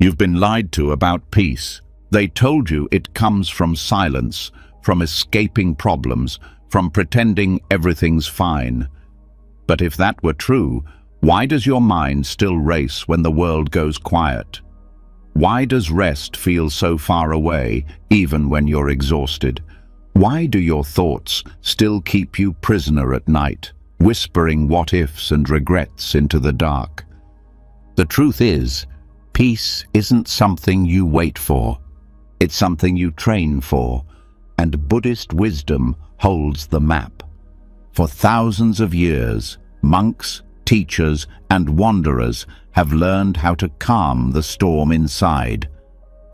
You've been lied to about peace. They told you it comes from silence, from escaping problems, from pretending everything's fine. But if that were true, why does your mind still race when the world goes quiet? Why does rest feel so far away, even when you're exhausted? Why do your thoughts still keep you prisoner at night, whispering what-ifs and regrets into the dark? The truth is, peace isn't something you wait for. It's something you train for, and Buddhist wisdom holds the map. For thousands of years, monks, teachers, and wanderers have learned how to calm the storm inside,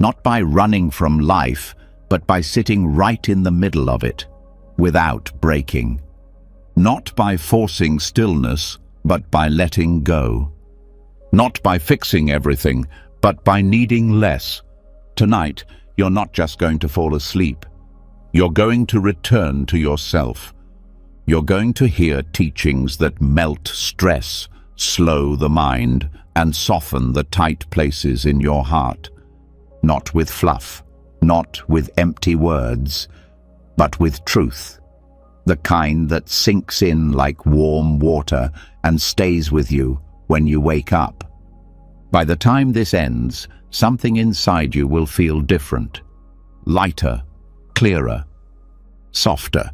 not by running from life, but by sitting right in the middle of it, without breaking. Not by forcing stillness, but by letting go. Not by fixing everything, but by needing less. Tonight, you're not just going to fall asleep. You're going to return to yourself. You're going to hear teachings that melt stress, slow the mind, and soften the tight places in your heart. Not with fluff, not with empty words, but with truth. The kind that sinks in like warm water and stays with you when you wake up. By the time this ends, something inside you will feel different. Lighter, clearer, softer.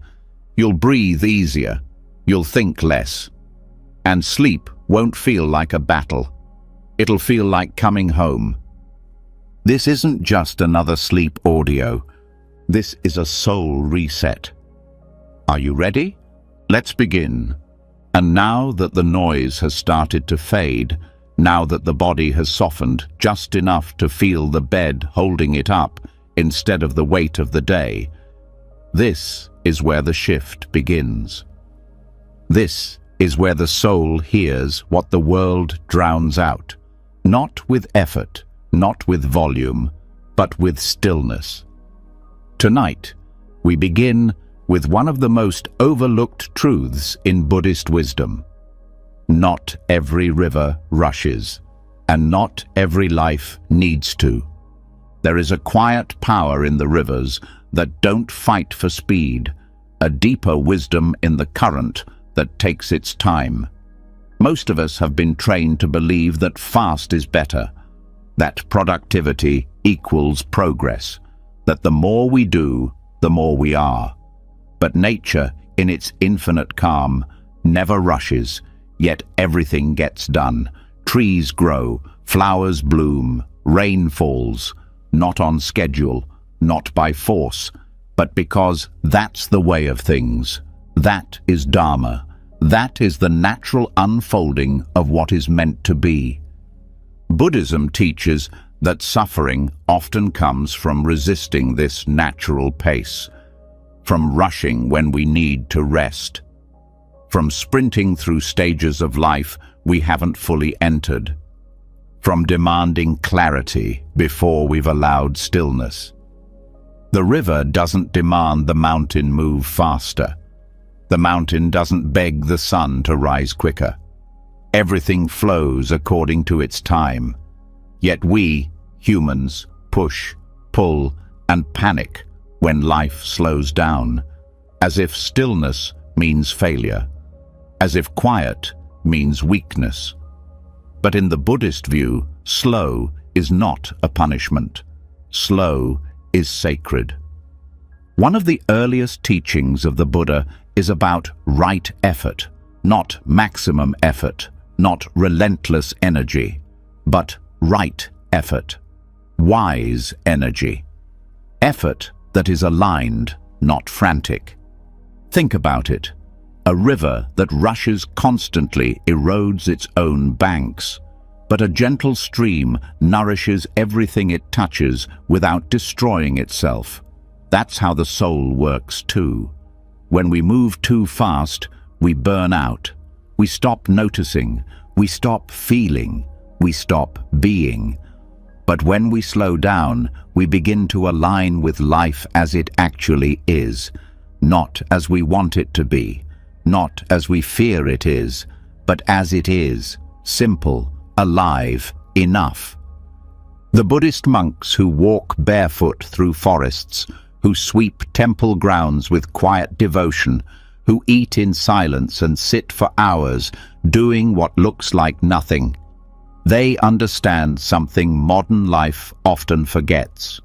You'll breathe easier. You'll think less. And sleep won't feel like a battle. It'll feel like coming home. This isn't just another sleep audio. This is a soul reset. Are you ready? Let's begin. And now that the noise has started to fade, now that the body has softened just enough to feel the bed holding it up instead of the weight of the day, this is where the shift begins. This is where the soul hears what the world drowns out, not with effort, not with volume, but with stillness. Tonight, we begin with one of the most overlooked truths in Buddhist wisdom. Not every river rushes, and not every life needs to. There is a quiet power in the rivers that don't fight for speed, a deeper wisdom in the current that takes its time. Most of us have been trained to believe that fast is better, that productivity equals progress, that the more we do, the more we are. But nature, in its infinite calm, never rushes, yet everything gets done. Trees grow, flowers bloom, rain falls, not on schedule, not by force, but because that's the way of things. That is Dharma. That is the natural unfolding of what is meant to be. Buddhism teaches that suffering often comes from resisting this natural pace, from rushing when we need to rest, from sprinting through stages of life we haven't fully entered, from demanding clarity before we've allowed stillness. The river doesn't demand the mountain move faster. The mountain doesn't beg the sun to rise quicker. Everything flows according to its time. Yet we, humans, push, pull, and panic when life slows down, as if stillness means failure, as if quiet means weakness. But in the Buddhist view, slow is not a punishment. Slow is sacred. One of the earliest teachings of the Buddha is about right effort, not maximum effort, not relentless energy, but right effort, wise energy, effort that is aligned, not frantic. Think about it. A river that rushes constantly erodes its own banks, but a gentle stream nourishes everything it touches without destroying itself. That's how the soul works too. When we move too fast, we burn out. We stop noticing. We stop feeling. We stop being. But when we slow down, we begin to align with life as it actually is, not as we want it to be, not as we fear it is, but as it is, simple, alive, enough. The Buddhist monks who walk barefoot through forests, who sweep temple grounds with quiet devotion, who eat in silence and sit for hours doing what looks like nothing. They understand something modern life often forgets.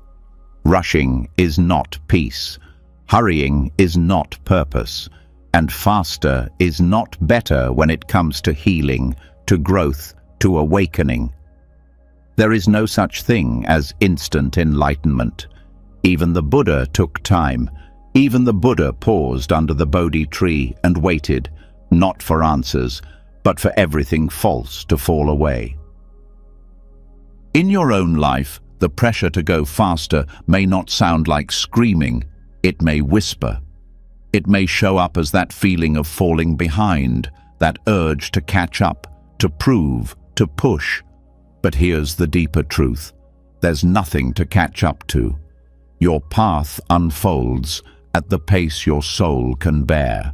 Rushing is not peace. Hurrying is not purpose. And faster is not better when it comes to healing, to growth, to awakening. There is no such thing as instant enlightenment. Even the Buddha took time. Even the Buddha paused under the Bodhi tree and waited, not for answers, but for everything false to fall away. In your own life, the pressure to go faster may not sound like screaming. It may whisper. It may show up as that feeling of falling behind, that urge to catch up, to prove, to push. But here's the deeper truth. There's nothing to catch up to. Your path unfolds at the pace your soul can bear,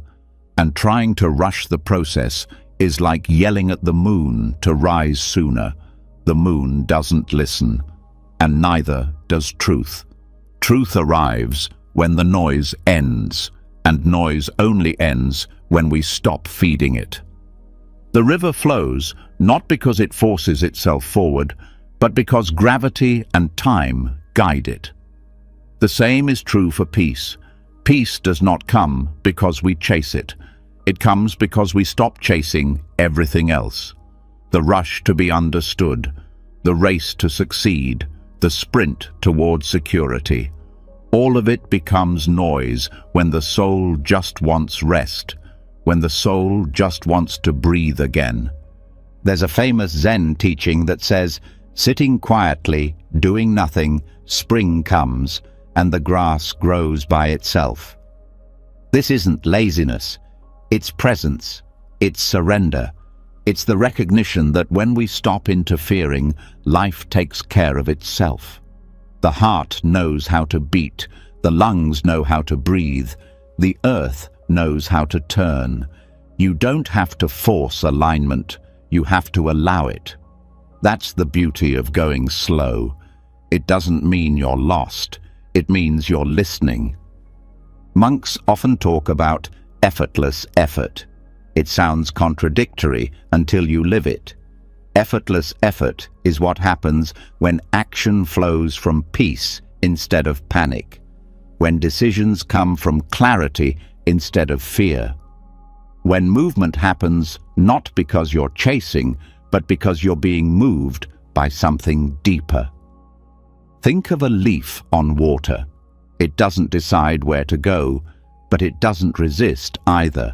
and trying to rush the process is like yelling at the moon to rise sooner. The moon doesn't listen, and neither does truth. Truth arrives when the noise ends, and noise only ends when we stop feeding it. The river flows not because it forces itself forward, but because gravity and time guide it. The same is true for peace. Peace does not come because we chase it. It comes because we stop chasing everything else. The rush to be understood, the race to succeed, the sprint towards security. All of it becomes noise when the soul just wants rest, when the soul just wants to breathe again. There's a famous Zen teaching that says, sitting quietly, doing nothing, spring comes, and the grass grows by itself. This isn't laziness. It's presence. It's surrender. It's the recognition that when we stop interfering, life takes care of itself. The heart knows how to beat. The lungs know how to breathe. The earth knows how to turn. You don't have to force alignment. You have to allow it. That's the beauty of going slow. It doesn't mean you're lost. It means you're listening. Monks often talk about effortless effort. It sounds contradictory until you live it. Effortless effort is what happens when action flows from peace instead of panic, when decisions come from clarity instead of fear, when movement happens not because you're chasing, but because you're being moved by something deeper. Think of a leaf on water. It doesn't decide where to go, but it doesn't resist either.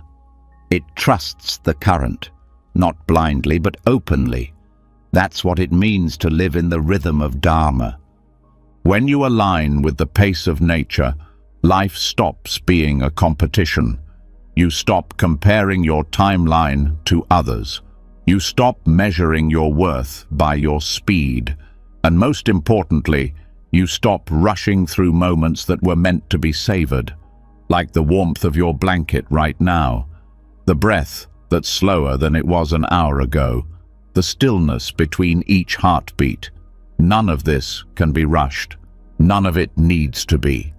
It trusts the current, not blindly but openly. That's what it means to live in the rhythm of Dharma. When you align with the pace of nature, life stops being a competition. You stop comparing your timeline to others. You stop measuring your worth by your speed. And most importantly, you stop rushing through moments that were meant to be savored, like the warmth of your blanket right now, the breath that's slower than it was an hour ago, the stillness between each heartbeat. None of this can be rushed. None of it needs to be.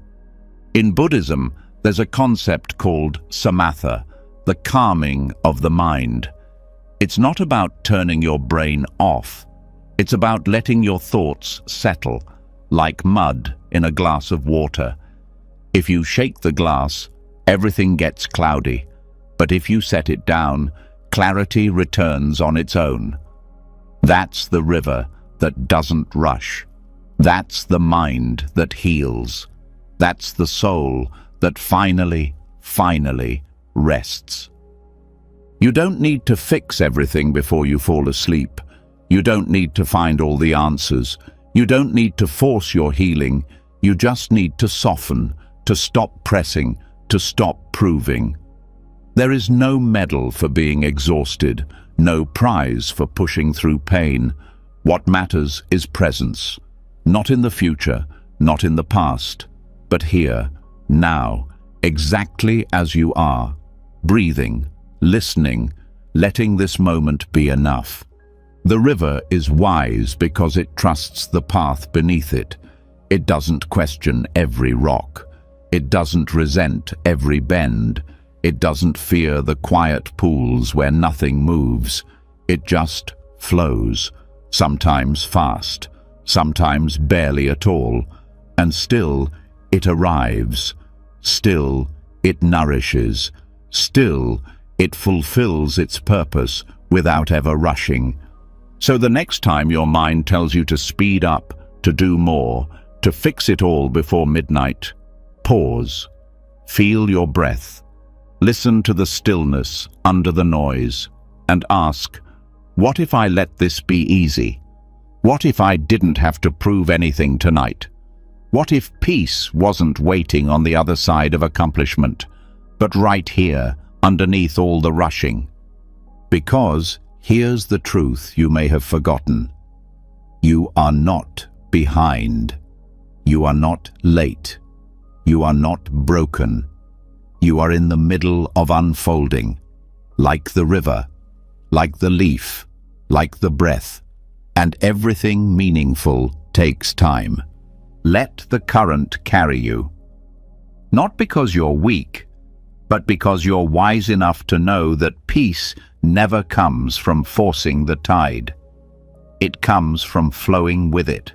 In Buddhism, there's a concept called samatha, the calming of the mind. It's not about turning your brain off. It's about letting your thoughts settle, like mud in a glass of water. If you shake the glass, everything gets cloudy. But if you set it down, clarity returns on its own. That's the river that doesn't rush. That's the mind that heals. That's the soul that finally rests. You don't need to fix everything before you fall asleep. You don't need to find all the answers. You don't need to force your healing. You just need to soften, to stop pressing, to stop proving. There is no medal for being exhausted, no prize for pushing through pain. What matters is presence, not in the future, not in the past, but here, now, exactly as you are, breathing, listening, letting this moment be enough. The river is wise because it trusts the path beneath it. It doesn't question every rock. It doesn't resent every bend. It doesn't fear the quiet pools where nothing moves. It just flows, sometimes fast, sometimes barely at all, and still it arrives. Still it nourishes. Still it fulfills its purpose without ever rushing. So the next time your mind tells you to speed up, to do more, to fix it all before midnight, pause, feel your breath, listen to the stillness under the noise, and ask, what if I let this be easy? What if I didn't have to prove anything tonight? What if peace wasn't waiting on the other side of accomplishment, but right here, underneath all the rushing? Because here's the truth you may have forgotten. You are not behind. You are not late. You are not broken. You are in the middle of unfolding, like the river, like the leaf, like the breath, and everything meaningful takes time. Let the current carry you. Not because you're weak, but because you're wise enough to know that peace never comes from forcing the tide. It comes from flowing with it.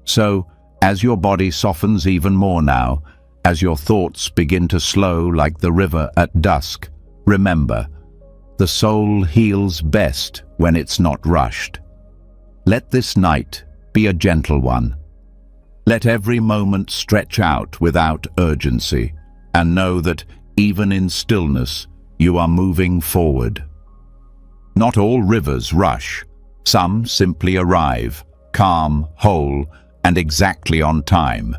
So, as your body softens even more now, as your thoughts begin to slow like the river at dusk, remember, the soul heals best when it's not rushed. Let this night be a gentle one. Let every moment stretch out without urgency, and know that even in stillness, you are moving forward. Not all rivers rush. Some simply arrive, calm, whole, and exactly on time.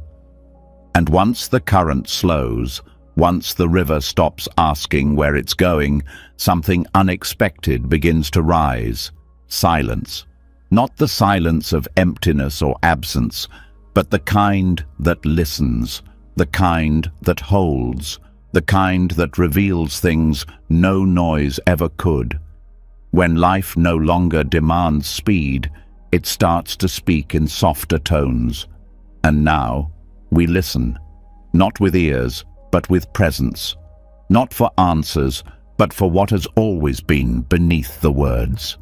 And once the current slows, once the river stops asking where it's going, something unexpected begins to rise. Silence. Not the silence of emptiness or absence, but the kind that listens, the kind that holds, the kind that reveals things no noise ever could. When life no longer demands speed, it starts to speak in softer tones. And now, we listen, not with ears, but with presence. Not for answers, but for what has always been beneath the words.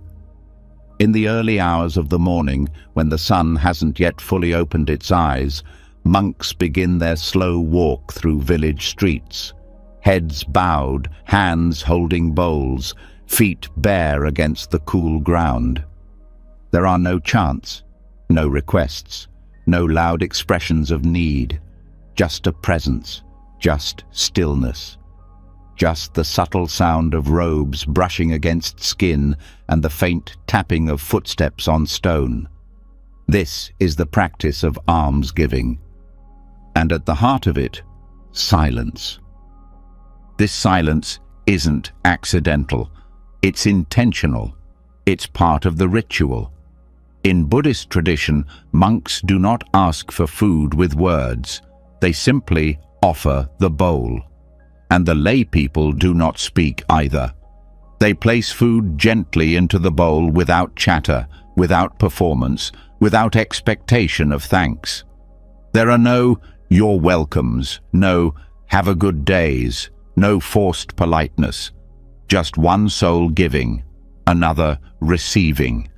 In the early hours of the morning, when the sun hasn't yet fully opened its eyes, monks begin their slow walk through village streets. Heads bowed, hands holding bowls, feet bare against the cool ground. There are no chants, no requests, no loud expressions of need, just a presence, just stillness, just the subtle sound of robes brushing against skin and the faint tapping of footsteps on stone. This is the practice of almsgiving, and at the heart of it, silence. This silence isn't accidental, it's intentional, it's part of the ritual. In Buddhist tradition, monks do not ask for food with words, they simply offer the bowl. And the lay people do not speak either. They place food gently into the bowl without chatter, without performance, without expectation of thanks. There are no "you're welcomes," no "have a good days," no forced politeness. Just one soul giving, another receiving,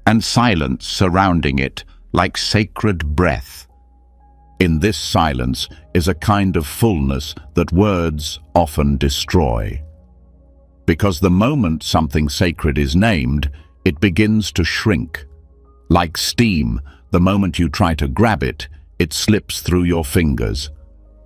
and silence surrounding it like sacred breath. In this silence is a kind of fullness that words often destroy. Because the moment something sacred is named, it begins to shrink. Like steam, the moment you try to grab it, it slips through your fingers.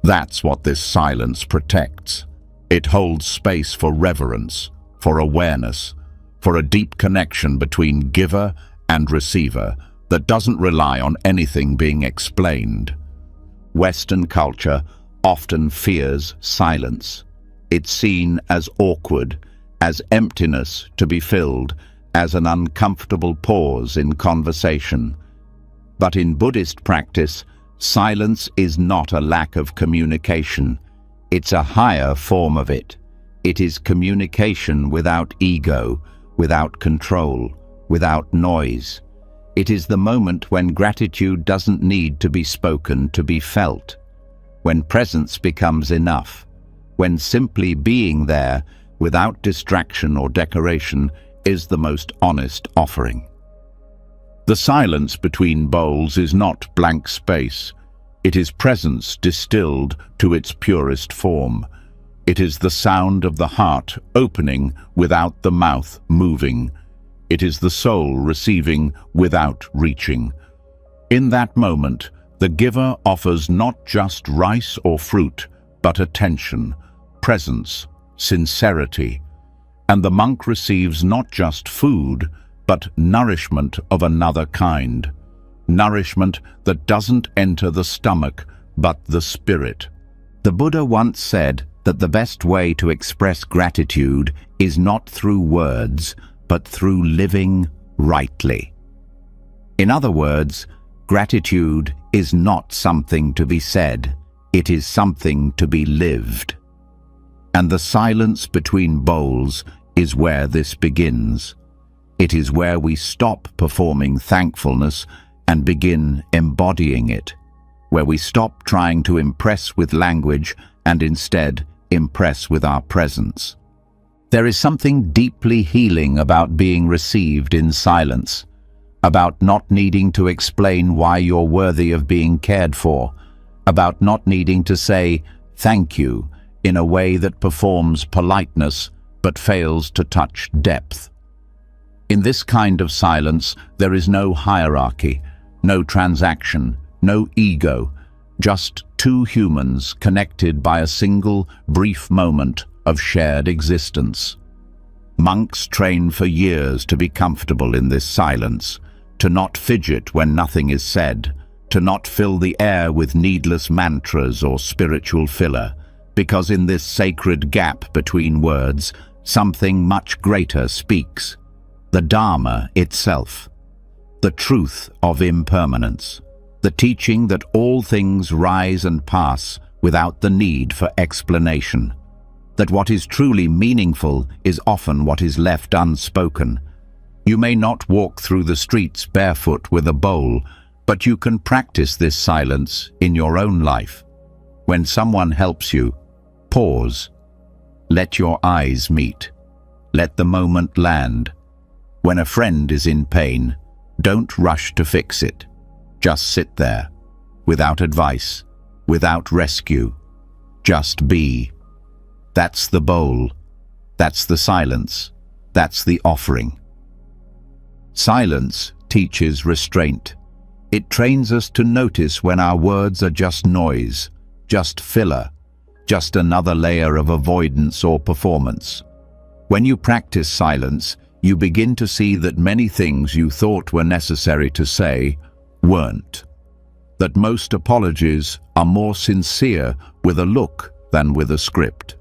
That's what this silence protects. It holds space for reverence, for awareness, for a deep connection between giver and receiver that doesn't rely on anything being explained. Western culture often fears silence. It's seen as awkward, as emptiness to be filled, as an uncomfortable pause in conversation. But in Buddhist practice, silence is not a lack of communication. It's a higher form of it. It is communication without ego, without control, without noise. It is the moment when gratitude doesn't need to be spoken to be felt, when presence becomes enough, when simply being there without distraction or decoration is the most honest offering. The silence between bowls is not blank space. It is presence distilled to its purest form. It is the sound of the heart opening without the mouth moving. It is the soul receiving without reaching. In that moment, the giver offers not just rice or fruit, but attention, presence, sincerity. And the monk receives not just food, but nourishment of another kind. Nourishment that doesn't enter the stomach, but the spirit. The Buddha once said that the best way to express gratitude is not through words, but through living rightly. In other words, gratitude is not something to be said, it is something to be lived. And the silence between bowls is where this begins. It is where we stop performing thankfulness and begin embodying it, where we stop trying to impress with language and instead impress with our presence. There is something deeply healing about being received in silence, about not needing to explain why you're worthy of being cared for, about not needing to say thank you in a way that performs politeness but fails to touch depth. In this kind of silence, there is no hierarchy, no transaction, no ego, just two humans connected by a single brief moment of shared existence. Monks train for years to be comfortable in this silence, to not fidget when nothing is said, to not fill the air with needless mantras or spiritual filler, because in this sacred gap between words, something much greater speaks. The Dharma itself, the truth of impermanence, the teaching that all things rise and pass without the need for explanation, that what is truly meaningful is often what is left unspoken. You may not walk through the streets barefoot with a bowl, but you can practice this silence in your own life. When someone helps you, pause. Let your eyes meet. Let the moment land. When a friend is in pain, don't rush to fix it. Just sit there, without advice, without rescue. Just be. That's the bowl. That's the silence. That's the offering. Silence teaches restraint. It trains us to notice when our words are just noise, just filler, just another layer of avoidance or performance. When you practice silence, you begin to see that many things you thought were necessary to say weren't. That most apologies are more sincere with a look than with a script.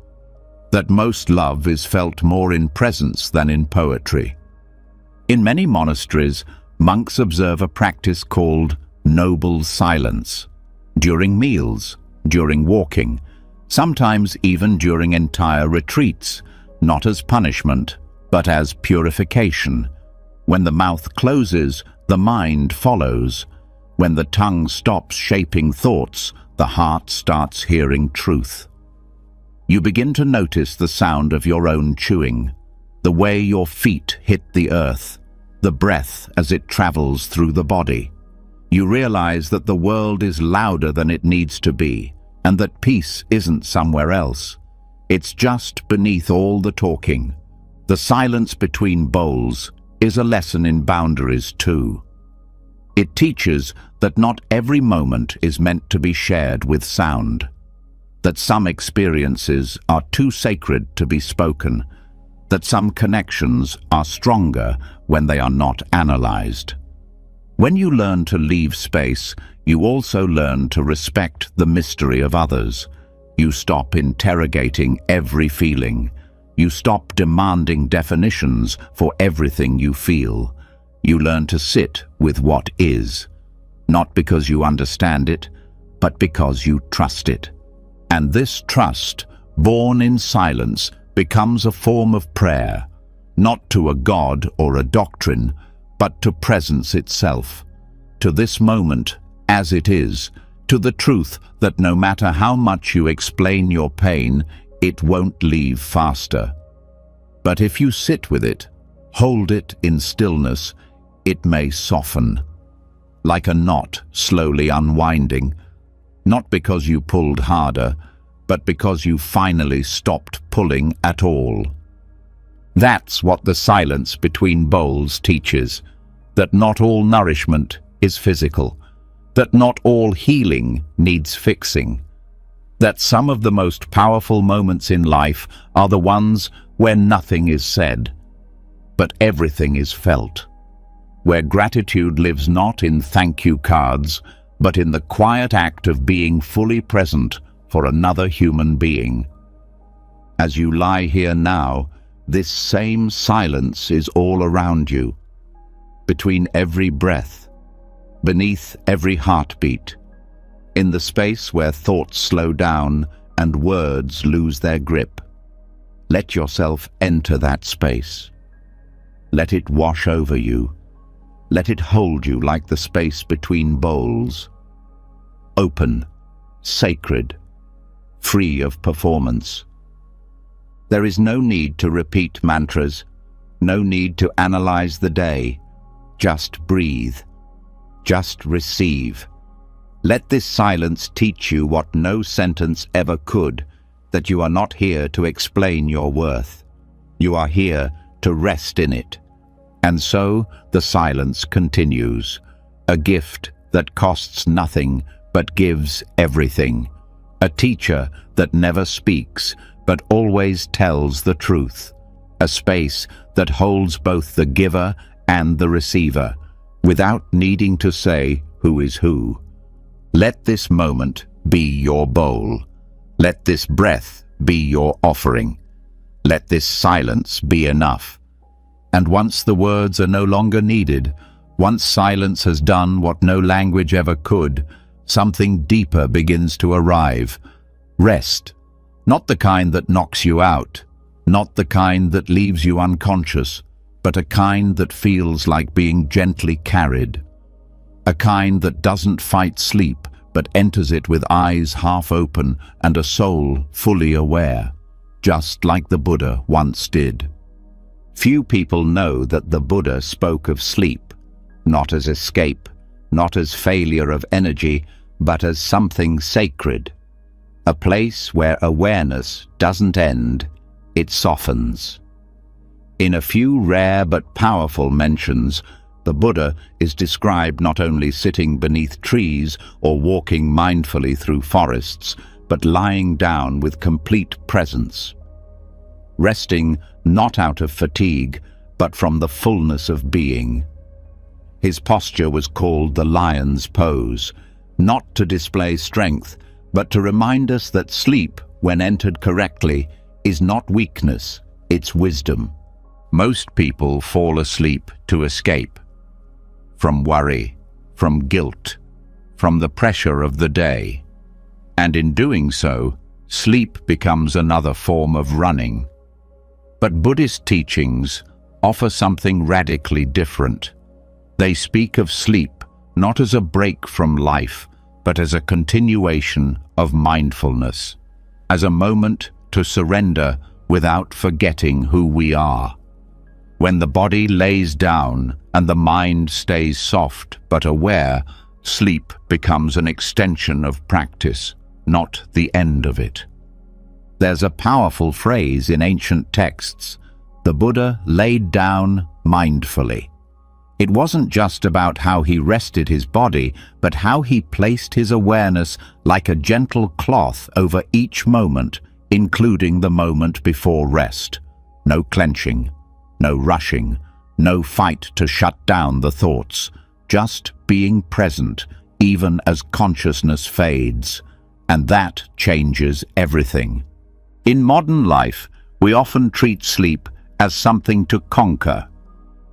That most love is felt more in presence than in poetry. In many monasteries, monks observe a practice called noble silence. During meals, during walking, sometimes even during entire retreats, not as punishment, but as purification. When the mouth closes, the mind follows. When the tongue stops shaping thoughts, the heart starts hearing truth. You begin to notice the sound of your own chewing, the way your feet hit the earth, the breath as it travels through the body. You realize that the world is louder than it needs to be, and that peace isn't somewhere else. It's just beneath all the talking. The silence between bowls is a lesson in boundaries too. It teaches that not every moment is meant to be shared with sound, that some experiences are too sacred to be spoken, that some connections are stronger when they are not analyzed. When you learn to leave space, you also learn to respect the mystery of others. You stop interrogating every feeling. You stop demanding definitions for everything you feel. You learn to sit with what is, not because you understand it, but because you trust it. And this trust, born in silence, becomes a form of prayer, not to a god or a doctrine, but to presence itself, to this moment as it is, to the truth that no matter how much you explain your pain, it won't leave faster. But if you sit with it, hold it in stillness, it may soften, like a knot slowly unwinding, not because you pulled harder, but because you finally stopped pulling at all. That's what the silence between bowls teaches, that not all nourishment is physical, that not all healing needs fixing, that some of the most powerful moments in life are the ones where nothing is said, but everything is felt, where gratitude lives not in thank you cards, but in the quiet act of being fully present for another human being. As you lie here now, this same silence is all around you, between every breath, beneath every heartbeat, in the space where thoughts slow down and words lose their grip. Let yourself enter that space. Let it wash over you. Let it hold you like the space between bowls. Open, sacred, free of performance. There is no need to repeat mantras, no need to analyze the day. Just breathe. Just receive. Let this silence teach you what no sentence ever could, that you are not here to explain your worth. You are here to rest in it. And so the silence continues, a gift that costs nothing but gives everything, a teacher that never speaks but always tells the truth, a space that holds both the giver and the receiver, without needing to say who is who. Let this moment be your bowl. Let this breath be your offering. Let this silence be enough. And once the words are no longer needed, once silence has done what no language ever could, something deeper begins to arrive. Rest. Not the kind that knocks you out, not the kind that leaves you unconscious, but a kind that feels like being gently carried. A kind that doesn't fight sleep, but enters it with eyes half open and a soul fully aware, just like the Buddha once did. Few people know that the Buddha spoke of sleep, not as escape, not as failure of energy, but as something sacred. A place where awareness doesn't end, it softens. In a few rare but powerful mentions, the Buddha is described not only sitting beneath trees or walking mindfully through forests, but lying down with complete presence. Resting not out of fatigue, but from the fullness of being. His posture was called the lion's pose, not to display strength, but to remind us that sleep, when entered correctly, is not weakness, it's wisdom. Most people fall asleep to escape. From worry, from guilt, from the pressure of the day. And in doing so, sleep becomes another form of running. But Buddhist teachings offer something radically different. They speak of sleep not as a break from life, but as a continuation of mindfulness, as a moment to surrender without forgetting who we are. When the body lays down and the mind stays soft but aware, sleep becomes an extension of practice, not the end of it. There's a powerful phrase in ancient texts: the Buddha laid down mindfully. It wasn't just about how he rested his body, but how he placed his awareness like a gentle cloth over each moment, including the moment before rest. No clenching, no rushing, no fight to shut down the thoughts, just being present even as consciousness fades. And that changes everything. In modern life, we often treat sleep as something to conquer.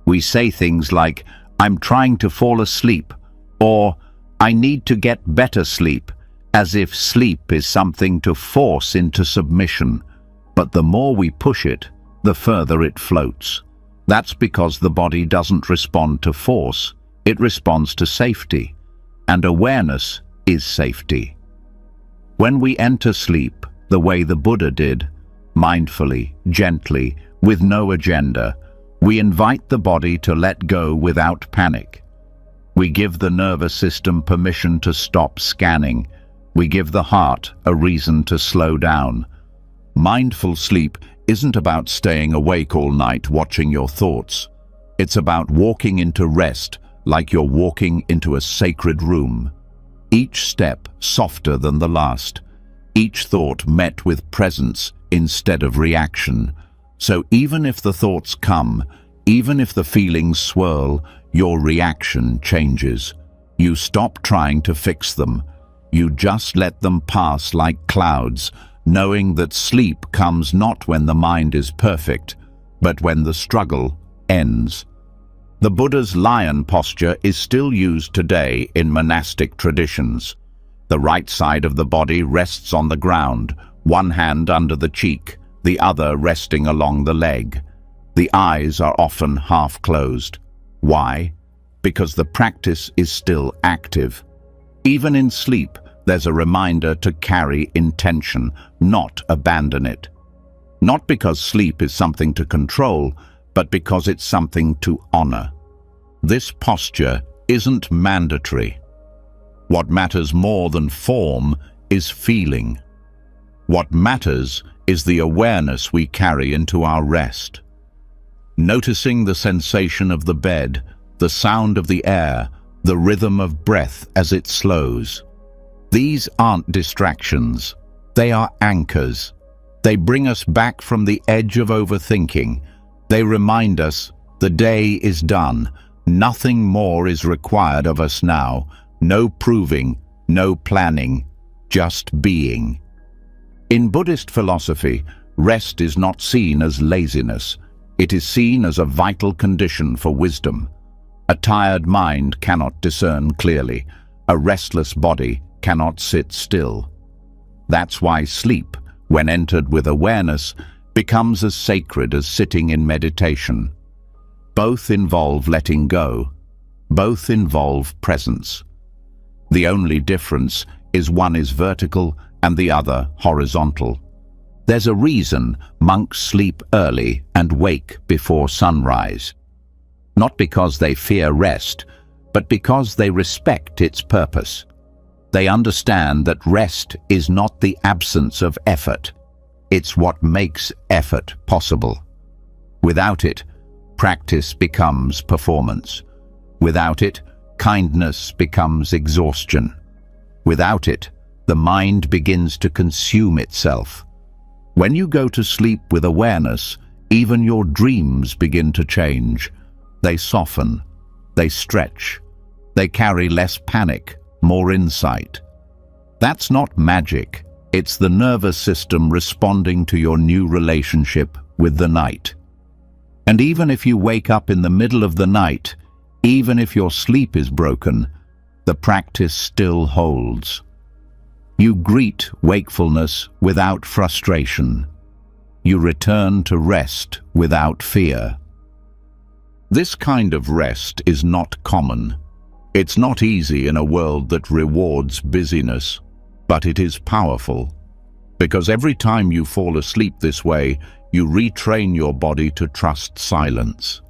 We say things like, "I'm trying to fall asleep," or "I need to get better sleep," as if sleep is something to force into submission. But the more we push it, the further it floats. That's because the body doesn't respond to force, it responds to safety, and awareness is safety. When we enter sleep, the way the Buddha did, mindfully, gently, with no agenda, we invite the body to let go without panic. We give the nervous system permission to stop scanning. We give the heart a reason to slow down. Mindful sleep isn't about staying awake all night watching your thoughts. It's about walking into rest like you're walking into a sacred room. Each step softer than the last. Each thought met with presence instead of reaction. So even if the thoughts come, even if the feelings swirl, your reaction changes. You stop trying to fix them. You just let them pass like clouds, knowing that sleep comes not when the mind is perfect, but when the struggle ends. The Buddha's lion posture is still used today in monastic traditions. The right side of the body rests on the ground, one hand under the cheek, the other resting along the leg. The eyes are often half closed. Why? Because the practice is still active. Even in sleep, there's a reminder to carry intention, not abandon it. Not because sleep is something to control, but because it's something to honor. This posture isn't mandatory. What matters more than form is feeling. What matters is the awareness we carry into our rest. Noticing the sensation of the bed, the sound of the air, the rhythm of breath as it slows. These aren't distractions, they are anchors. They bring us back from the edge of overthinking. They remind us the day is done. Nothing more is required of us now. No proving, no planning, just being. In Buddhist philosophy, rest is not seen as laziness. It is seen as a vital condition for wisdom. A tired mind cannot discern clearly. A restless body cannot sit still. That's why sleep, when entered with awareness, becomes as sacred as sitting in meditation. Both involve letting go. Both involve presence. The only difference is one is vertical and the other horizontal. There's a reason monks sleep early and wake before sunrise. Not because they fear rest, but because they respect its purpose. They understand that rest is not the absence of effort. It's what makes effort possible. Without it, practice becomes performance. Without it, kindness becomes exhaustion. Without it, the mind begins to consume itself. When you go to sleep with awareness, even your dreams begin to change. They soften, they stretch, they carry less panic, more insight. That's not magic, it's the nervous system responding to your new relationship with the night. And even if you wake up in the middle of the night, even if your sleep is broken, the practice still holds. You greet wakefulness without frustration. You return to rest without fear. This kind of rest is not common. It's not easy in a world that rewards busyness, but it is powerful. Because every time you fall asleep this way, you retrain your body to trust silence.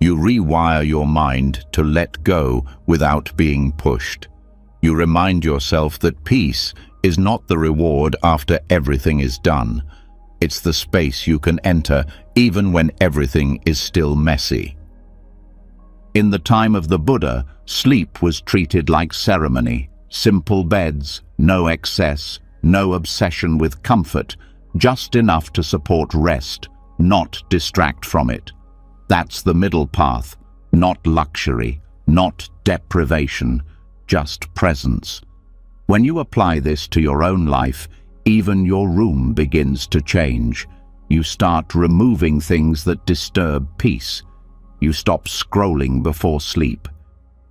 You rewire your mind to let go without being pushed. You remind yourself that peace is not the reward after everything is done. It's the space you can enter even when everything is still messy. In the time of the Buddha, sleep was treated like ceremony. Simple beds, no excess, no obsession with comfort, just enough to support rest, not distract from it. That's the middle path, not luxury, not deprivation, just presence. When you apply this to your own life, even your room begins to change. You start removing things that disturb peace. You stop scrolling before sleep.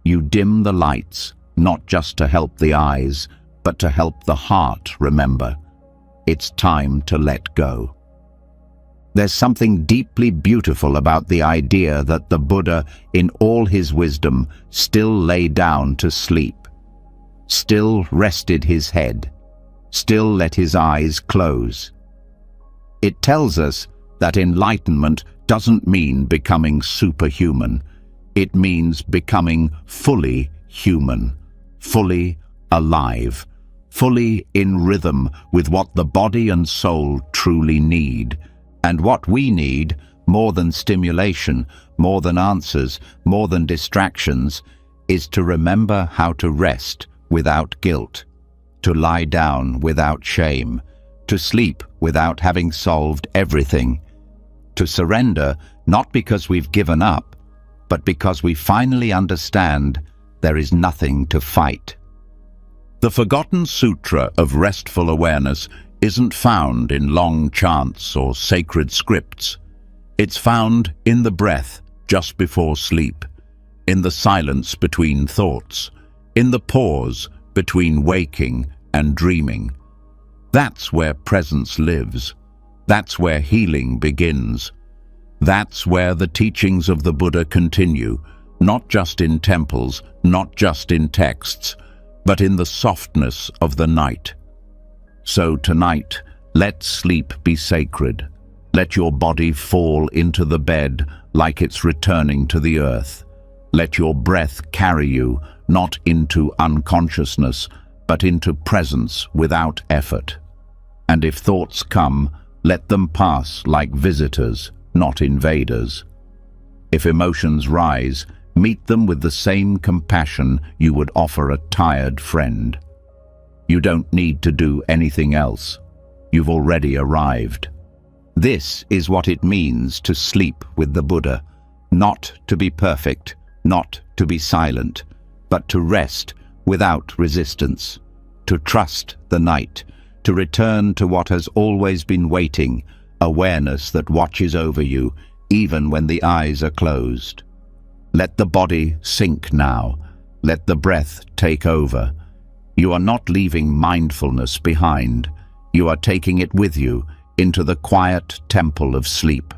You dim the lights, not just to help the eyes, but to help the heart remember. It's time to let go. There's something deeply beautiful about the idea that the Buddha, in all his wisdom, still lay down to sleep, still rested his head, still let his eyes close. It tells us that enlightenment doesn't mean becoming superhuman. It means becoming fully human, fully alive, fully in rhythm with what the body and soul truly need. And what we need, more than stimulation, more than answers, more than distractions, is to remember how to rest without guilt, to lie down without shame, to sleep without having solved everything, to surrender not because we've given up, but because we finally understand there is nothing to fight. The forgotten sutra of restful awareness isn't found in long chants or sacred scripts. It's found in the breath just before sleep, in the silence between thoughts, in the pause between waking and dreaming. That's where presence lives. That's where healing begins. That's where the teachings of the Buddha continue, not just in temples, not just in texts, but in the softness of the night. So tonight, let sleep be sacred. Let your body fall into the bed like it's returning to the earth. Let your breath carry you, not into unconsciousness, but into presence without effort. And if thoughts come, let them pass like visitors, not invaders. If emotions rise, meet them with the same compassion you would offer a tired friend. You don't need to do anything else. You've already arrived. This is what it means to sleep with the Buddha, not to be perfect, not to be silent, but to rest without resistance, to trust the night, to return to what has always been waiting, awareness that watches over you even when the eyes are closed. Let the body sink now. Let the breath take over. You are not leaving mindfulness behind. You are taking it with you into the quiet temple of sleep.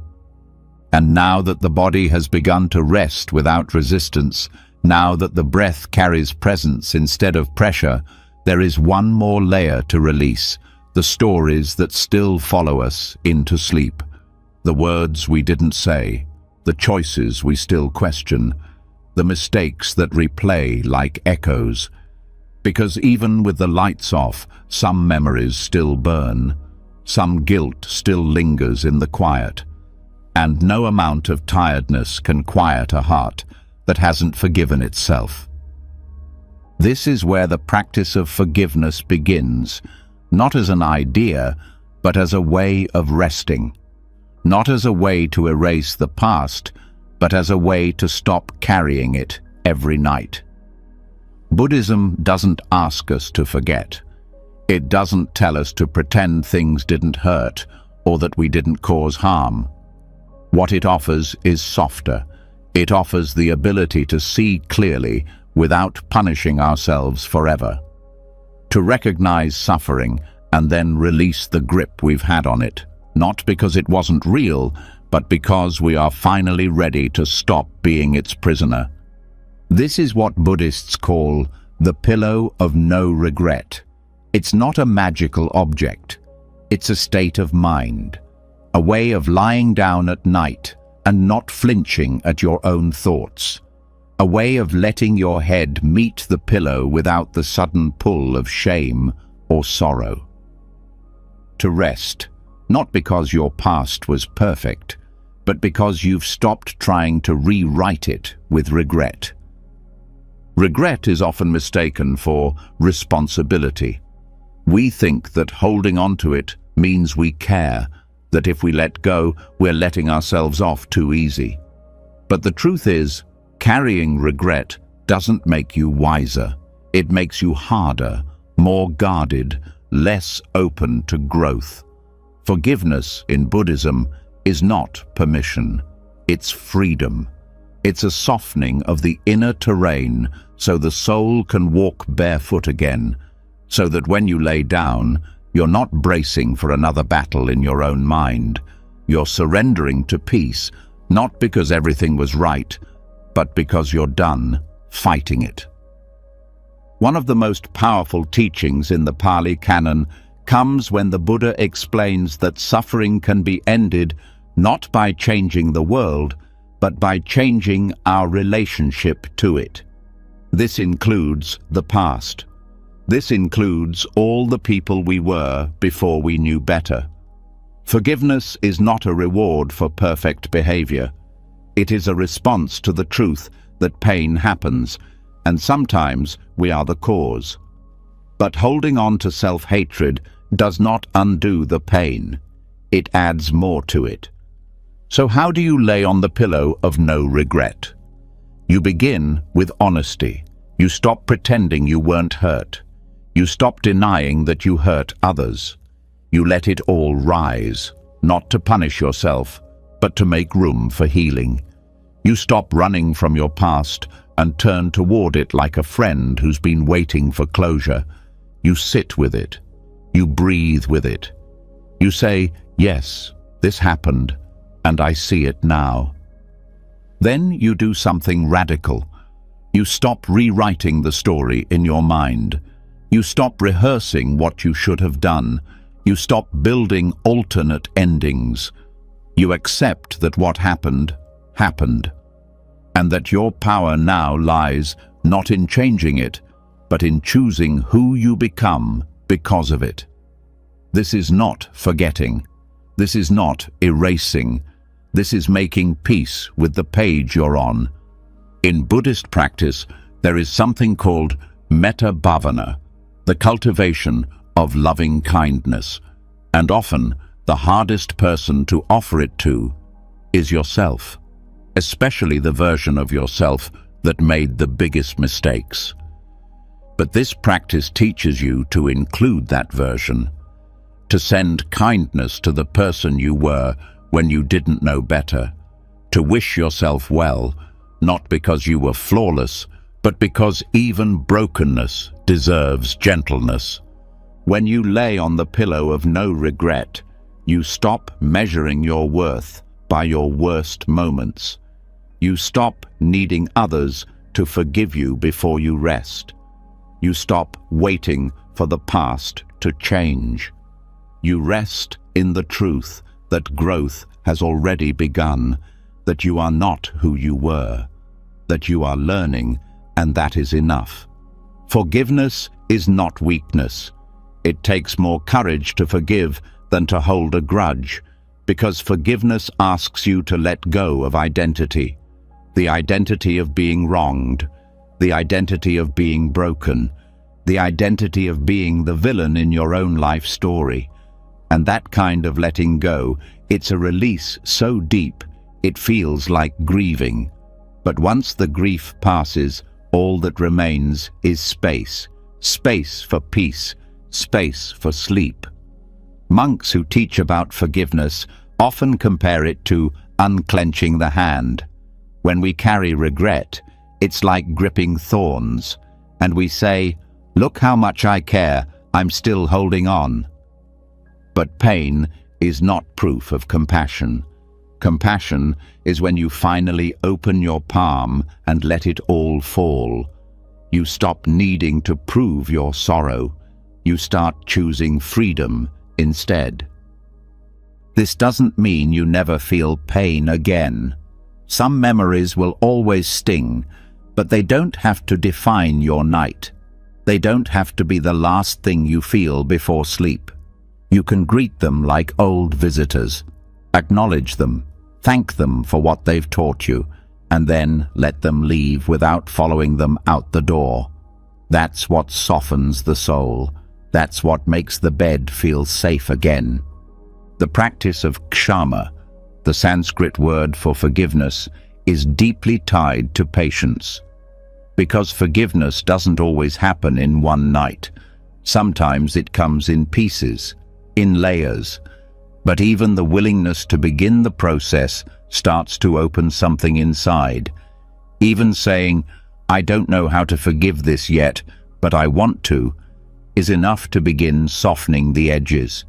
And now that the body has begun to rest without resistance, now that the breath carries presence instead of pressure, there is one more layer to release, the stories that still follow us into sleep, the words we didn't say, the choices we still question, the mistakes that replay like echoes. Because even with the lights off, some memories still burn, some guilt still lingers in the quiet, and no amount of tiredness can quiet a heart that hasn't forgiven itself. This is where the practice of forgiveness begins, not as an idea, but as a way of resting, not as a way to erase the past, but as a way to stop carrying it every night. Buddhism doesn't ask us to forget. It doesn't tell us to pretend things didn't hurt or that we didn't cause harm. What it offers is softer. It offers the ability to see clearly without punishing ourselves forever, to recognize suffering and then release the grip we've had on it, not because it wasn't real, but because we are finally ready to stop being its prisoner. This is what Buddhists call the pillow of no regret. It's not a magical object. It's a state of mind, a way of lying down at night and not flinching at your own thoughts, a way of letting your head meet the pillow without the sudden pull of shame or sorrow. To rest, not because your past was perfect, but because you've stopped trying to rewrite it with regret. Regret is often mistaken for responsibility. We think that holding on to it means we care, that if we let go, we're letting ourselves off too easy. But the truth is, carrying regret doesn't make you wiser. It makes you harder, more guarded, less open to growth. Forgiveness in Buddhism is not permission, it's freedom. It's a softening of the inner terrain so the soul can walk barefoot again, so that when you lay down, you're not bracing for another battle in your own mind, You're surrendering to peace, not because everything was right, but because you're done fighting it. One of the most powerful teachings in the Pali Canon comes when the Buddha explains that suffering can be ended not by changing the world, but by changing our relationship to it. This includes the past. This includes all the people we were before we knew better. Forgiveness is not a reward for perfect behavior. It is a response to the truth that pain happens, and sometimes we are the cause. But holding on to self-hatred does not undo the pain. It adds more to it. So how do you lay on the pillow of no regret? You begin with honesty. You stop pretending you weren't hurt. You stop denying that you hurt others. You let it all rise, not to punish yourself, but to make room for healing. You stop running from your past and turn toward it like a friend who's been waiting for closure. You sit with it. You breathe with it. You say, yes, this happened, and I see it now. Then you do something radical. You stop rewriting the story in your mind. You stop rehearsing what you should have done. You stop building alternate endings. You accept that what happened, happened, and that your power now lies not in changing it, but in choosing who you become because of it. This is not forgetting. This is not erasing. This is making peace with the page you're on. In Buddhist practice, there is something called metta bhavana, the cultivation of loving kindness, and often the hardest person to offer it to is yourself, especially the version of yourself that made the biggest mistakes. But this practice teaches you to include that version, to send kindness to the person you were when you didn't know better, to wish yourself well, not because you were flawless, but because even brokenness deserves gentleness. When you lay on the pillow of no regret, you stop measuring your worth by your worst moments. You stop needing others to forgive you before you rest. You stop waiting for the past to change. You rest in the truth that growth has already begun, that you are not who you were, that you are learning, and that is enough. Forgiveness is not weakness. It takes more courage to forgive than to hold a grudge, because forgiveness asks you to let go of identity, the identity of being wronged, the identity of being broken, the identity of being the villain in your own life story. And that kind of letting go, it's a release so deep, it feels like grieving. But once the grief passes, all that remains is space. Space for peace, space for sleep. Monks who teach about forgiveness often compare it to unclenching the hand. When we carry regret, it's like gripping thorns, and we say, "Look how much I care, I'm still holding on." But pain is not proof of compassion. Compassion is when you finally open your palm and let it all fall. You stop needing to prove your sorrow. You start choosing freedom instead. This doesn't mean you never feel pain again. Some memories will always sting, but they don't have to define your night. They don't have to be the last thing you feel before sleep. You can greet them like old visitors, acknowledge them, thank them for what they've taught you, and then let them leave without following them out the door. That's what softens the soul. That's what makes the bed feel safe again. The practice of kshama, the Sanskrit word for forgiveness, is deeply tied to patience. Because forgiveness doesn't always happen in one night. Sometimes it comes in pieces, in layers. But even the willingness to begin the process starts to open something inside. Even saying, "I don't know how to forgive this yet, but I want to," is enough to begin softening the edges.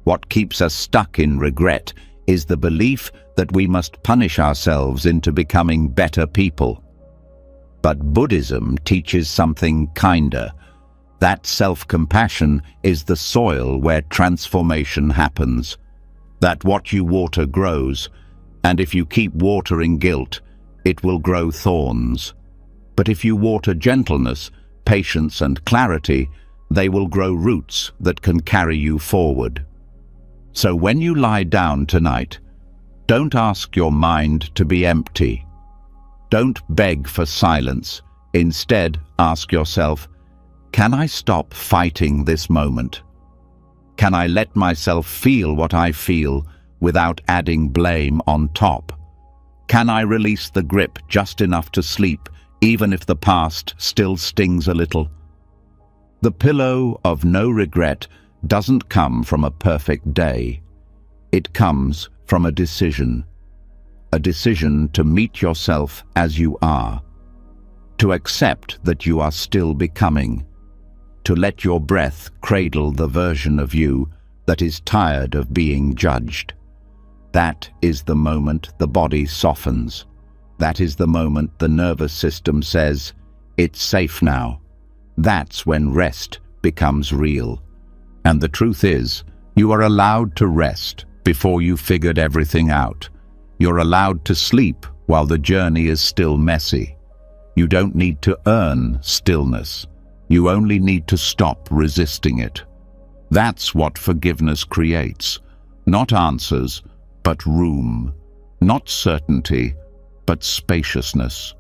What keeps us stuck in regret is the belief that we must punish ourselves into becoming better people. But Buddhism teaches something kinder. That self-compassion is the soil where transformation happens. That what you water grows, and if you keep watering guilt, it will grow thorns. But if you water gentleness, patience and clarity, they will grow roots that can carry you forward. So when you lie down tonight, don't ask your mind to be empty. Don't beg for silence. Instead, ask yourself, can I stop fighting this moment? Can I let myself feel what I feel without adding blame on top? Can I release the grip just enough to sleep, even if the past still stings a little? The pillow of no regret doesn't come from a perfect day. It comes from a decision to meet yourself as you are, to accept that you are still becoming, to let your breath cradle the version of you that is tired of being judged. That is the moment the body softens. That is the moment the nervous system says, it's safe now. That's when rest becomes real. And the truth is, you are allowed to rest before you figured everything out. You're allowed to sleep while the journey is still messy. You don't need to earn stillness. You only need to stop resisting it. That's what forgiveness creates. Not answers, but room. Not certainty, but spaciousness.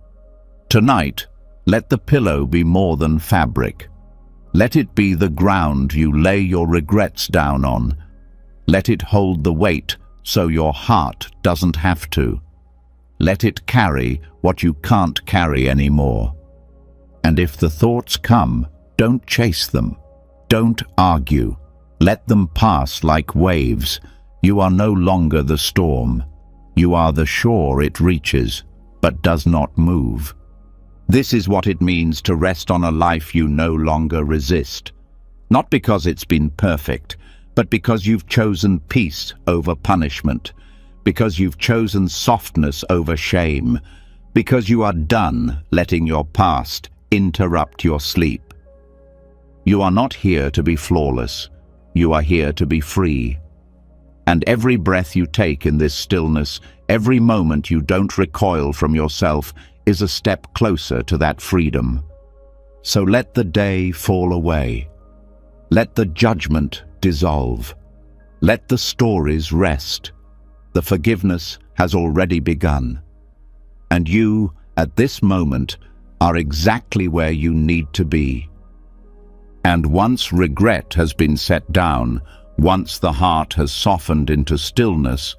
Tonight, let the pillow be more than fabric. Let it be the ground you lay your regrets down on. Let it hold the weight so your heart doesn't have to. Let it carry what you can't carry anymore. And if the thoughts come, don't chase them. Don't argue. Let them pass like waves. You are no longer the storm. You are the shore it reaches, but does not move. This is what it means to rest on a life you no longer resist. Not because it's been perfect, but because you've chosen peace over punishment, because you've chosen softness over shame, because you are done letting your past interrupt your sleep. You are not here to be flawless. You are here to be free. And every breath you take in this stillness, every moment you don't recoil from yourself, is a step closer to that freedom. So let the day fall away. Let the judgment dissolve. Let the stories rest. The forgiveness has already begun. And you, at this moment, are exactly where you need to be. And once regret has been set down, once the heart has softened into stillness,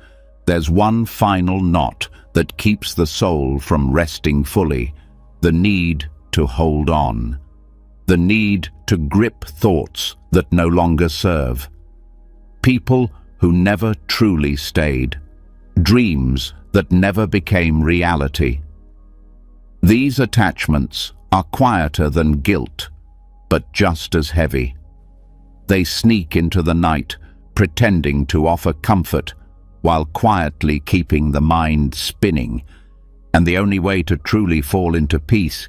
there's one final knot that keeps the soul from resting fully, the need to hold on, the need to grip thoughts that no longer serve, people who never truly stayed, dreams that never became reality. These attachments are quieter than guilt, but just as heavy. They sneak into the night, pretending to offer comfort, while quietly keeping the mind spinning. And the only way to truly fall into peace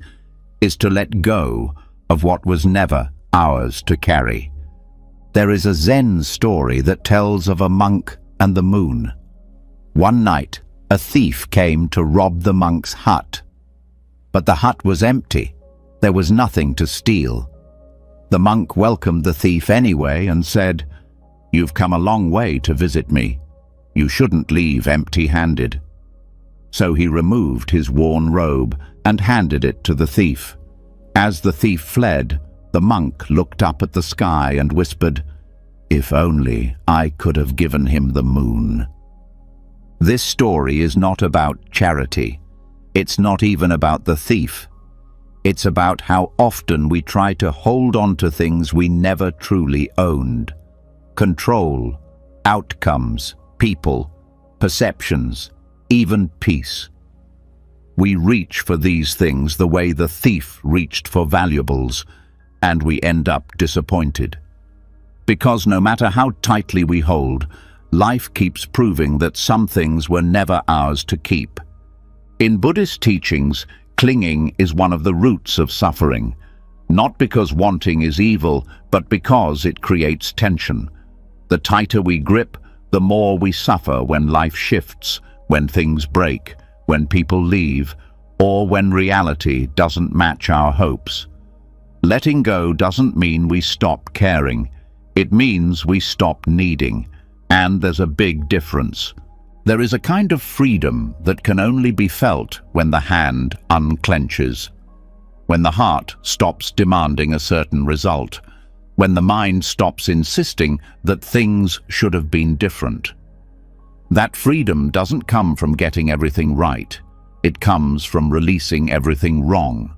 is to let go of what was never ours to carry. There is a Zen story that tells of a monk and the moon. One night, a thief came to rob the monk's hut. But the hut was empty. There was nothing to steal. The monk welcomed the thief anyway and said, "You've come a long way to visit me. You shouldn't leave empty-handed." So he removed his worn robe and handed it to the thief. As the thief fled, the monk looked up at the sky and whispered, "If only I could have given him the moon." This story is not about charity. It's not even about the thief. It's about how often we try to hold on to things we never truly owned. Control, outcomes, people, perceptions, even peace. We reach for these things the way the thief reached for valuables, and we end up disappointed. Because no matter how tightly we hold, life keeps proving that some things were never ours to keep. In Buddhist teachings, clinging is one of the roots of suffering, not because wanting is evil, but because it creates tension. The tighter we grip, the more we suffer when life shifts, when things break, when people leave, or when reality doesn't match our hopes. Letting go doesn't mean we stop caring. It means we stop needing, and there's a big difference. There is a kind of freedom that can only be felt when the hand unclenches, when the heart stops demanding a certain result, when the mind stops insisting that things should have been different. That freedom doesn't come from getting everything right. It comes from releasing everything wrong,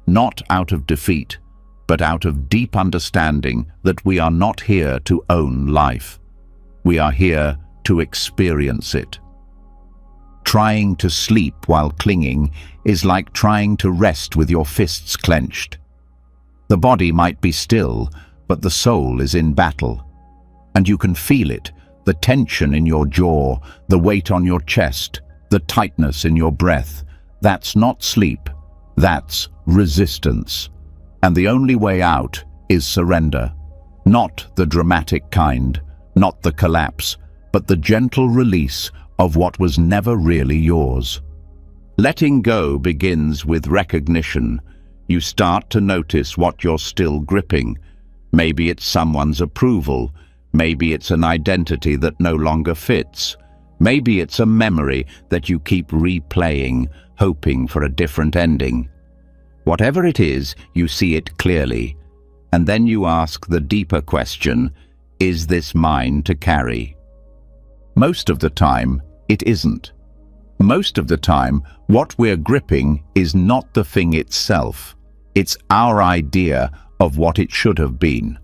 not out of defeat, but out of deep understanding that we are not here to own life. We are here to experience it. Trying to sleep while clinging is like trying to rest with your fists clenched. The body might be still, but the soul is in battle. And you can feel it, the tension in your jaw, the weight on your chest, the tightness in your breath. That's not sleep, that's resistance. And the only way out is surrender. Not the dramatic kind, not the collapse, but the gentle release of what was never really yours. Letting go begins with recognition. You start to notice what you're still gripping. Maybe it's someone's approval. Maybe it's an identity that no longer fits. Maybe it's a memory that you keep replaying, hoping for a different ending. Whatever it is, you see it clearly. And then you ask the deeper question, is this mine to carry? Most of the time, it isn't. Most of the time, what we're gripping is not the thing itself. It's our idea of what it should have been.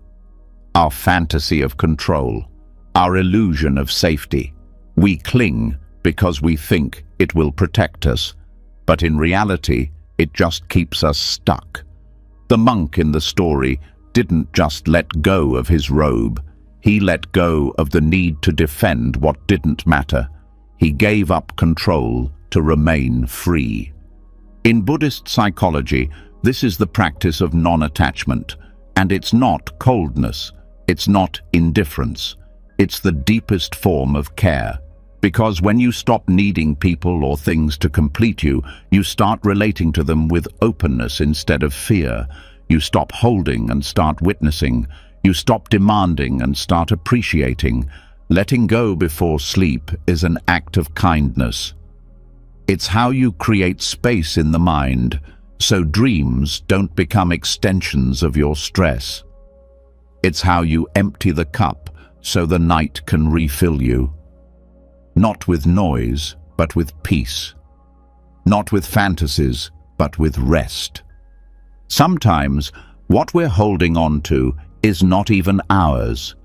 Our fantasy of control, our illusion of safety. We cling because we think it will protect us, but in reality, it just keeps us stuck. The monk in the story didn't just let go of his robe. He let go of the need to defend what didn't matter. He gave up control to remain free. In Buddhist psychology, this is the practice of non-attachment, and it's not coldness, it's not indifference, it's the deepest form of care. Because when you stop needing people or things to complete you, you start relating to them with openness instead of fear. You stop holding and start witnessing. You stop demanding and start appreciating. Letting go before sleep is an act of kindness. It's how you create space in the mind, so dreams don't become extensions of your stress. It's how you empty the cup so the night can refill you. Not with noise, but with peace. Not with fantasies, but with rest. Sometimes, what we're holding on to is not even ours.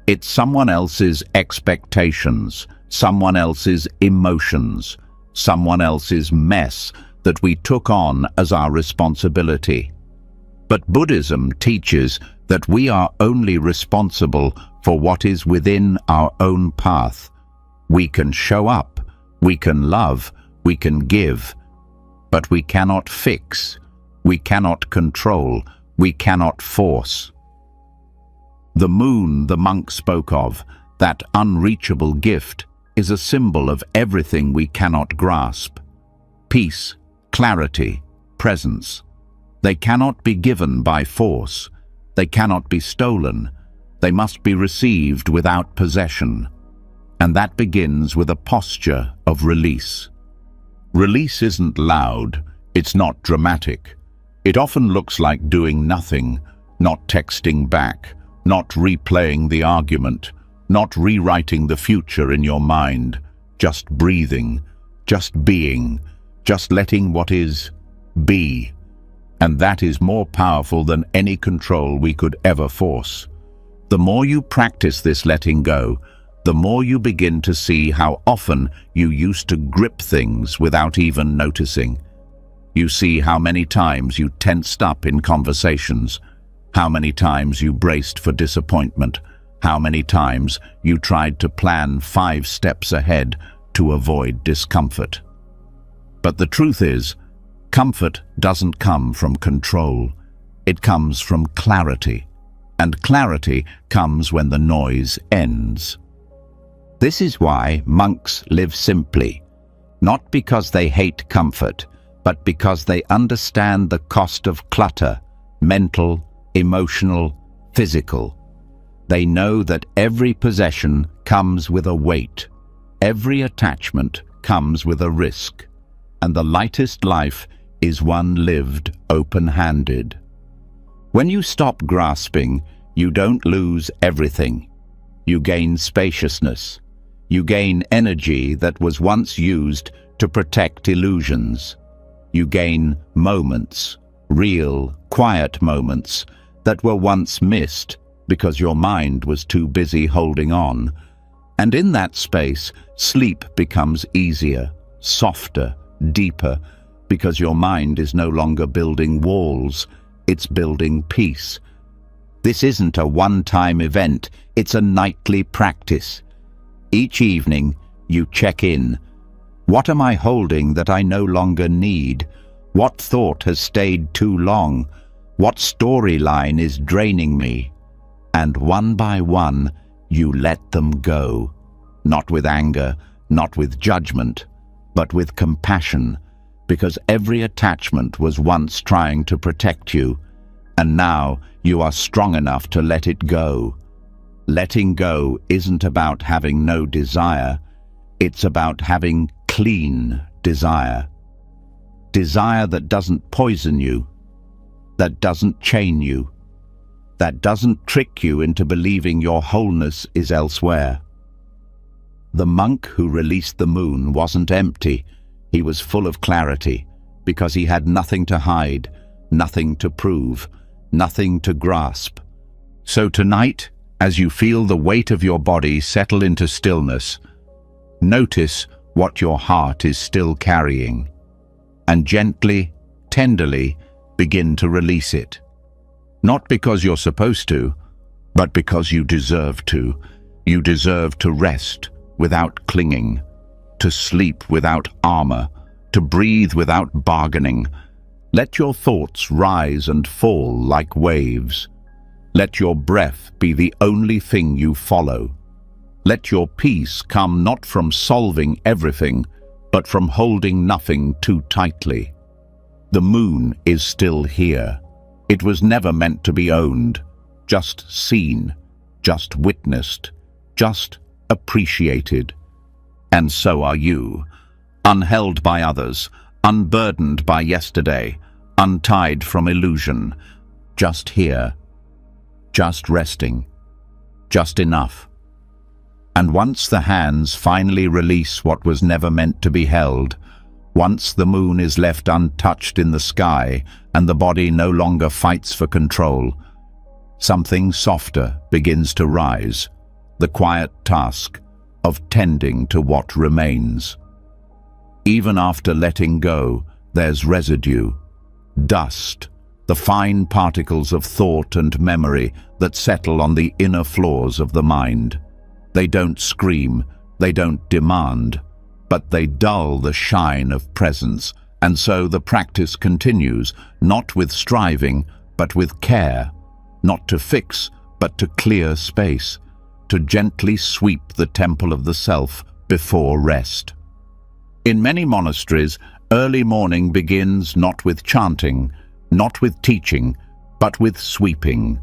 It's someone else's expectations, someone else's emotions, someone else's mess that we took on as our responsibility. But Buddhism teaches that we are only responsible for what is within our own path. We can show up, we can love, we can give, but we cannot fix, we cannot control, we cannot force. The moon the monk spoke of, that unreachable gift, is a symbol of everything we cannot grasp. Peace, clarity, presence. They cannot be given by force. They cannot be stolen. They must be received without possession. And that begins with a posture of release. Release isn't loud, it's not dramatic. It often looks like doing nothing, not texting back, not replaying the argument, not rewriting the future in your mind, just breathing, just being, just letting what is be. And that is more powerful than any control we could ever force. The more you practice this letting go, the more you begin to see how often you used to grip things without even noticing. You see how many times you tensed up in conversations, How many times you braced for disappointment? How many times you tried to plan 5 steps ahead to avoid discomfort? But the truth is, comfort doesn't come from control. It comes from clarity. And clarity comes when the noise ends. This is why monks live simply, not because they hate comfort, but because they understand the cost of clutter, mental, emotional, physical. They know that every possession comes with a weight, every attachment comes with a risk, and the lightest life is one lived open-handed. When you stop grasping, you don't lose everything. You gain spaciousness. You gain energy that was once used to protect illusions. You gain moments, real, quiet moments that were once missed because your mind was too busy holding on. And in that space, sleep becomes easier, softer, deeper, because your mind is no longer building walls, it's building peace. This isn't a one-time event, it's a nightly practice. Each evening, you check in. What am I holding that I no longer need? What thought has stayed too long? What storyline is draining me? And one by one, you let them go. Not with anger, not with judgment, but with compassion, because every attachment was once trying to protect you, and now you are strong enough to let it go. Letting go isn't about having no desire, it's about having clean desire. Desire that doesn't poison you, that doesn't chain you, that doesn't trick you into believing your wholeness is elsewhere. The monk who released the moon wasn't empty, he was full of clarity, because he had nothing to hide, nothing to prove, nothing to grasp. So tonight, as you feel the weight of your body settle into stillness, notice what your heart is still carrying, and gently, tenderly, begin to release it. Not because you're supposed to, but because you deserve to. You deserve to rest without clinging, to sleep without armor, to breathe without bargaining. Let your thoughts rise and fall like waves. Let your breath be the only thing you follow. Let your peace come not from solving everything, but from holding nothing too tightly. The moon is still here. It was never meant to be owned, just seen, just witnessed, just appreciated. And so are you, unheld by others, unburdened by yesterday, untied from illusion, just here, just resting, just enough. And once the hands finally release what was never meant to be held, once the moon is left untouched in the sky and the body no longer fights for control, something softer begins to rise, the quiet task of tending to what remains. Even after letting go, there's residue, dust, the fine particles of thought and memory that settle on the inner floors of the mind. They don't scream, they don't demand, but they dull the shine of presence, and so the practice continues, not with striving, but with care, not to fix, but to clear space, to gently sweep the temple of the self before rest. In many monasteries, early morning begins not with chanting, not with teaching, but with sweeping.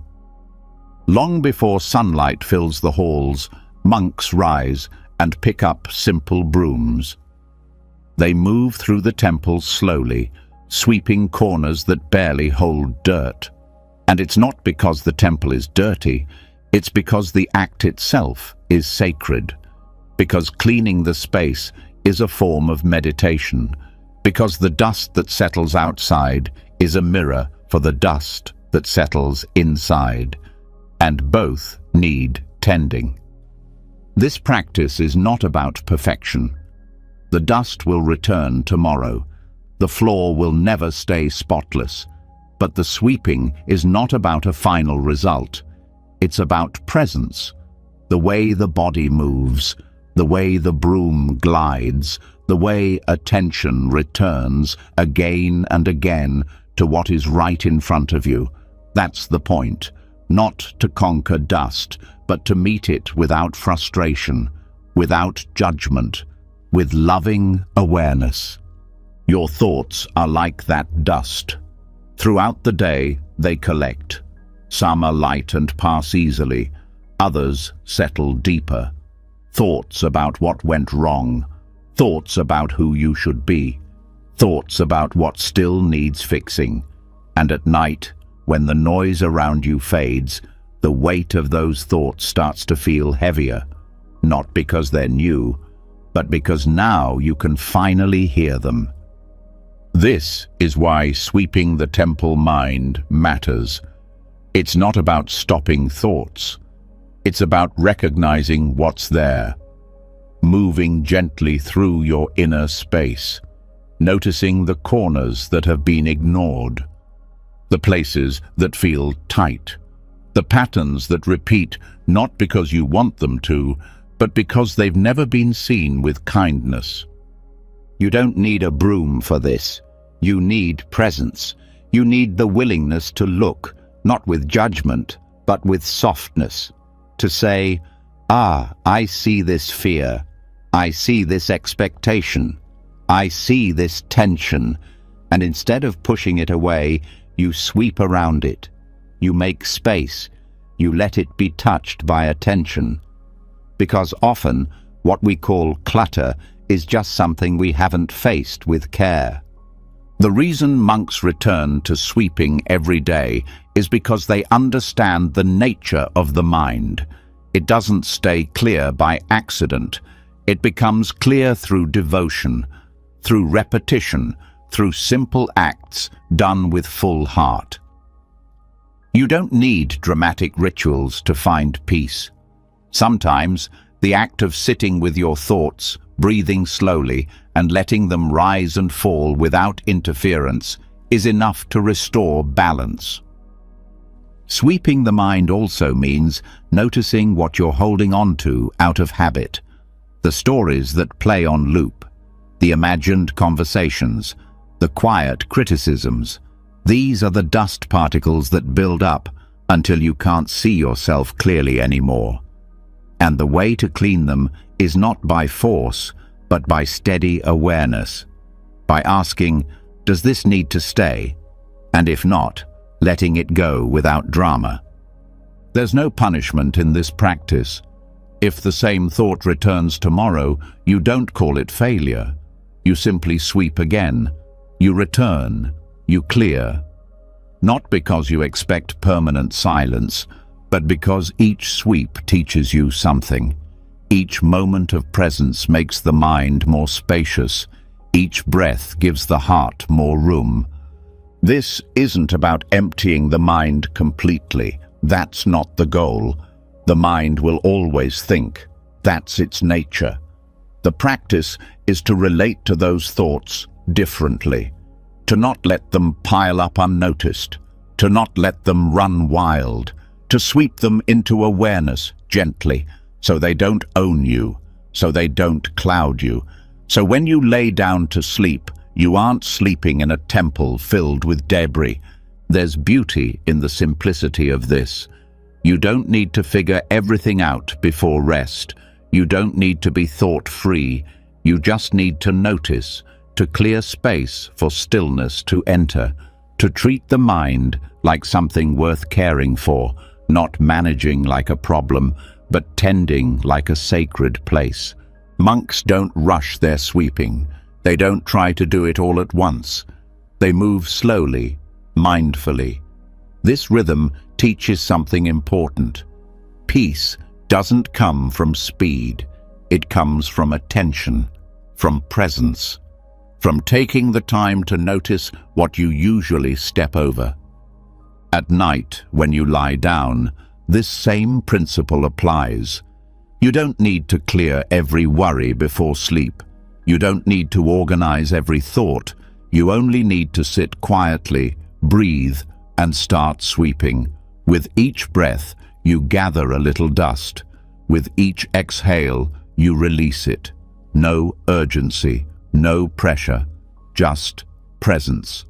Long before sunlight fills the halls, monks rise and pick up simple brooms. They move through the temple slowly, sweeping corners that barely hold dirt. And it's not because the temple is dirty, it's because the act itself is sacred, because cleaning the space is a form of meditation, because the dust that settles outside is a mirror for the dust that settles inside, and both need tending. This practice is not about perfection. The dust will return tomorrow. The floor will never stay spotless. But the sweeping is not about a final result. It's about presence, the way the body moves, the way the broom glides, the way attention returns again and again to what is right in front of you. That's the point. Not to conquer dust, but to meet it without frustration, without judgment, with loving awareness. Your thoughts are like that dust. Throughout the day, they collect. Some are light and pass easily. Others settle deeper. Thoughts about what went wrong. Thoughts about who you should be. Thoughts about what still needs fixing. And at night, when the noise around you fades, the weight of those thoughts starts to feel heavier. Not because they're new, but because now you can finally hear them. This is why sweeping the temple mind matters. It's not about stopping thoughts. It's about recognizing what's there, moving gently through your inner space, noticing the corners that have been ignored, the places that feel tight, the patterns that repeat not because you want them to, but because they've never been seen with kindness. You don't need a broom for this. You need presence. You need the willingness to look, not with judgment, but with softness. To say, I see this fear. I see this expectation. I see this tension. And instead of pushing it away, you sweep around it. You make space. You let it be touched by attention. Because often, what we call clutter is just something we haven't faced with care. The reason monks return to sweeping every day is because they understand the nature of the mind. It doesn't stay clear by accident. It becomes clear through devotion, through repetition, through simple acts done with full heart. You don't need dramatic rituals to find peace. Sometimes, the act of sitting with your thoughts, breathing slowly, and letting them rise and fall without interference is enough to restore balance. Sweeping the mind also means noticing what you're holding on to out of habit, the stories that play on loop, the imagined conversations, the quiet criticisms. These are the dust particles that build up until you can't see yourself clearly anymore. And the way to clean them is not by force, but by steady awareness, by asking, does this need to stay? And if not, letting it go without drama. There's no punishment in this practice. If the same thought returns tomorrow, you don't call it failure. You simply sweep again. You return. You clear. Not because you expect permanent silence, but because each sweep teaches you something. Each moment of presence makes the mind more spacious. Each breath gives the heart more room. This isn't about emptying the mind completely. That's not the goal. The mind will always think. That's its nature. The practice is to relate to those thoughts differently, to not let them pile up unnoticed, to not let them run wild, to sweep them into awareness gently, so they don't own you, so they don't cloud you. So when you lay down to sleep, you aren't sleeping in a temple filled with debris. There's beauty in the simplicity of this. You don't need to figure everything out before rest. You don't need to be thought-free. You just need to notice, to clear space for stillness to enter, to treat the mind like something worth caring for, not managing like a problem, but tending like a sacred place. Monks don't rush their sweeping. They don't try to do it all at once. They move slowly, mindfully. This rhythm teaches something important. Peace doesn't come from speed. It comes from attention, from presence, from taking the time to notice what you usually step over. At night, when you lie down, this same principle applies. You don't need to clear every worry before sleep. You don't need to organize every thought. You only need to sit quietly, Breathe and start sweeping. With each breath, you gather a little dust. With each exhale, you release it. No urgency, no pressure, just presence.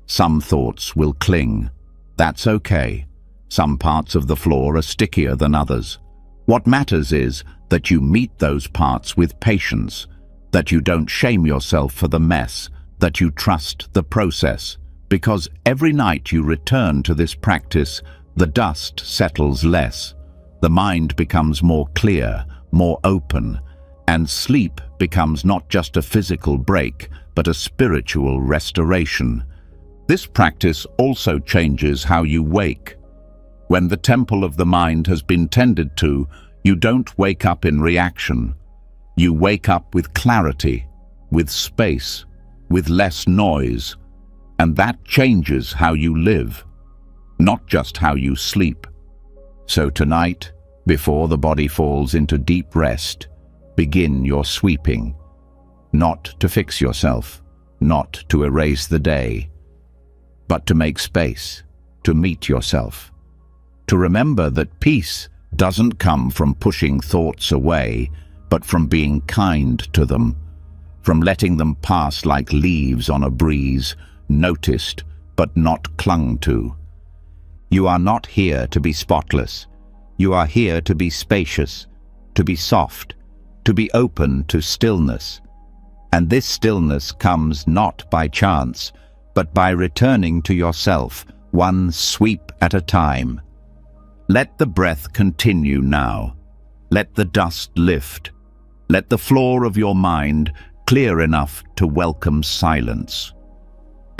Some thoughts will cling. That's okay. Some parts of the floor are stickier than others. What matters is that you meet those parts with patience, that you don't shame yourself for the mess, that you trust the process. Because every night you return to this practice, the dust settles less. The mind becomes more clear, more open, and sleep becomes not just a physical break, but a spiritual restoration. This practice also changes how you wake. When the temple of the mind has been tended to, you don't wake up in reaction. You wake up with clarity, with space, with less noise, and that changes how you live, not just how you sleep. So tonight, before the body falls into deep rest, begin your sweeping. Not to fix yourself, not to erase the day, but to make space, to meet yourself. To remember that peace doesn't come from pushing thoughts away, but from being kind to them, from letting them pass like leaves on a breeze, noticed but not clung to. You are not here to be spotless. You are here to be spacious, to be soft, to be open to stillness. And this stillness comes not by chance, but by returning to yourself, one sweep at a time. Let the breath continue now. Let the dust lift. Let the floor of your mind clear enough to welcome silence.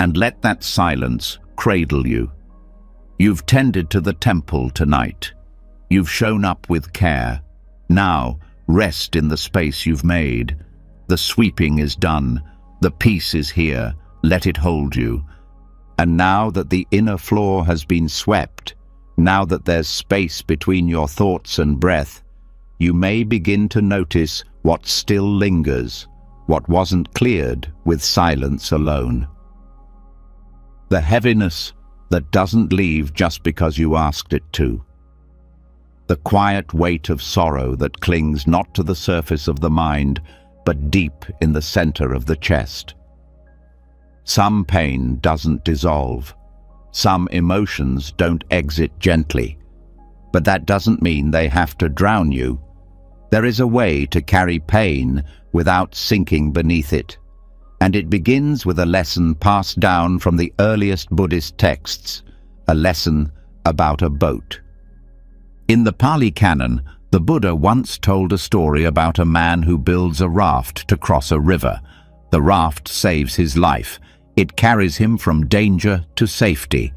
And let that silence cradle you. You've tended to the temple tonight. You've shown up with care. Now, rest in the space you've made. The sweeping is done. The peace is here. Let it hold you. And now that the inner floor has been swept, now that there's space between your thoughts and breath, you may begin to notice what still lingers, what wasn't cleared with silence alone. The heaviness that doesn't leave just because you asked it to. The quiet weight of sorrow that clings not to the surface of the mind, but deep in the center of the chest. Some pain doesn't dissolve. Some emotions don't exit gently. But that doesn't mean they have to drown you. There is a way to carry pain without sinking beneath it. And it begins with a lesson passed down from the earliest Buddhist texts, a lesson about a boat. In the Pali Canon, the Buddha once told a story about a man who builds a raft to cross a river. The raft saves his life. It carries him from danger to safety.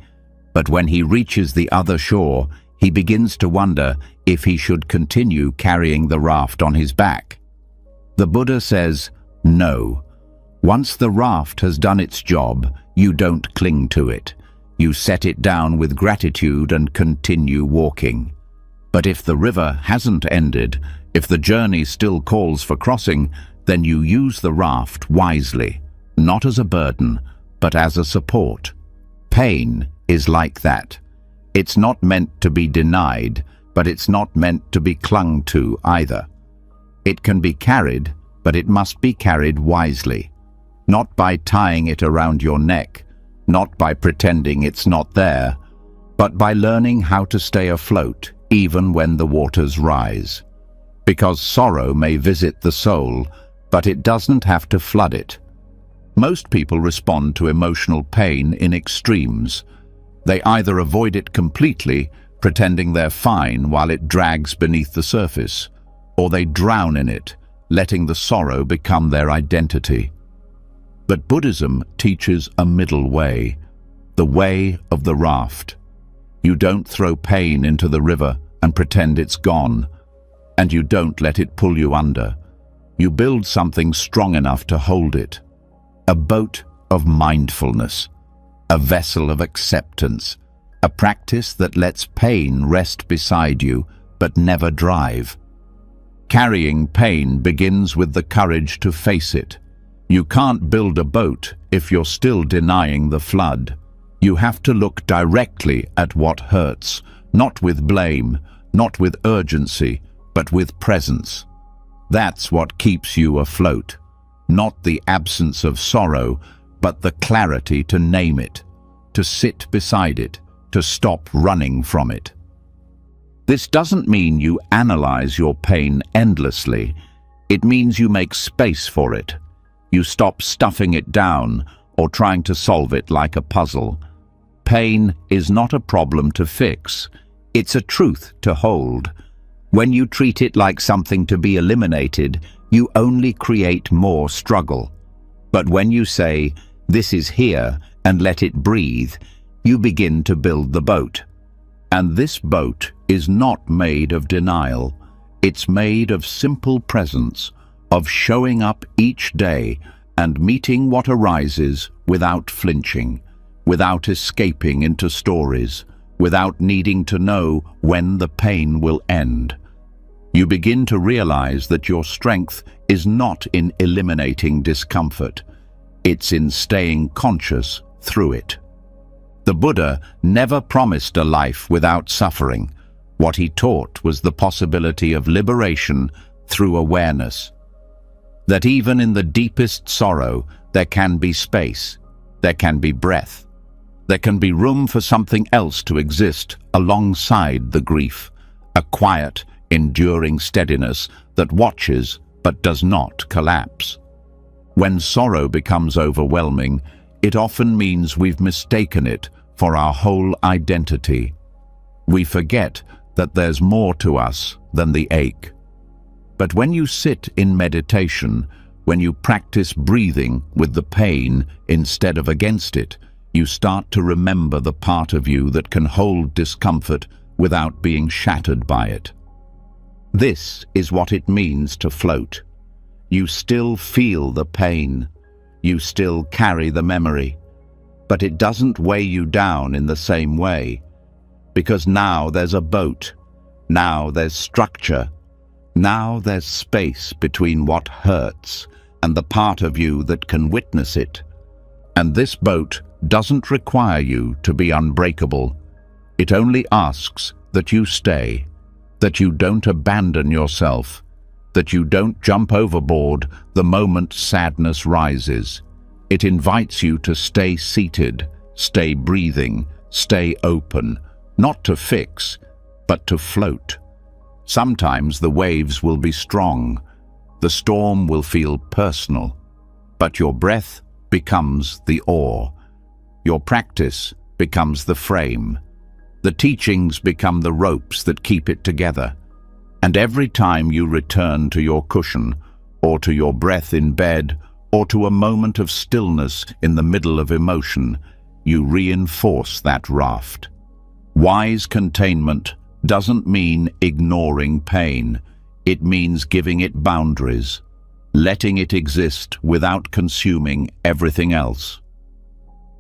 But when he reaches the other shore, he begins to wonder if he should continue carrying the raft on his back. The Buddha says, no. Once the raft has done its job, you don't cling to it. You set it down with gratitude and continue walking. But if the river hasn't ended, if the journey still calls for crossing, then you use the raft wisely, not as a burden, but as a support. Pain is like that. It's not meant to be denied, but it's not meant to be clung to either. It can be carried, but it must be carried wisely. Not by tying it around your neck, not by pretending it's not there, but by learning how to stay afloat even when the waters rise. Because sorrow may visit the soul, but it doesn't have to flood it. Most people respond to emotional pain in extremes. They either avoid it completely, pretending they're fine while it drags beneath the surface, or they drown in it, letting the sorrow become their identity. But Buddhism teaches a middle way, the way of the raft. You don't throw pain into the river and pretend it's gone, and you don't let it pull you under. You build something strong enough to hold it. A boat of mindfulness, a vessel of acceptance, a practice that lets pain rest beside you but never drive. Carrying pain begins with the courage to face it. You can't build a boat if you're still denying the flood. You have to look directly at what hurts, not with blame, not with urgency, but with presence. That's what keeps you afloat. Not the absence of sorrow, but the clarity to name it, to sit beside it, to stop running from it. This doesn't mean you analyze your pain endlessly. It means you make space for it. You stop stuffing it down or trying to solve it like a puzzle. Pain is not a problem to fix. It's a truth to hold. When you treat it like something to be eliminated, you only create more struggle. But when you say, "This is here," and let it breathe, you begin to build the boat. And this boat is not made of denial. It's made of simple presence, of showing up each day and meeting what arises without flinching, without escaping into stories, without needing to know when the pain will end. You begin to realize that your strength is not in eliminating discomfort. It's in staying conscious through it. The Buddha never promised a life without suffering. What he taught was the possibility of liberation through awareness. That even in the deepest sorrow, there can be space, there can be breath, there can be room for something else to exist alongside the grief, a quiet, enduring steadiness that watches but does not collapse. When sorrow becomes overwhelming, it often means we've mistaken it for our whole identity. We forget that there's more to us than the ache. But when you sit in meditation, when you practice breathing with the pain instead of against it, you start to remember the part of you that can hold discomfort without being shattered by it. This is what it means to float. You still feel the pain, you still carry the memory, but it doesn't weigh you down in the same way. Because now there's a boat, now there's structure, now there's space between what hurts and the part of you that can witness it. And this boat doesn't require you to be unbreakable. It only asks that you stay, that you don't abandon yourself, that you don't jump overboard the moment sadness rises. It invites you to stay seated, stay breathing, stay open, not to fix, but to float. Sometimes the waves will be strong, the storm will feel personal, but your breath becomes the oar. Your practice becomes the frame. The teachings become the ropes that keep it together. And every time you return to your cushion, or to your breath in bed, or to a moment of stillness in the middle of emotion, you reinforce that raft. Wise containment doesn't mean ignoring pain. It means giving it boundaries, letting it exist without consuming everything else.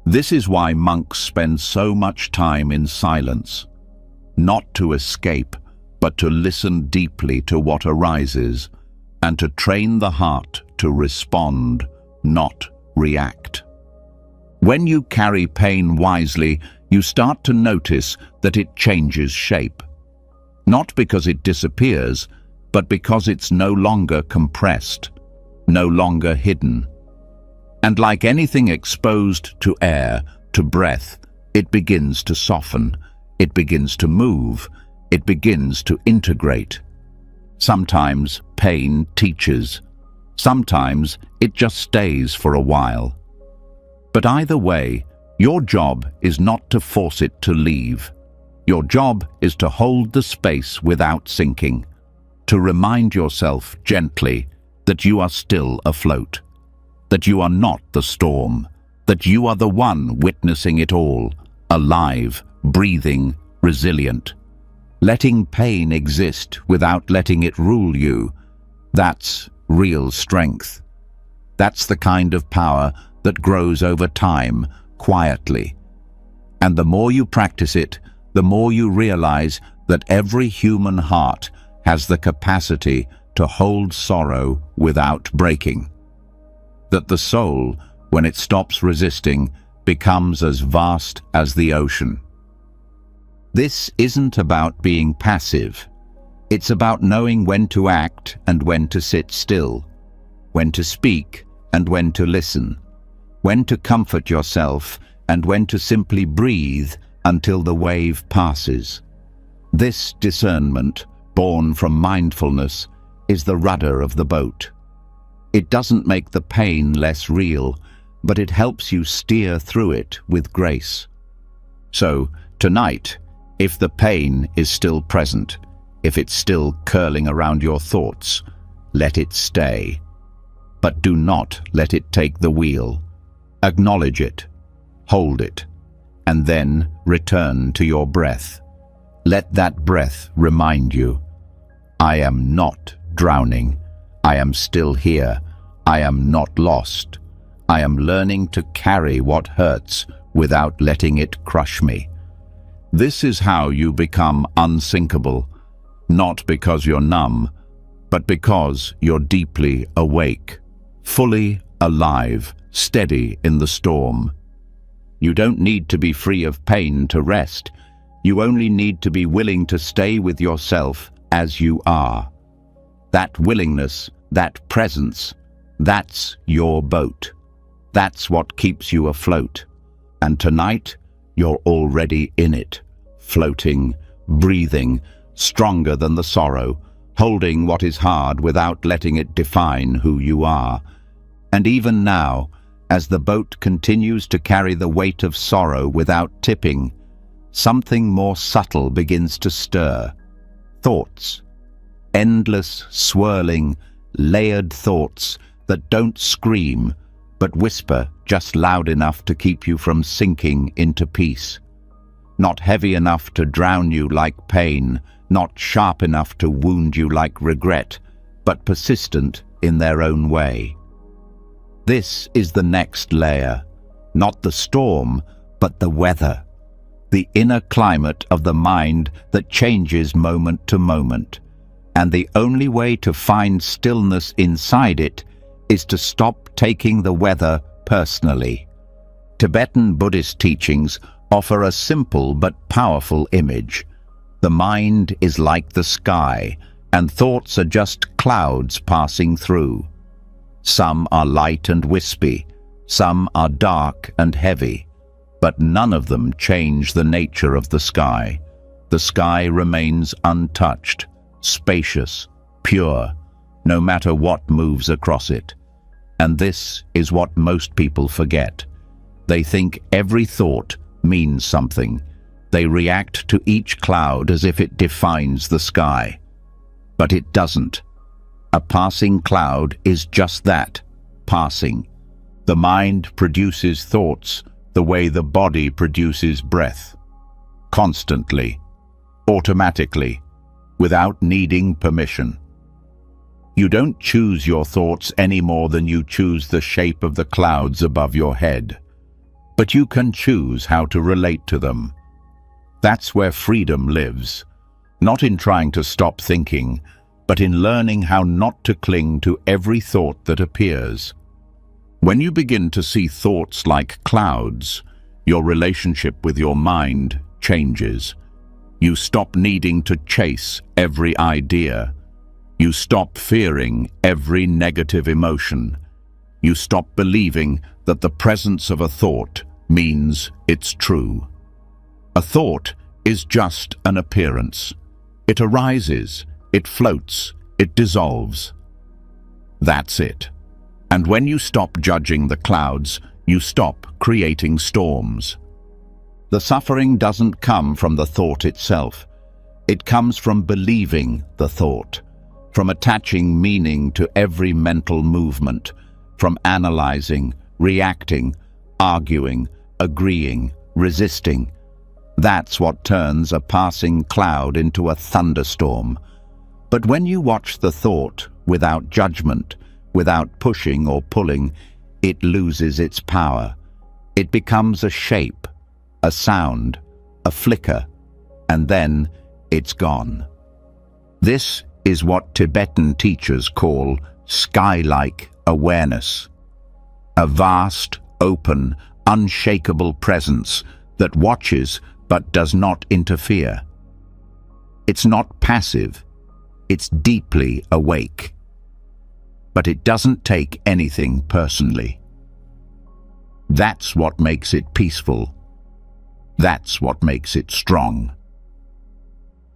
This is why monks spend so much time in silence, not to escape, but to listen deeply to what arises, and to train the heart to respond, not react. When you carry pain wisely, you start to notice that it changes shape. Not because it disappears, but because it's no longer compressed, no longer hidden. And like anything exposed to air, to breath, it begins to soften, it begins to move, it begins to integrate. Sometimes pain teaches, sometimes it just stays for a while. But either way, your job is not to force it to leave. Your job is to hold the space without sinking, to remind yourself gently that you are still afloat, that you are not the storm, that you are the one witnessing it all, alive, breathing, resilient. Letting pain exist without letting it rule you, that's real strength. That's the kind of power that grows over time, quietly. And the more you practice it, the more you realize that every human heart has the capacity to hold sorrow without breaking. That the soul, when it stops resisting, becomes as vast as the ocean. This isn't about being passive. It's about knowing when to act and when to sit still, when to speak and when to listen, when to comfort yourself and when to simply breathe until the wave passes. This discernment, born from mindfulness, is the rudder of the boat. It doesn't make the pain less real, but it helps you steer through it with grace. So, tonight, if the pain is still present, if it's still curling around your thoughts, let it stay. But do not let it take the wheel. Acknowledge it, hold it, and then return to your breath. Let that breath remind you, I am not drowning. I am still here. I am not lost. I am learning to carry what hurts without letting it crush me. This is how you become unsinkable, not because you're numb, but because you're deeply awake, fully alive, steady in the storm. You don't need to be free of pain to rest. You only need to be willing to stay with yourself as you are. That willingness, that presence, that's your boat. That's what keeps you afloat. And tonight, you're already in it, floating, breathing, stronger than the sorrow, holding what is hard without letting it define who you are. And even now, as the boat continues to carry the weight of sorrow without tipping, something more subtle begins to stir. Thoughts. Endless, swirling, layered thoughts that don't scream, but whisper just loud enough to keep you from sinking into peace. Not heavy enough to drown you like pain, not sharp enough to wound you like regret, but persistent in their own way. This is the next layer, not the storm, but the weather, the inner climate of the mind that changes moment to moment. And the only way to find stillness inside it is to stop taking the weather personally. Tibetan Buddhist teachings offer a simple but powerful image. The mind is like the sky, and thoughts are just clouds passing through. Some are light and wispy, some are dark and heavy, but none of them change the nature of the sky. The sky remains untouched, spacious, pure, no matter what moves across it. And this is what most people forget. They think every thought means something. They react to each cloud as if it defines the sky. But it doesn't. A passing cloud is just that, passing. The mind produces thoughts the way the body produces breath. Constantly, automatically, without needing permission. You don't choose your thoughts any more than you choose the shape of the clouds above your head. But you can choose how to relate to them. That's where freedom lives, not in trying to stop thinking, but in learning how not to cling to every thought that appears. When you begin to see thoughts like clouds, your relationship with your mind changes. You stop needing to chase every idea. You stop fearing every negative emotion. You stop believing that the presence of a thought means it's true. A thought is just an appearance. It arises, it floats, it dissolves. That's it. And when you stop judging the clouds, you stop creating storms. The suffering doesn't come from the thought itself. It comes from believing the thought, from attaching meaning to every mental movement, from analyzing, reacting, arguing, agreeing, resisting. That's what turns a passing cloud into a thunderstorm. But when you watch the thought without judgment, without pushing or pulling, it loses its power. It becomes a shape, a sound, a flicker, and then it's gone. This is what Tibetan teachers call sky-like awareness. A vast, open, unshakable presence that watches but does not interfere. It's not passive, it's deeply awake. But it doesn't take anything personally. That's what makes it peaceful. That's what makes it strong.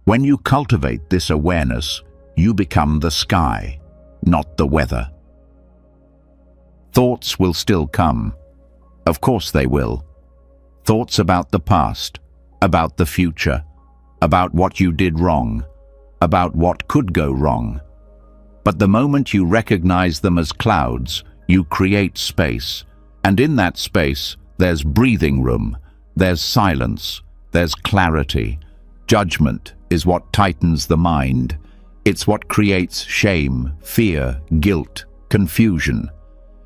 When you cultivate this awareness, you become the sky, not the weather. Thoughts will still come. Of course they will. Thoughts about the past, about the future, about what you did wrong, about what could go wrong. But the moment you recognize them as clouds, you create space. And in that space, there's breathing room, there's silence, there's clarity. Judgment is what tightens the mind. It's what creates shame, fear, guilt, confusion.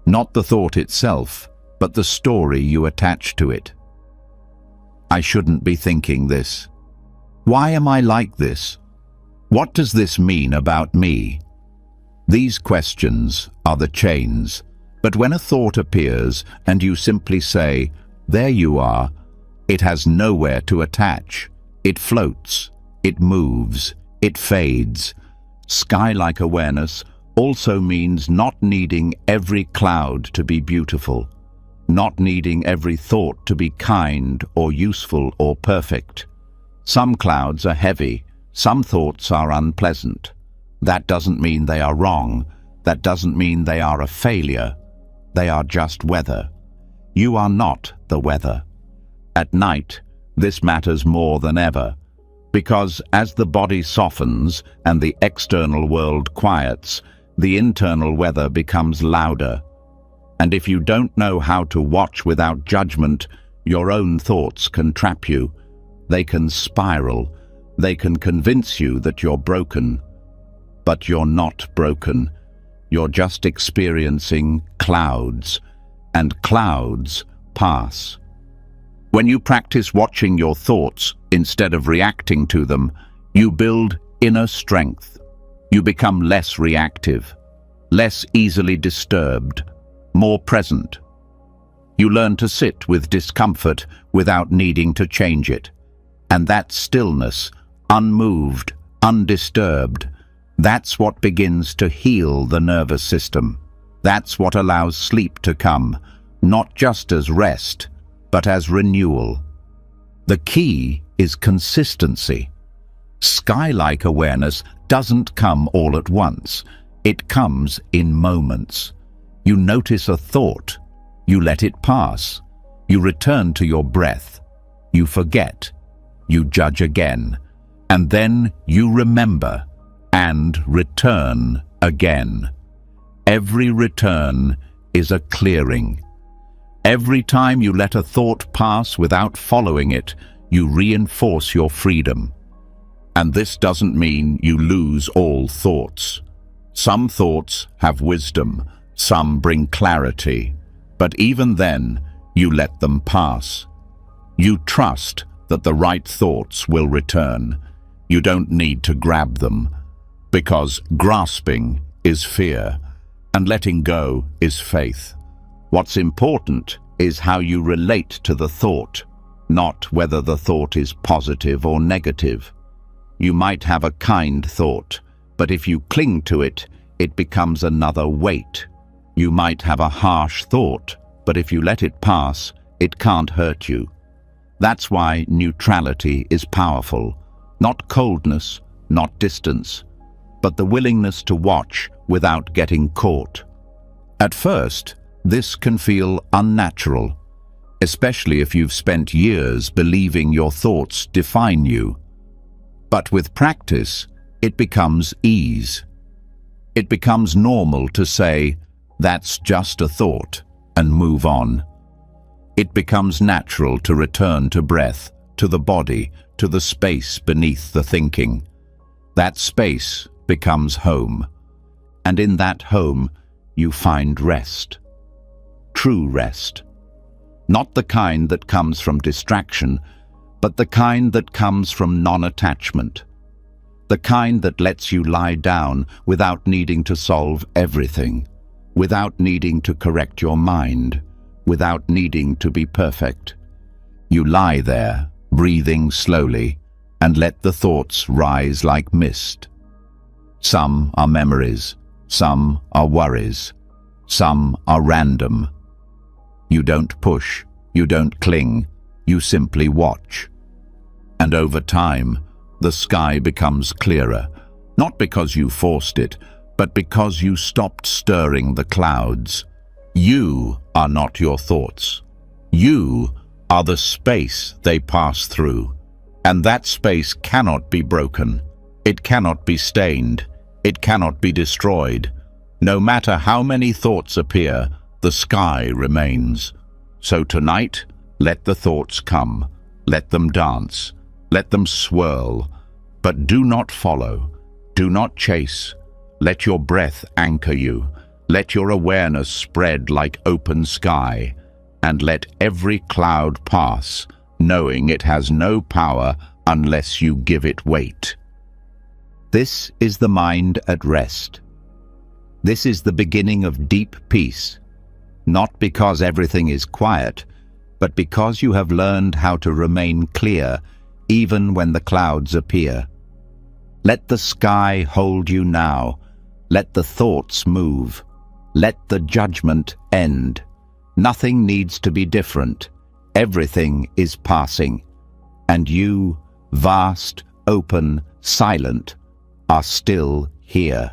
Not the thought itself, but the story you attach to it. I shouldn't be thinking this. Why am I like this? What does this mean about me? These questions are the chains. But when a thought appears and you simply say, "There you are," it has nowhere to attach. It floats, it moves, it fades. Sky-like awareness also means not needing every cloud to be beautiful, not needing every thought to be kind or useful or perfect. Some clouds are heavy, some thoughts are unpleasant. That doesn't mean they are wrong. That doesn't mean they are a failure. They are just weather. You are not the weather. At night, this matters more than ever, because as the body softens and the external world quiets, the internal weather becomes louder. And if you don't know how to watch without judgment, your own thoughts can trap you. They can spiral. They can convince you that you're broken. But you're not broken. You're just experiencing clouds, and clouds pass. When you practice watching your thoughts instead of reacting to them, you build inner strength. You become less reactive, less easily disturbed, more present. You learn to sit with discomfort without needing to change it. And that stillness, unmoved, undisturbed, that's what begins to heal the nervous system. That's what allows sleep to come, not just as rest, but as renewal. The key is consistency. Sky-like awareness doesn't come all at once. It comes in moments. You notice a thought. You let it pass. You return to your breath. You forget. You judge again. And then you remember. And return again. Every return is a clearing. Every time you let a thought pass without following it, you reinforce your freedom. And this doesn't mean you lose all thoughts. Some thoughts have wisdom, some bring clarity, but even then, you let them pass. You trust that the right thoughts will return. You don't need to grab them, because grasping is fear, and letting go is faith. What's important is how you relate to the thought, not whether the thought is positive or negative. You might have a kind thought, but if you cling to it, it becomes another weight. You might have a harsh thought, but if you let it pass, it can't hurt you. That's why neutrality is powerful. Not coldness, not distance, but the willingness to watch without getting caught. At first, this can feel unnatural, especially if you've spent years believing your thoughts define you. But with practice, it becomes ease. It becomes normal to say, "That's just a thought," and move on. It becomes natural to return to breath, to the body, to the space beneath the thinking. That space becomes home, and in that home you find rest. True rest. Not the kind that comes from distraction, but the kind that comes from non-attachment. The kind that lets you lie down without needing to solve everything, without needing to correct your mind, without needing to be perfect. You lie there, breathing slowly, and let the thoughts rise like mist. Some are memories, some are worries, some are random. You don't push, you don't cling, you simply watch. And over time, the sky becomes clearer, not because you forced it, but because you stopped stirring the clouds. You are not your thoughts. You are the space they pass through. And that space cannot be broken. It cannot be stained. It cannot be destroyed. No matter how many thoughts appear, the sky remains. So tonight, let the thoughts come. Let them dance. Let them swirl. But do not follow. Do not chase. Let your breath anchor you. Let your awareness spread like open sky. And let every cloud pass, knowing it has no power unless you give it weight. This is the mind at rest. This is the beginning of deep peace, not because everything is quiet, but because you have learned how to remain clear even when the clouds appear. Let the sky hold you now. Let the thoughts move. Let the judgment end. Nothing needs to be different. Everything is passing. And you, vast, open, silent, are still here.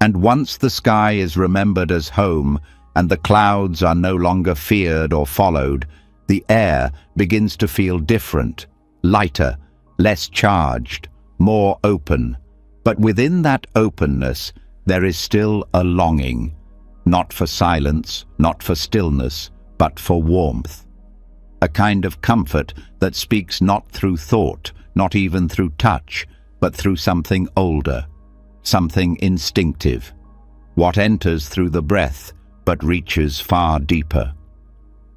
And once the sky is remembered as home and the clouds are no longer feared or followed, the air begins to feel different, lighter, less charged, more open. But within that openness, there is still a longing, not for silence, not for stillness, but for warmth. A kind of comfort that speaks not through thought, not even through touch, but through something older, something instinctive, what enters through the breath but reaches far deeper.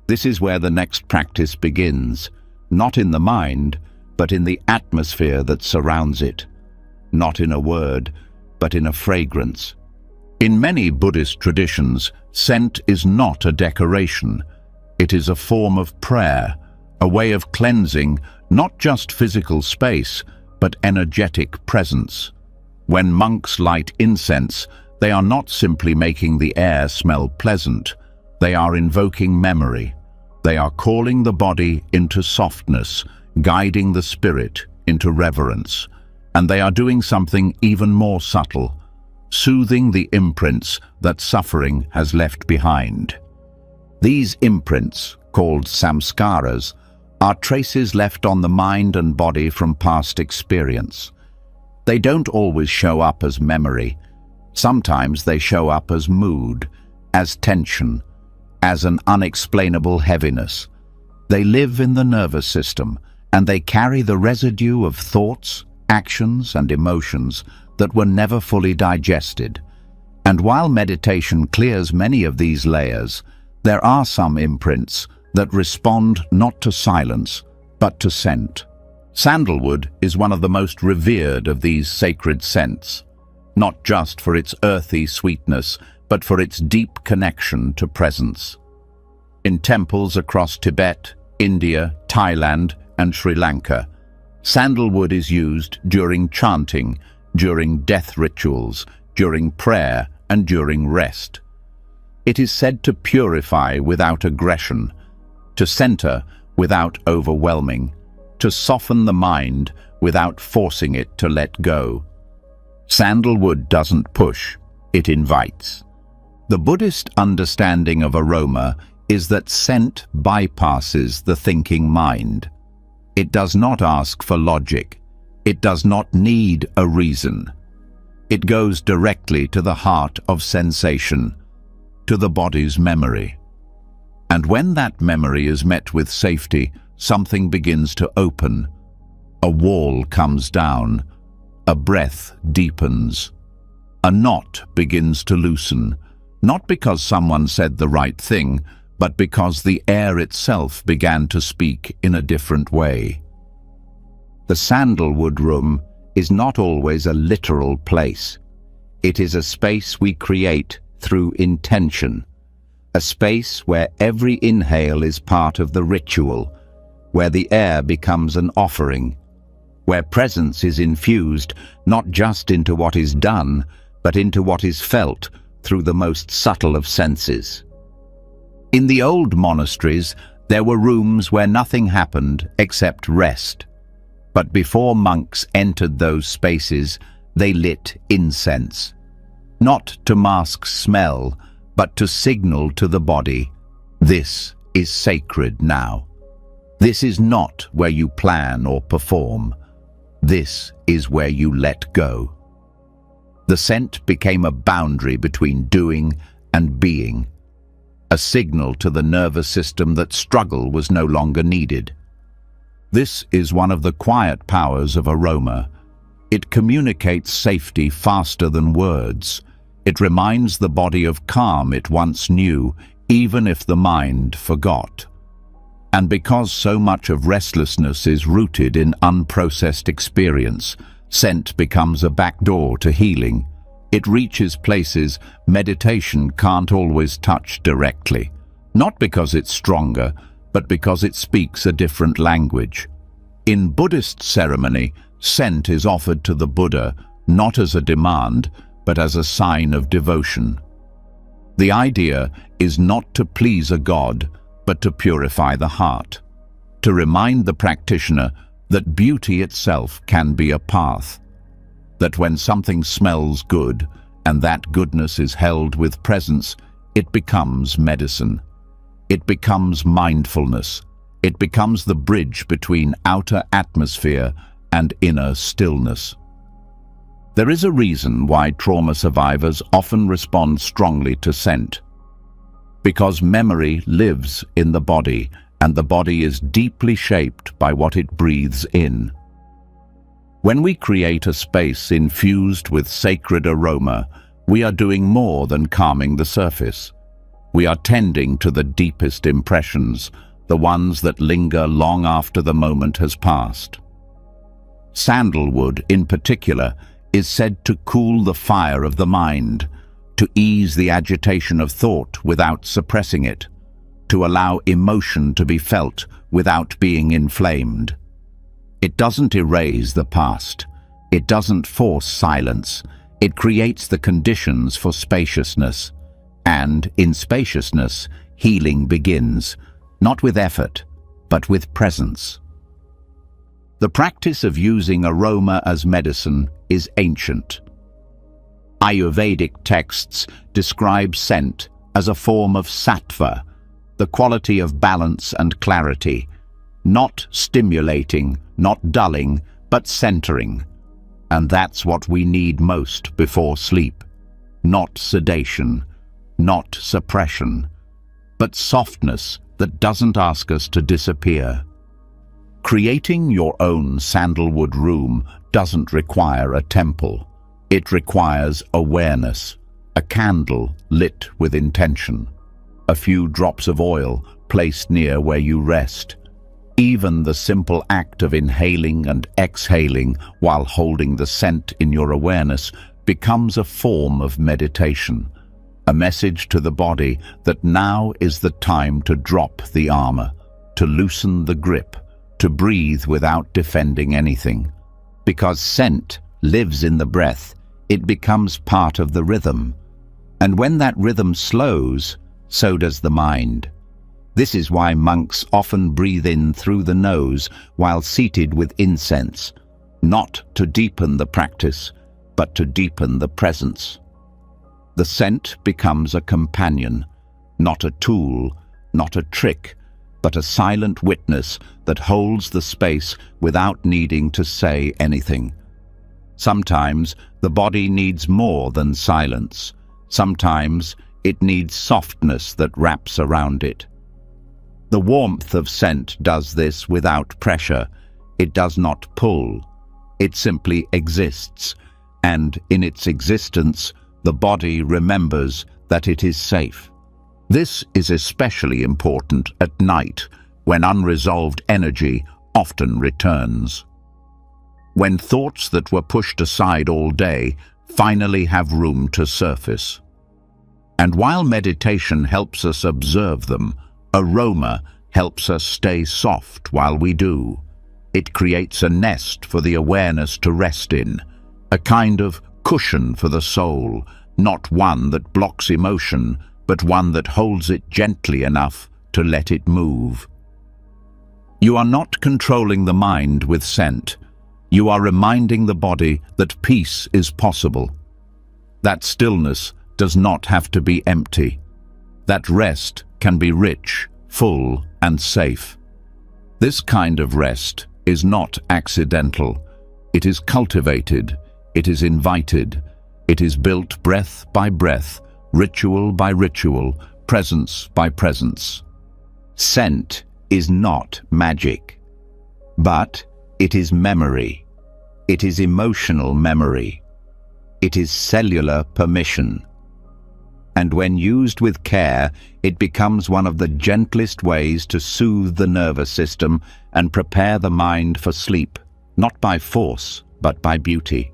This is where the next practice begins, not in the mind, but in the atmosphere that surrounds it, not in a word, but in a fragrance. In many Buddhist traditions, scent is not a decoration. It is a form of prayer, a way of cleansing not just physical space, but energetic presence. When monks light incense, they are not simply making the air smell pleasant. They are invoking memory. They are calling the body into softness, guiding the spirit into reverence. And they are doing something even more subtle, soothing the imprints that suffering has left behind. These imprints, called samskaras, are traces left on the mind and body from past experience. They don't always show up as memory. Sometimes they show up as mood, as tension, as an unexplainable heaviness. They live in the nervous system, and they carry the residue of thoughts, actions, and emotions that were never fully digested. And while meditation clears many of these layers, there are some imprints that respond not to silence, but to scent. Sandalwood is one of the most revered of these sacred scents, not just for its earthy sweetness, but for its deep connection to presence. In temples across Tibet, India, Thailand, and Sri Lanka, sandalwood is used during chanting, during death rituals, during prayer, and during rest. It is said to purify without aggression, to center without overwhelming, to soften the mind without forcing it to let go. Sandalwood doesn't push, it invites. The Buddhist understanding of aroma is that scent bypasses the thinking mind. It does not ask for logic. It does not need a reason. It goes directly to the heart of sensation, to the body's memory. And when that memory is met with safety, something begins to open. A wall comes down. A breath deepens. A knot begins to loosen, not because someone said the right thing, but because the air itself began to speak in a different way. The sandalwood room is not always a literal place. It is a space we create through intention. a space where every inhale is part of the ritual, where the air becomes an offering, where presence is infused not just into what is done, but into what is felt through the most subtle of senses. In the old monasteries, there were rooms where nothing happened except rest. But before monks entered those spaces, they lit incense, not to mask smell, but to signal to the body, this is sacred now. This is not where you plan or perform. This is where you let go. The scent became a boundary between doing and being, a signal to the nervous system that struggle was no longer needed. This is one of the quiet powers of aroma. It communicates safety faster than words. It reminds the body of calm it once knew, even if the mind forgot. And because so much of restlessness is rooted in unprocessed experience, scent becomes a backdoor to healing. It reaches places meditation can't always touch directly, not because it's stronger, but because it speaks a different language. In Buddhist ceremony, scent is offered to the Buddha not as a demand, but as a sign of devotion. The idea is not to please a god, but to purify the heart, to remind the practitioner that beauty itself can be a path, that when something smells good and that goodness is held with presence, it becomes medicine. It becomes mindfulness. It becomes the bridge between outer atmosphere and inner stillness. There is a reason why trauma survivors often respond strongly to scent. Because memory lives in the body, and the body is deeply shaped by what it breathes in. When we create a space infused with sacred aroma, we are doing more than calming the surface. We are tending to the deepest impressions, the ones that linger long after the moment has passed. Sandalwood, in particular, is said to cool the fire of the mind, to ease the agitation of thought without suppressing it, to allow emotion to be felt without being inflamed. It doesn't erase the past. It doesn't force silence. It creates the conditions for spaciousness. And in spaciousness, healing begins, not with effort, but with presence. The practice of using aroma as medicine is ancient. Ayurvedic texts describe scent as a form of sattva, the quality of balance and clarity, not stimulating, not dulling, but centering. And that's what we need most before sleep. Not sedation, not suppression, but softness that doesn't ask us to disappear. Creating your own sandalwood room doesn't require a temple. It requires awareness, a candle lit with intention, a few drops of oil placed near where you rest. Even the simple act of inhaling and exhaling while holding the scent in your awareness becomes a form of meditation, a message to the body that now is the time to drop the armor, to loosen the grip, to breathe without defending anything. Because scent lives in the breath, it becomes part of the rhythm. And when that rhythm slows, so does the mind. This is why monks often breathe in through the nose while seated with incense, not to deepen the practice, but to deepen the presence. The scent becomes a companion, not a tool, not a trick, but a silent witness that holds the space without needing to say anything. Sometimes the body needs more than silence. Sometimes it needs softness that wraps around it. The warmth of scent does this without pressure. It does not pull. It simply exists, and in its existence, the body remembers that it is safe. This is especially important at night, when unresolved energy often returns. When thoughts that were pushed aside all day finally have room to surface. And while meditation helps us observe them, aroma helps us stay soft while we do. It creates a nest for the awareness to rest in, a kind of cushion for the soul, not one that blocks emotion, but one that holds it gently enough to let it move. You are not controlling the mind with scent. You are reminding the body that peace is possible. That stillness does not have to be empty. That rest can be rich, full, and safe. This kind of rest is not accidental. It is cultivated. It is invited. It is built breath by breath, ritual by ritual, presence by presence. Scent is not magic, but it is memory. It is emotional memory. It is cellular permission. And when used with care, it becomes one of the gentlest ways to soothe the nervous system and prepare the mind for sleep, not by force, but by beauty.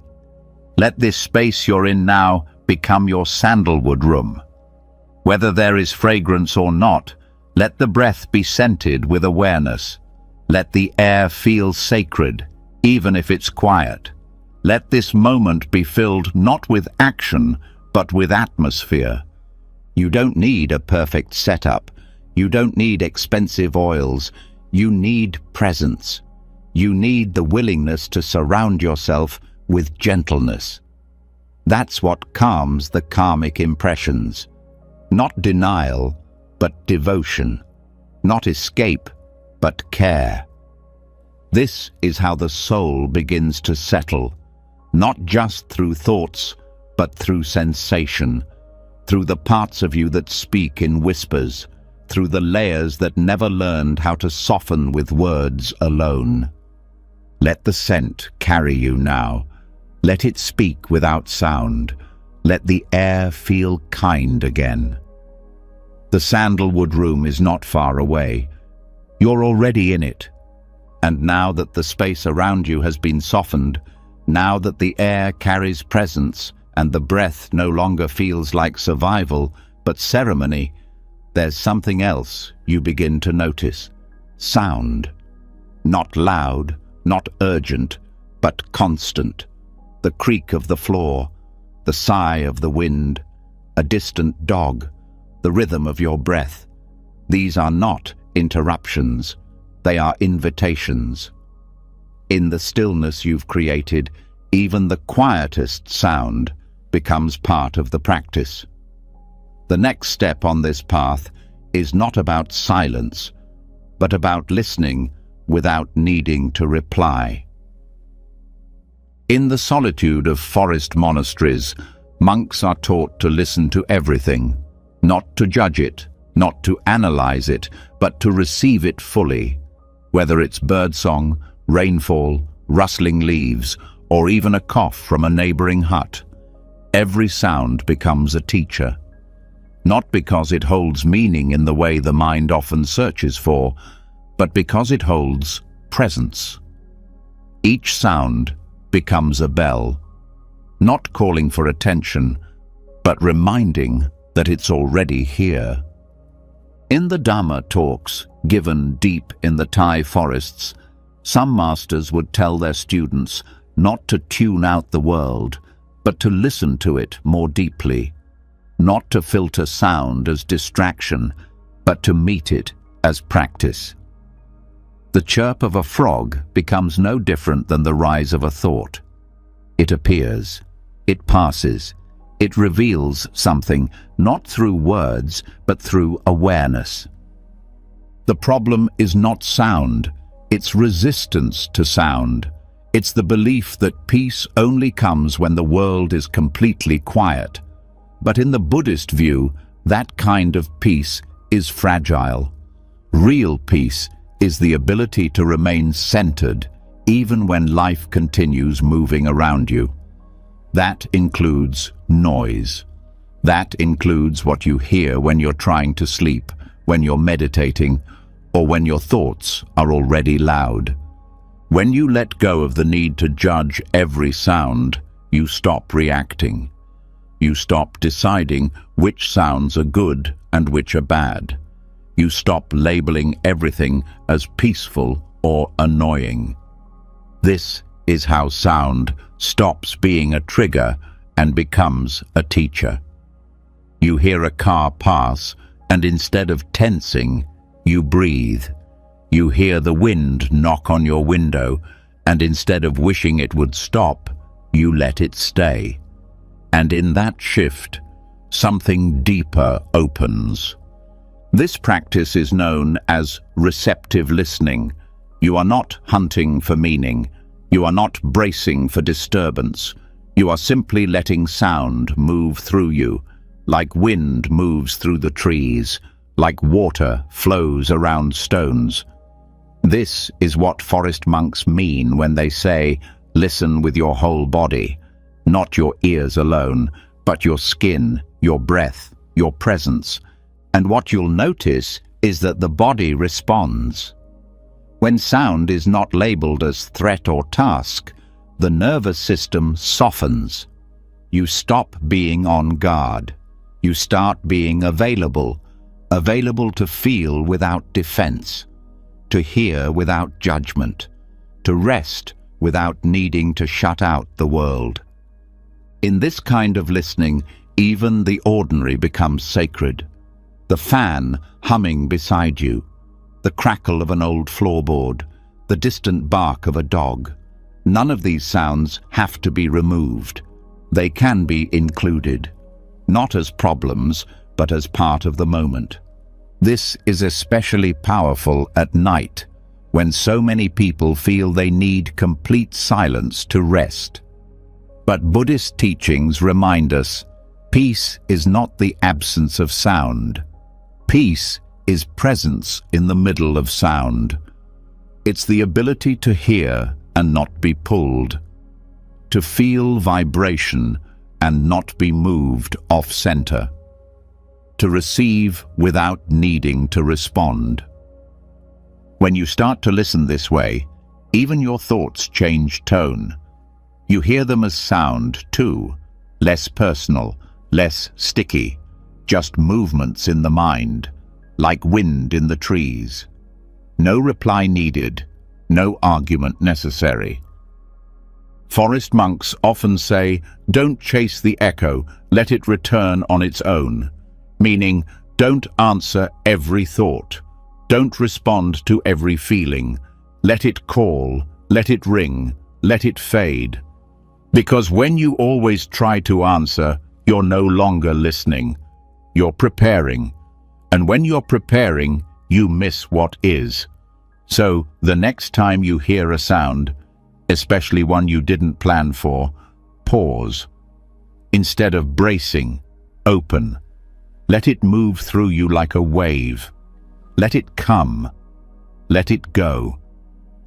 Let this space you're in now become your sandalwood room. Whether there is fragrance or not, let the breath be scented with awareness. Let the air feel sacred, even if it's quiet. Let this moment be filled not with action, but with atmosphere. You don't need a perfect setup. You don't need expensive oils. You need presence. You need the willingness to surround yourself with gentleness. That's what calms the karmic impressions. Not denial, but devotion. Not escape, but care. This is how the soul begins to settle, not just through thoughts, but through sensation, through the parts of you that speak in whispers, through the layers that never learned how to soften with words alone. Let the scent carry you now. Let it speak without sound. Let the air feel kind again. The sandalwood room is not far away. You're already in it. And now that the space around you has been softened, now that the air carries presence and the breath no longer feels like survival, but ceremony, there's something else you begin to notice. Sound. Not loud, not urgent, but constant. The creak of the floor, the sigh of the wind, a distant dog, the rhythm of your breath. These are not interruptions. They are invitations. In the stillness you've created, even the quietest sound becomes part of the practice. The next step on this path is not about silence, but about listening without needing to reply. In the solitude of forest monasteries, monks are taught to listen to everything, not to judge it, not to analyze it, but to receive it fully, whether it's birdsong, rainfall, rustling leaves, or even a cough from a neighboring hut. Every sound becomes a teacher, not because it holds meaning in the way the mind often searches for, but because it holds presence. Each sound becomes a bell, not calling for attention, but reminding that it's already here. In the Dhamma talks given deep in the Thai forests, some masters would tell their students not to tune out the world, but to listen to it more deeply, not to filter sound as distraction, but to meet it as practice. The chirp of a frog becomes no different than the rise of a thought. It appears, it passes, it reveals something, not through words, but through awareness. The problem is not sound, it's resistance to sound. It's the belief that peace only comes when the world is completely quiet. But in the Buddhist view, that kind of peace is fragile. Real peace is the ability to remain centered, even when life continues moving around you. That includes noise. That includes what you hear when you're trying to sleep, when you're meditating, or when your thoughts are already loud. When you let go of the need to judge every sound, you stop reacting. You stop deciding which sounds are good and which are bad. You stop labeling everything as peaceful or annoying. This is how sound stops being a trigger and becomes a teacher. You hear a car pass, and instead of tensing, you breathe. You hear the wind knock on your window, and instead of wishing it would stop, you let it stay. And in that shift, something deeper opens. This practice is known as receptive listening. You are not hunting for meaning. You are not bracing for disturbance. You are simply letting sound move through you, like wind moves through the trees, like water flows around stones. This is what forest monks mean when they say, listen with your whole body, not your ears alone, but your skin, your breath, your presence. And what you'll notice is that the body responds. When sound is not labeled as threat or task, the nervous system softens. You stop being on guard. You start being available to feel without defense, to hear without judgment, to rest without needing to shut out the world. In this kind of listening, even the ordinary becomes sacred. The fan humming beside you, the crackle of an old floorboard, the distant bark of a dog. None of these sounds have to be removed. They can be included, not as problems, but as part of the moment. This is especially powerful at night, when so many people feel they need complete silence to rest. But Buddhist teachings remind us, peace is not the absence of sound. Peace is presence in the middle of sound. It's the ability to hear and not be pulled, to feel vibration and not be moved off-center, to receive without needing to respond. When you start to listen this way, even your thoughts change tone. You hear them as sound too, less personal, less sticky, just movements in the mind, like wind in the trees. No reply needed, no argument necessary. Forest monks often say, don't chase the echo, let it return on its own. Meaning, don't answer every thought. Don't respond to every feeling. Let it call, let it ring, let it fade. Because when you always try to answer, you're no longer listening. You're preparing. And when you're preparing, you miss what is. So, the next time you hear a sound, especially one you didn't plan for, pause. Instead of bracing, open. Let it move through you like a wave. Let it come. Let it go.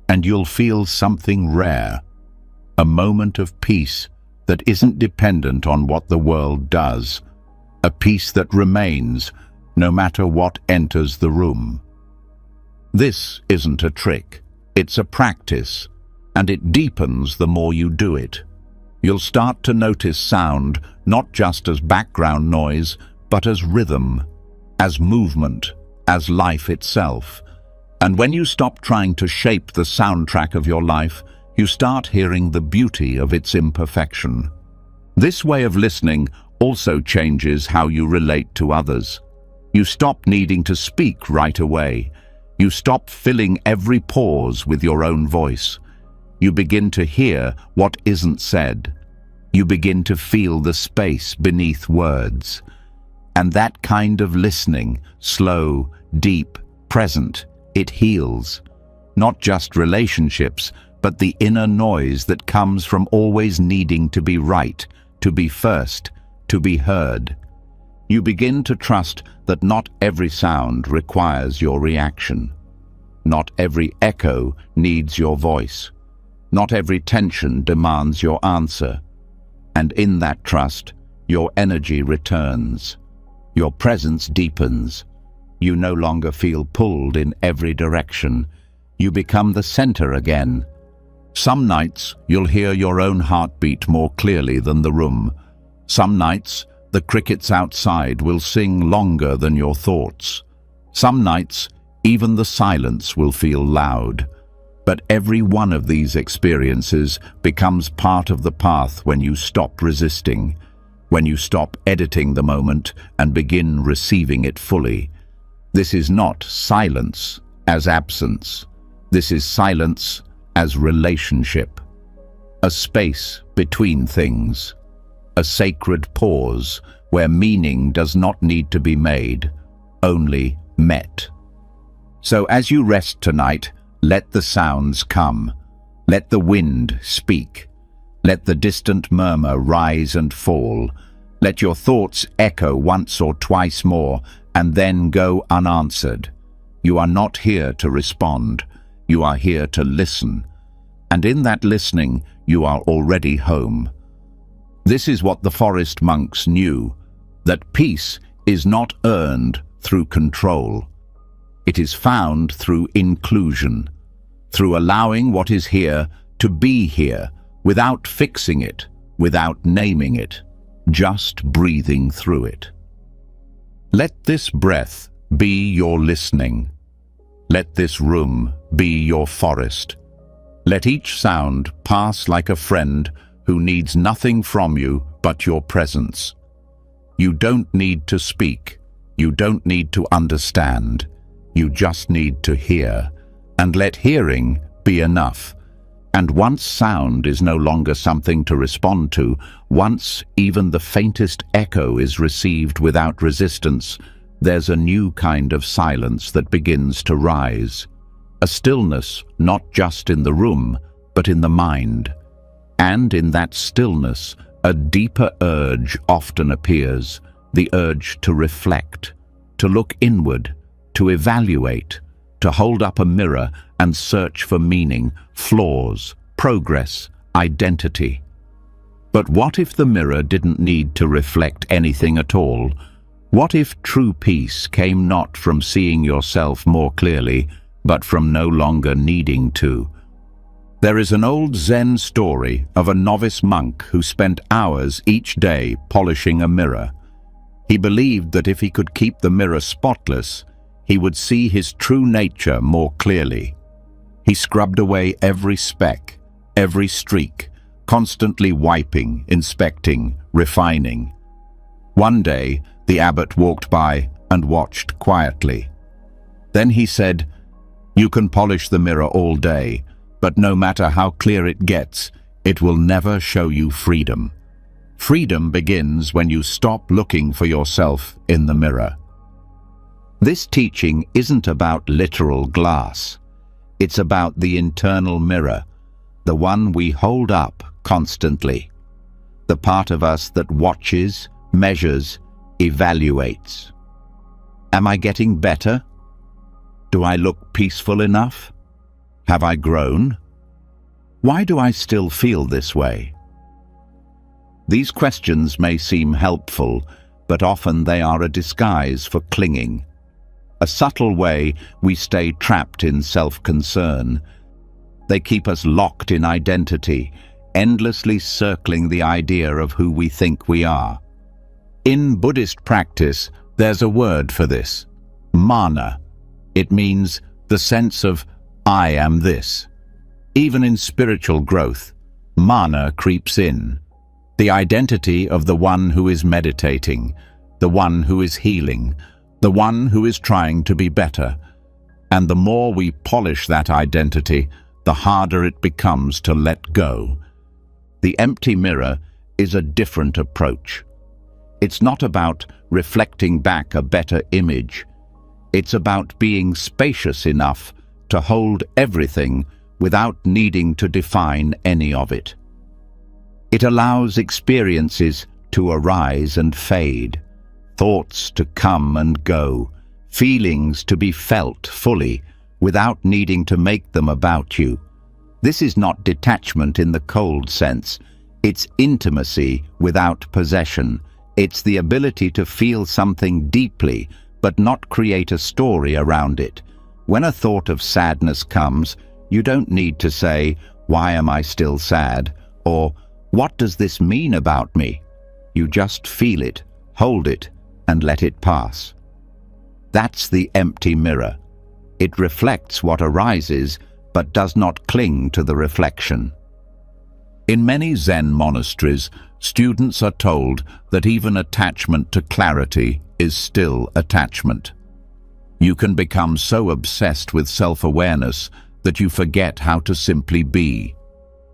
And you'll feel something rare. A moment of peace that isn't dependent on what the world does. A peace that remains, no matter what enters the room. This isn't a trick. It's a practice. And it deepens the more you do it. You'll start to notice sound not just as background noise, but as rhythm, as movement, as life itself. And when you stop trying to shape the soundtrack of your life, you start hearing the beauty of its imperfection. This way of listening also changes how you relate to others. You stop needing to speak right away. You stop filling every pause with your own voice. You begin to hear what isn't said. You begin to feel the space beneath words. And that kind of listening, slow, deep, present, it heals. Not just relationships, but the inner noise that comes from always needing to be right, to be first, to be heard. You begin to trust that not every sound requires your reaction. Not every echo needs your voice. Not every tension demands your answer. And in that trust, your energy returns. Your presence deepens. You no longer feel pulled in every direction. You become the center again. Some nights, you'll hear your own heartbeat more clearly than the room. Some nights, the crickets outside will sing longer than your thoughts. Some nights, even the silence will feel loud. But every one of these experiences becomes part of the path when you stop resisting, when you stop editing the moment and begin receiving it fully. This is not silence as absence. This is silence as relationship. A space between things. A sacred pause where meaning does not need to be made, only met. So as you rest tonight, let the sounds come. Let the wind speak. Let the distant murmur rise and fall. Let your thoughts echo once or twice more and then go unanswered. You are not here to respond. You are here to listen. And in that listening, you are already home. This is what the forest monks knew, that peace is not earned through control. It is found through inclusion, through allowing what is here to be here, without fixing it, without naming it, just breathing through it. Let this breath be your listening. Let this room be your forest. Let each sound pass like a friend who needs nothing from you but your presence. You don't need to speak. You don't need to understand. You just need to hear. And let hearing be enough. And once sound is no longer something to respond to, once even the faintest echo is received without resistance, there's a new kind of silence that begins to rise. A stillness not just in the room, but in the mind. And in that stillness, a deeper urge often appears, the urge to reflect, to look inward, to evaluate, to hold up a mirror and search for meaning, flaws, progress, identity. But what if the mirror didn't need to reflect anything at all? What if true peace came not from seeing yourself more clearly, but from no longer needing to? There is an old Zen story of a novice monk who spent hours each day polishing a mirror. He believed that if he could keep the mirror spotless, he would see his true nature more clearly. He scrubbed away every speck, every streak, constantly wiping, inspecting, refining. One day, the abbot walked by and watched quietly. Then he said, "You can polish the mirror all day, but no matter how clear it gets, it will never show you freedom. Freedom begins when you stop looking for yourself in the mirror." This teaching isn't about literal glass. It's about the internal mirror, the one we hold up constantly, the part of us that watches, measures, evaluates. Am I getting better? Do I look peaceful enough? Have I grown? Why do I still feel this way? These questions may seem helpful, but often they are a disguise for clinging. A subtle way we stay trapped in self-concern. They keep us locked in identity, endlessly circling the idea of who we think we are. In Buddhist practice, there's a word for this, mana. It means the sense of I am this. Even in spiritual growth, mana creeps in. The identity of the one who is meditating, the one who is healing, the one who is trying to be better. And the more we polish that identity, the harder it becomes to let go. The empty mirror is a different approach. It's not about reflecting back a better image. It's about being spacious enough to hold everything without needing to define any of it. It allows experiences to arise and fade, thoughts to come and go, feelings to be felt fully without needing to make them about you. This is not detachment in the cold sense. It's intimacy without possession. It's the ability to feel something deeply, but not create a story around it. When a thought of sadness comes, you don't need to say, "Why am I still sad?" or "What does this mean about me?" You just feel it, hold it, and let it pass. That's the empty mirror. It reflects what arises, but does not cling to the reflection. In many Zen monasteries, students are told that even attachment to clarity is still attachment. You can become so obsessed with self-awareness that you forget how to simply be.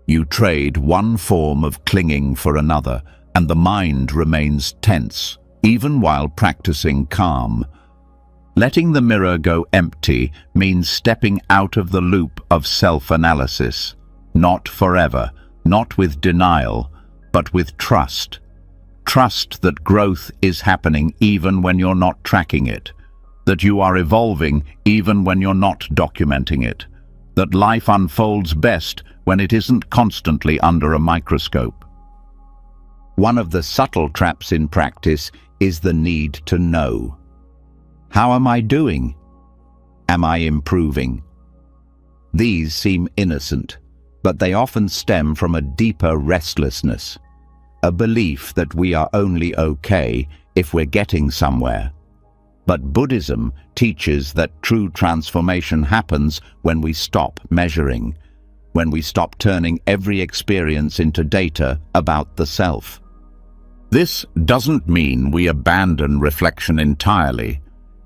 You trade one form of clinging for another, and the mind remains tense, even while practicing calm. Letting the mirror go empty means stepping out of the loop of self-analysis, not forever, not with denial, but with trust. Trust that growth is happening even when you're not tracking it, that you are evolving even when you're not documenting it, that life unfolds best when it isn't constantly under a microscope. One of the subtle traps in practice is the need to know. How am I doing? Am I improving? These seem innocent, but they often stem from a deeper restlessness, a belief that we are only okay if we're getting somewhere. But Buddhism teaches that true transformation happens when we stop measuring, when we stop turning every experience into data about the self. This doesn't mean we abandon reflection entirely.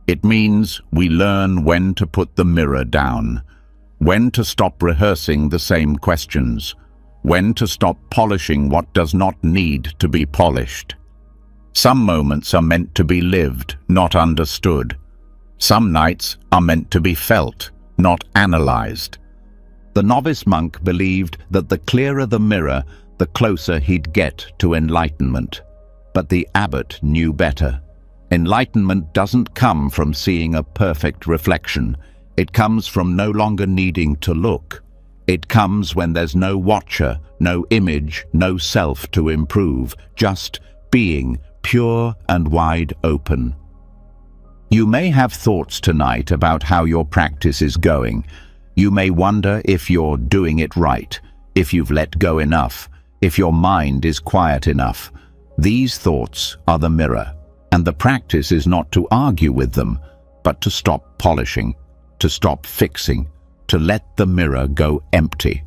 It means we learn when to put the mirror down, when to stop rehearsing the same questions, when to stop polishing what does not need to be polished. Some moments are meant to be lived, not understood. Some nights are meant to be felt, not analyzed. The novice monk believed that the clearer the mirror, the closer he'd get to enlightenment. But the abbot knew better. Enlightenment doesn't come from seeing a perfect reflection. It comes from no longer needing to look. It comes when there's no watcher, no image, no self to improve, just being, pure and wide open. You may have thoughts tonight about how your practice is going. You may wonder if you're doing it right, if you've let go enough, if your mind is quiet enough. These thoughts are the mirror, and the practice is not to argue with them, but to stop polishing, to stop fixing, to let the mirror go empty.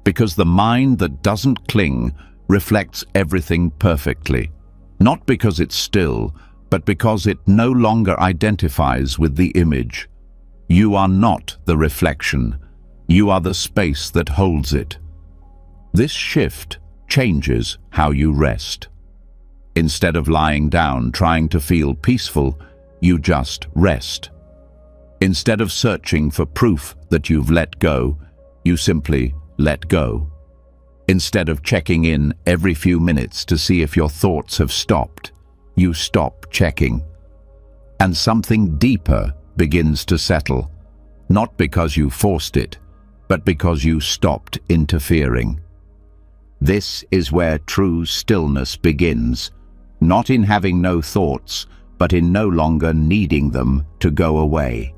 Because the mind that doesn't cling reflects everything perfectly, not because it's still, but because it no longer identifies with the image. You are not the reflection. You are the space that holds it. This shift changes how you rest. Instead of lying down trying to feel peaceful, you just rest. Instead of searching for proof that you've let go, you simply let go. Instead of checking in every few minutes to see if your thoughts have stopped, you stop checking. And something deeper begins to settle, not because you forced it, but because you stopped interfering. This is where true stillness begins, not in having no thoughts, but in no longer needing them to go away.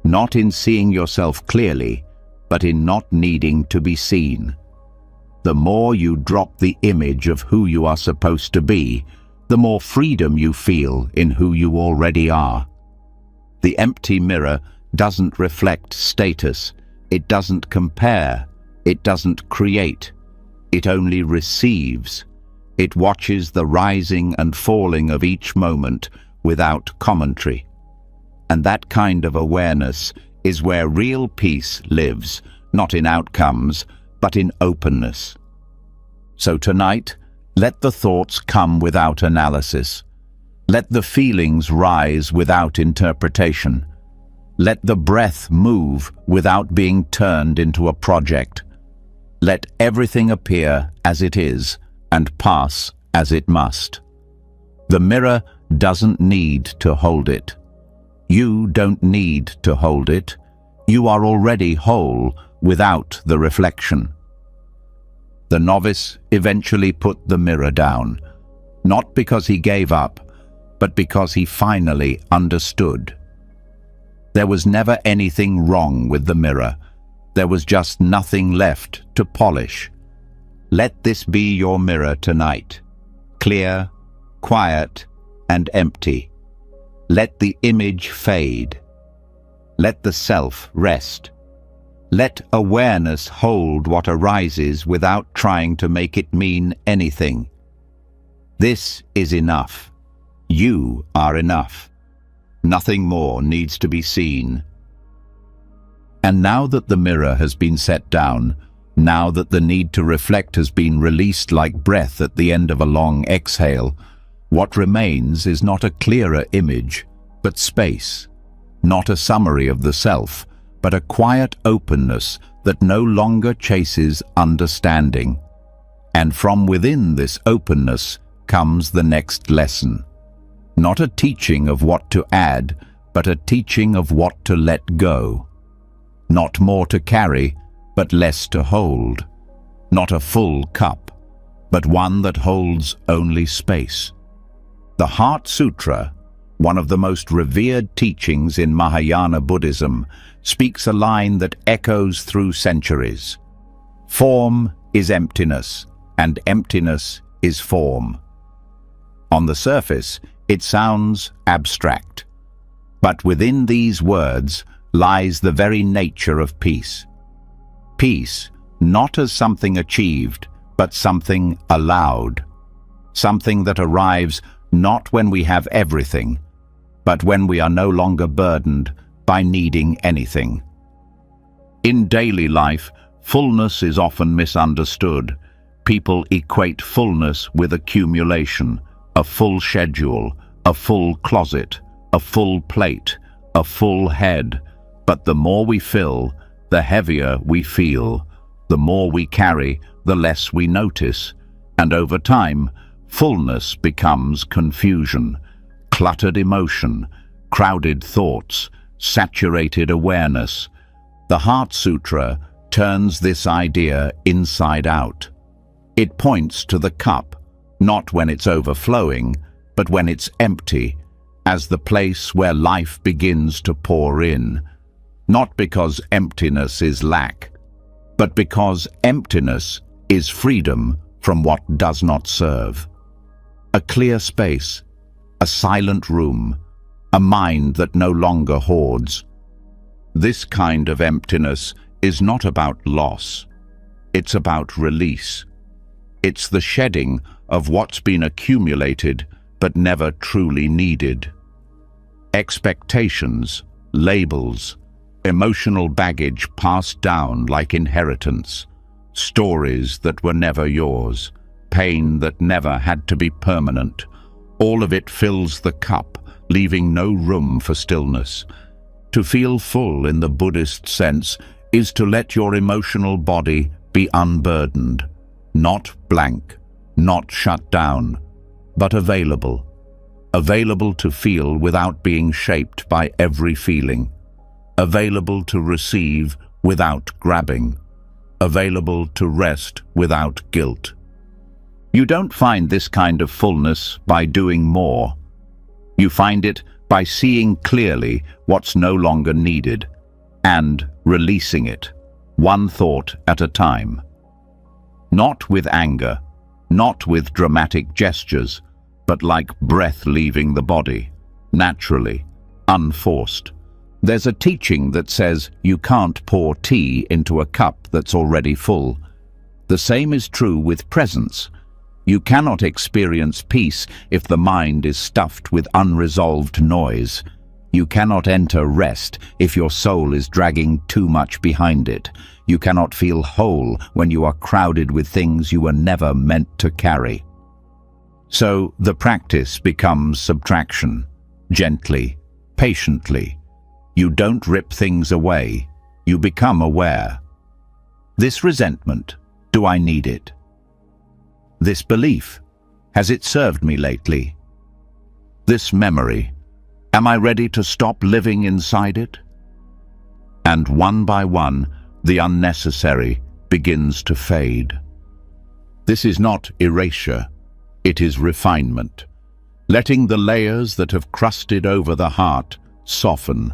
Not in seeing yourself clearly, but in not needing to be seen. The more you drop the image of who you are supposed to be, the more freedom you feel in who you already are. The empty mirror doesn't reflect status. It doesn't compare. It doesn't create. It only receives. It watches the rising and falling of each moment without commentary. And that kind of awareness is where real peace lives, not in outcomes, but in openness. So tonight, let the thoughts come without analysis. Let the feelings rise without interpretation. Let the breath move without being turned into a project. Let everything appear as it is and pass as it must. The mirror doesn't need to hold it. You don't need to hold it. You are already whole without the reflection. The novice eventually put the mirror down, not because he gave up, but because he finally understood. There was never anything wrong with the mirror. There was just nothing left to polish. Let this be your mirror tonight, clear, quiet, and empty. Let the image fade. Let the self rest. Let awareness hold what arises without trying to make it mean anything. This is enough. You are enough. Nothing more needs to be seen. And now that the mirror has been set down, now that the need to reflect has been released like breath at the end of a long exhale, what remains is not a clearer image, but space. Not a summary of the self, but a quiet openness that no longer chases understanding. And from within this openness comes the next lesson. Not a teaching of what to add, but a teaching of what to let go. Not more to carry, but less to hold. Not a full cup, but one that holds only space. The Heart Sutra, one of the most revered teachings in Mahayana Buddhism, speaks a line that echoes through centuries. Form is emptiness, and emptiness is form. On the surface, it sounds abstract. But within these words lies the very nature of peace. Peace, not as something achieved, but something allowed. Something that arrives not when we have everything, but when we are no longer burdened by needing anything. In daily life, fullness is often misunderstood. People equate fullness with accumulation, a full schedule, a full closet, a full plate, a full head. But the more we fill, the heavier we feel. The more we carry, the less we notice. And over time, fullness becomes confusion, cluttered emotion, crowded thoughts, saturated awareness. The Heart Sutra turns this idea inside out. It points to the cup, not when it's overflowing, but when it's empty, as the place where life begins to pour in. Not because emptiness is lack, but because emptiness is freedom from what does not serve. A clear space, a silent room, a mind that no longer hoards. This kind of emptiness is not about loss. It's about release. It's the shedding of what's been accumulated but never truly needed. Expectations, labels, emotional baggage passed down like inheritance, stories that were never yours, pain that never had to be permanent. All of it fills the cup, leaving no room for stillness. To feel full in the Buddhist sense is to let your emotional body be unburdened, not blank, not shut down, but available. Available to feel without being shaped by every feeling. Available to receive without grabbing. Available to rest without guilt. You don't find this kind of fullness by doing more. You find it by seeing clearly what's no longer needed and releasing it, one thought at a time. Not with anger, not with dramatic gestures, but like breath leaving the body, naturally, unforced. There's a teaching that says you can't pour tea into a cup that's already full. The same is true with presence. You cannot experience peace if the mind is stuffed with unresolved noise. You cannot enter rest if your soul is dragging too much behind it. You cannot feel whole when you are crowded with things you were never meant to carry. So the practice becomes subtraction, gently, patiently. You don't rip things away, you become aware. This resentment, do I need it? This belief, has it served me lately? This memory, am I ready to stop living inside it? And one by one, the unnecessary begins to fade. This is not erasure, it is refinement. Letting the layers that have crusted over the heart soften.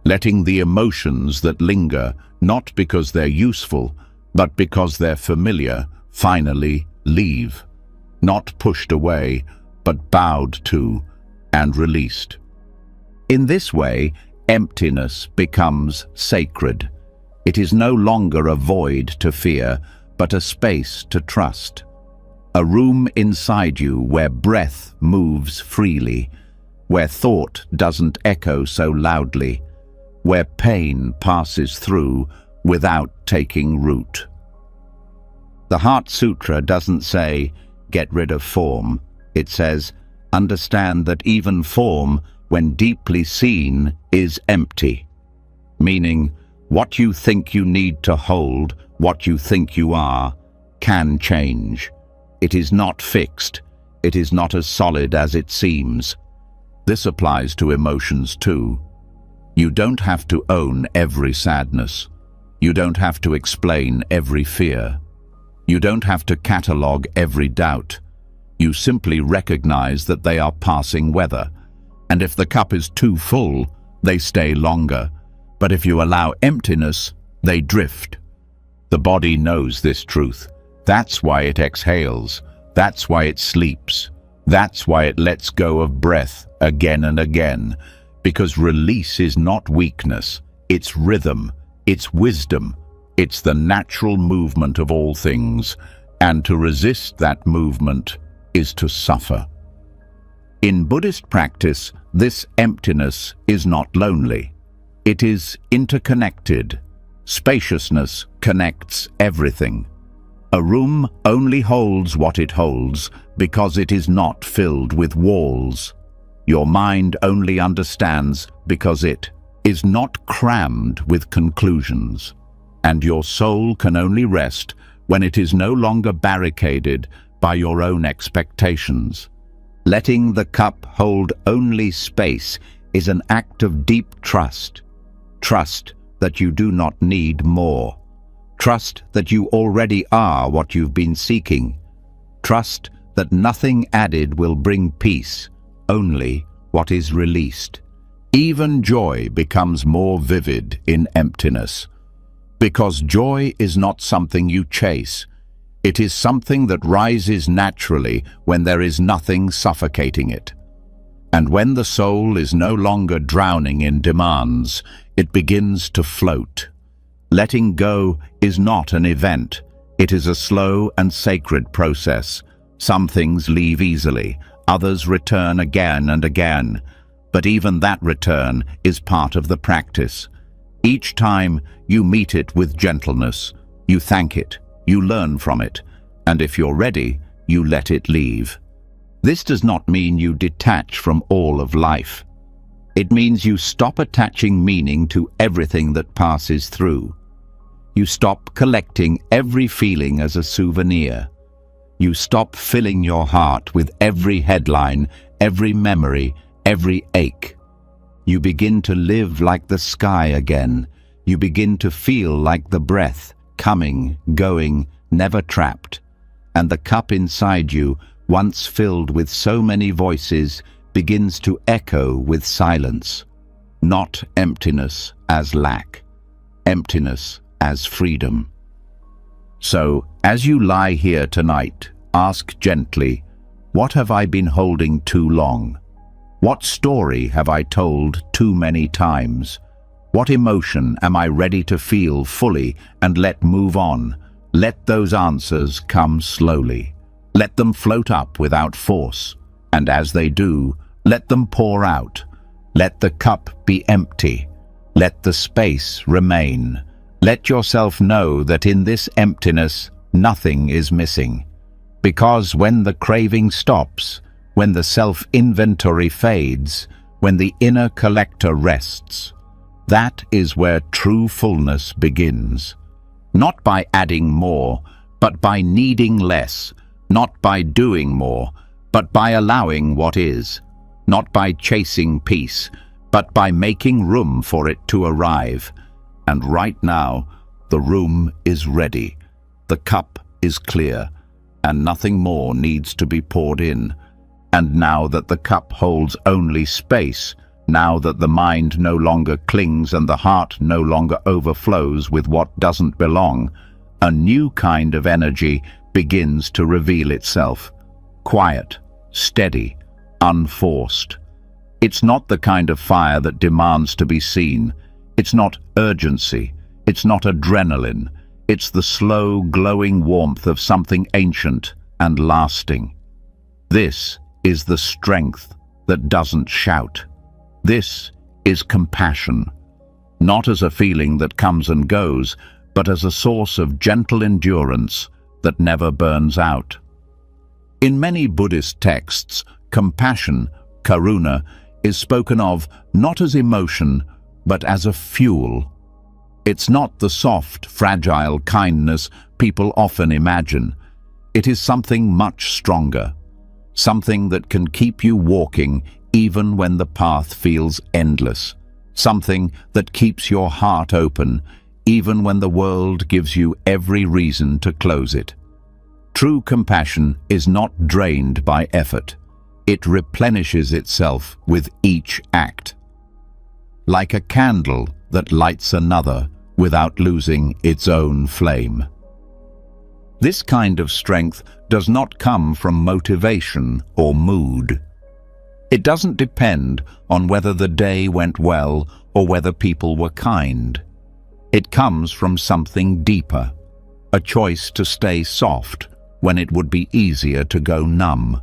Letting the emotions that linger, not because they're useful, but because they're familiar, finally leave. Not pushed away, but bowed to and released. In this way, emptiness becomes sacred. It is no longer a void to fear, but a space to trust. A room inside you where breath moves freely, where thought doesn't echo so loudly, where pain passes through without taking root. The Heart Sutra doesn't say, get rid of form. It says, understand that even form, when deeply seen, is empty. Meaning, what you think you need to hold, what you think you are, can change. It is not fixed. It is not as solid as it seems. This applies to emotions too. You don't have to own every sadness. You don't have to explain every fear. You don't have to catalogue every doubt. You simply recognize that they are passing weather. And if the cup is too full, they stay longer. But if you allow emptiness, they drift. The body knows this truth. That's why it exhales. That's why it sleeps. That's why it lets go of breath again and again. Because release is not weakness. It's rhythm. It's wisdom. It's the natural movement of all things. And to resist that movement is to suffer. In Buddhist practice, this emptiness is not lonely. It is interconnected. Spaciousness connects everything. A room only holds what it holds because it is not filled with walls. Your mind only understands because it is not crammed with conclusions. And your soul can only rest when it is no longer barricaded by your own expectations. Letting the cup hold only space is an act of deep trust. Trust that you do not need more. Trust that you already are what you've been seeking. Trust that nothing added will bring peace, only what is released. Even joy becomes more vivid in emptiness. Because joy is not something you chase. It is something that rises naturally when there is nothing suffocating it. And when the soul is no longer drowning in demands, it begins to float. Letting go is not an event. It is a slow and sacred process. Some things leave easily, others return again and again. But even that return is part of the practice. Each time you meet it with gentleness, you thank it, you learn from it, and if you're ready, you let it leave. This does not mean you detach from all of life. It means you stop attaching meaning to everything that passes through. You stop collecting every feeling as a souvenir. You stop filling your heart with every headline, every memory, every ache. You begin to live like the sky again. You begin to feel like the breath, coming, going, never trapped. And the cup inside you, once filled with so many voices, begins to echo with silence. Not emptiness as lack, emptiness as freedom. So, as you lie here tonight, ask gently, what have I been holding too long? What story have I told too many times? What emotion am I ready to feel fully and let move on? Let those answers come slowly. Let them float up without force. And as they do, let them pour out. Let the cup be empty. Let the space remain. Let yourself know that in this emptiness, nothing is missing. Because when the craving stops, when the self-inventory fades, when the inner collector rests, that is where true fullness begins. Not by adding more, but by needing less. Not by doing more, but by allowing what is. Not by chasing peace, but by making room for it to arrive. And right now, the room is ready. The cup is clear, and nothing more needs to be poured in. And now that the cup holds only space, now that the mind no longer clings and the heart no longer overflows with what doesn't belong, a new kind of energy begins to reveal itself. Quiet, steady, unforced. It's not the kind of fire that demands to be seen. It's not urgency. It's not adrenaline. It's the slow, glowing warmth of something ancient and lasting. This is the strength that doesn't shout. This is compassion, not as a feeling that comes and goes, but as a source of gentle endurance that never burns out. In many Buddhist texts, compassion, karuna, is spoken of not as emotion, but as a fuel. It's not the soft, fragile kindness people often imagine. It is something much stronger, something that can keep you walking even when the path feels endless, something that keeps your heart open even when the world gives you every reason to close it. True compassion is not drained by effort. It replenishes itself with each act, like a candle that lights another without losing its own flame. This kind of strength does not come from motivation or mood. It doesn't depend on whether the day went well or whether people were kind. It comes from something deeper, a choice to stay soft when it would be easier to go numb,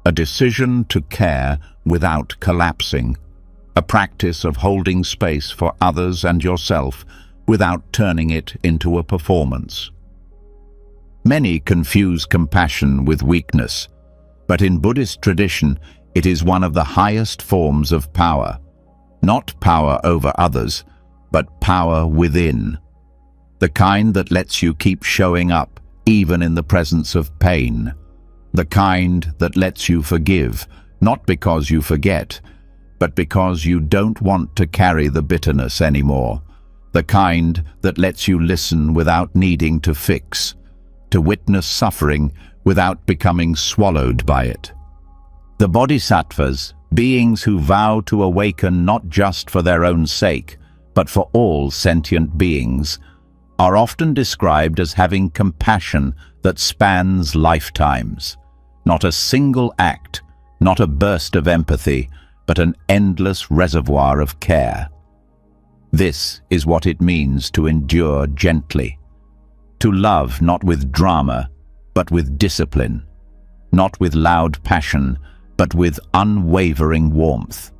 a decision to care without collapsing, a practice of holding space for others and yourself without turning it into a performance. Many confuse compassion with weakness, but in Buddhist tradition, it is one of the highest forms of power. Not power over others, but power within. The kind that lets you keep showing up, even in the presence of pain. The kind that lets you forgive, not because you forget, but because you don't want to carry the bitterness anymore. The kind that lets you listen without needing to fix, to witness suffering without becoming swallowed by it. The bodhisattvas, beings who vow to awaken not just for their own sake, but for all sentient beings, are often described as having compassion that spans lifetimes. Not a single act, not a burst of empathy, but an endless reservoir of care. This is what it means to endure gently, to love not with drama, but with discipline, not with loud passion, but with unwavering warmth.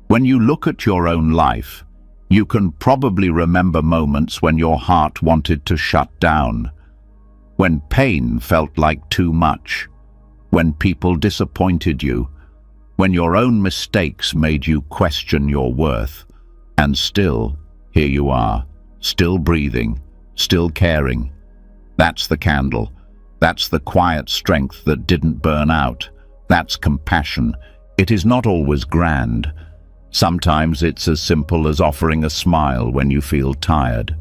When you look at your own life, you can probably remember moments when your heart wanted to shut down, when pain felt like too much, when people disappointed you, when your own mistakes made you question your worth. And still, here you are, still breathing, still caring. That's the candle. That's the quiet strength that didn't burn out. That's compassion. It is not always grand. Sometimes it's as simple as offering a smile when you feel tired.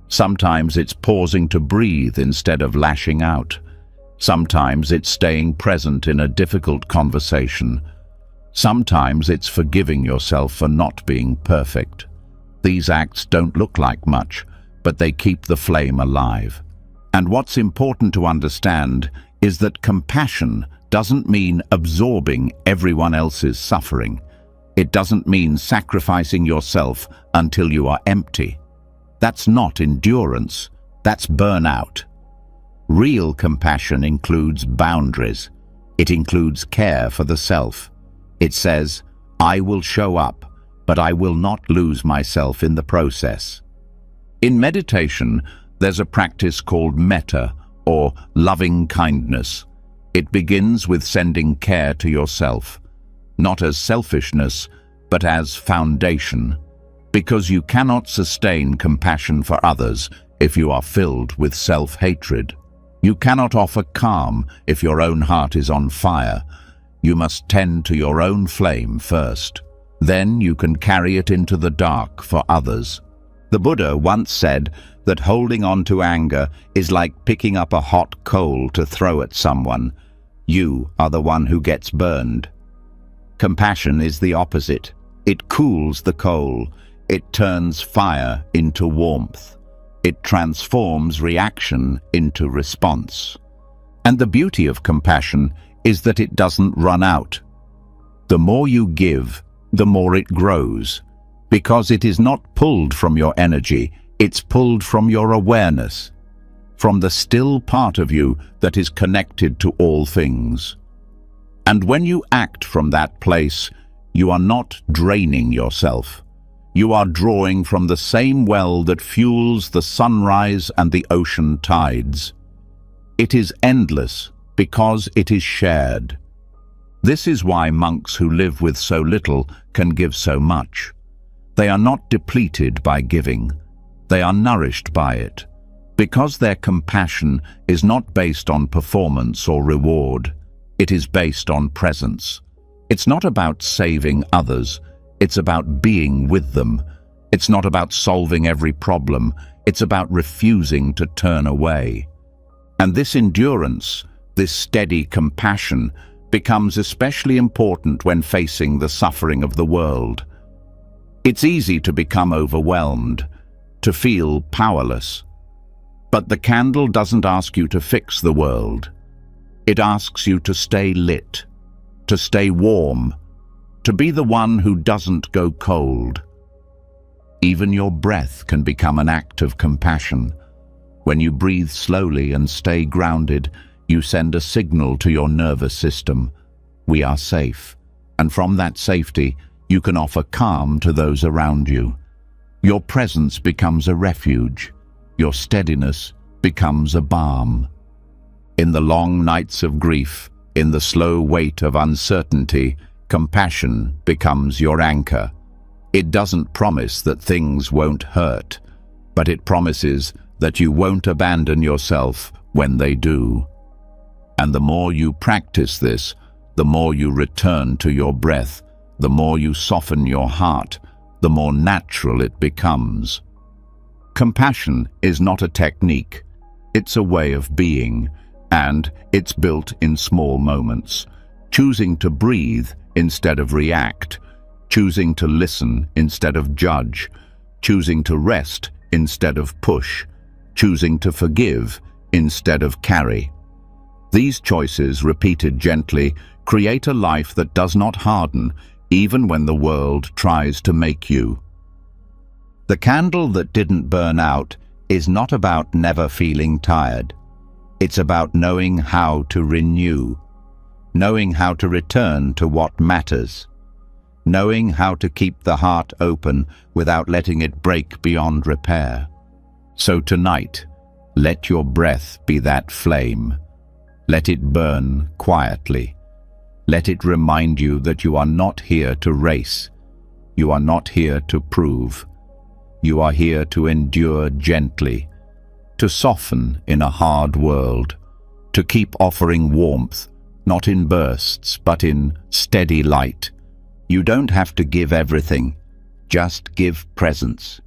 Sometimes it's pausing to breathe instead of lashing out. Sometimes it's staying present in a difficult conversation. Sometimes it's forgiving yourself for not being perfect. These acts don't look like much, but they keep the flame alive. And what's important to understand is that compassion doesn't mean absorbing everyone else's suffering. It doesn't mean sacrificing yourself until you are empty. That's not endurance, that's burnout. Real compassion includes boundaries. It includes care for the self. It says, I will show up, but I will not lose myself in the process. In meditation, there's a practice called metta, or loving kindness. It begins with sending care to yourself, not as selfishness, but as foundation, because you cannot sustain compassion for others if you are filled with self-hatred. You cannot offer calm if your own heart is on fire. You must tend to your own flame first. Then you can carry it into the dark for others. The Buddha once said that holding on to anger is like picking up a hot coal to throw at someone. You are the one who gets burned. Compassion is the opposite. It cools the coal. It turns fire into warmth. It transforms reaction into response. And the beauty of compassion is that it doesn't run out. The more you give, the more it grows, because it is not pulled from your energy, it's pulled from your awareness, from the still part of you that is connected to all things. And when you act from that place, you are not draining yourself. You are drawing from the same well that fuels the sunrise and the ocean tides. It is endless because it is shared. This is why monks who live with so little can give so much. They are not depleted by giving. They are nourished by it, because their compassion is not based on performance or reward. It is based on presence. It's not about saving others. It's about being with them. It's not about solving every problem. It's about refusing to turn away. And this endurance, this steady compassion, becomes especially important when facing the suffering of the world. It's easy to become overwhelmed, to feel powerless. But the candle doesn't ask you to fix the world. It asks you to stay lit, to stay warm, to be the one who doesn't go cold. Even your breath can become an act of compassion. When you breathe slowly and stay grounded, you send a signal to your nervous system. We are safe. And from that safety, you can offer calm to those around you. Your presence becomes a refuge. Your steadiness becomes a balm. In the long nights of grief, in the slow weight of uncertainty, compassion becomes your anchor. It doesn't promise that things won't hurt, but it promises that you won't abandon yourself when they do. And the more you practice this, the more you return to your breath, the more you soften your heart, the more natural it becomes. Compassion is not a technique, it's a way of being, and it's built in small moments. Choosing to breathe instead of react, choosing to listen instead of judge, choosing to rest instead of push, choosing to forgive instead of carry. These choices, repeated gently, create a life that does not harden, even when the world tries to make you. The candle that didn't burn out is not about never feeling tired. It's about knowing how to renew, knowing how to return to what matters, knowing how to keep the heart open without letting it break beyond repair. So tonight, let your breath be that flame. Let it burn quietly. Let it remind you that you are not here to race. You are not here to prove. You are here to endure gently, to soften in a hard world, to keep offering warmth, not in bursts, but in steady light. You don't have to give everything, just give presence.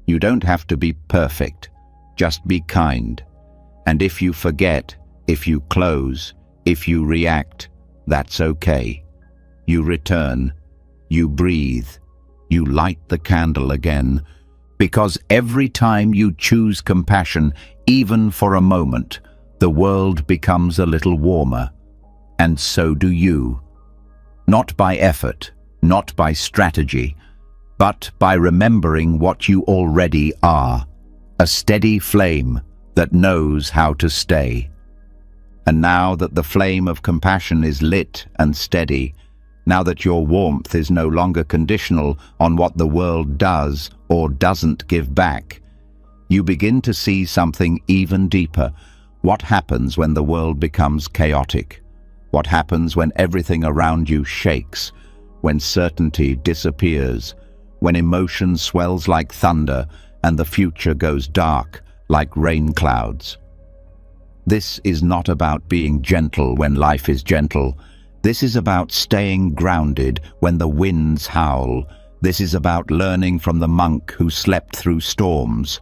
You don't have to be perfect, just be kind. And if you forget, if you close, if you react, that's okay. You return, you breathe, you light the candle again, because every time you choose compassion, even for a moment, the world becomes a little warmer. And so do you. Not by effort, not by strategy, but by remembering what you already are, a steady flame that knows how to stay. And now that the flame of compassion is lit and steady, now that your warmth is no longer conditional on what the world does or doesn't give back, you begin to see something even deeper. What happens when the world becomes chaotic? What happens when everything around you shakes, when certainty disappears, when emotion swells like thunder and the future goes dark like rain clouds? This is not about being gentle when life is gentle. This is about staying grounded when the winds howl. This is about learning from the monk who slept through storms.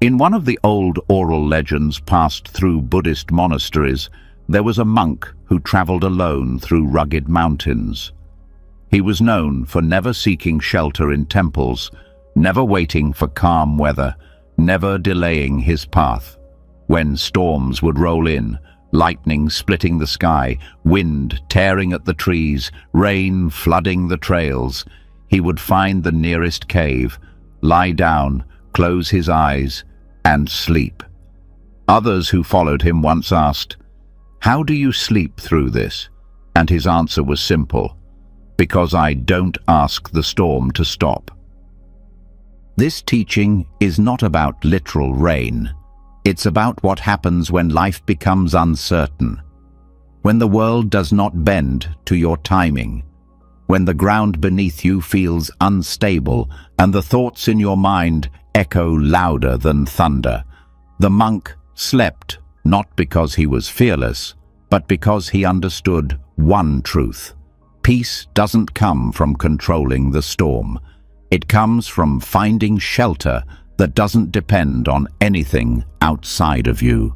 In one of the old oral legends passed through Buddhist monasteries, there was a monk who traveled alone through rugged mountains. He was known for never seeking shelter in temples, never waiting for calm weather, never delaying his path. When storms would roll in, lightning splitting the sky, wind tearing at the trees, rain flooding the trails, he would find the nearest cave, lie down, close his eyes, and sleep. Others who followed him once asked, "How do you sleep through this?" And his answer was simple: "Because I don't ask the storm to stop." This teaching is not about literal rain. It's about what happens when life becomes uncertain, when the world does not bend to your timing, when the ground beneath you feels unstable and the thoughts in your mind echo louder than thunder. The monk slept not because he was fearless, but because he understood one truth. Peace doesn't come from controlling the storm. It comes from finding shelter that doesn't depend on anything outside of you.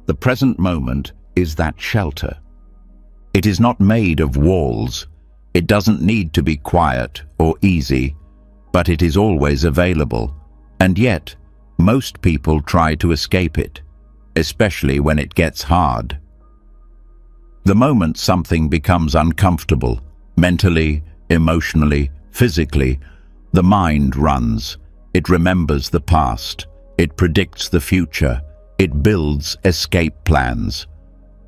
The present moment is that shelter. It is not made of walls. It doesn't need to be quiet or easy, but it is always available. And yet, most people try to escape it, especially when it gets hard. The moment something becomes uncomfortable, mentally, emotionally, physically, the mind runs. It remembers the past. It predicts the future. It builds escape plans.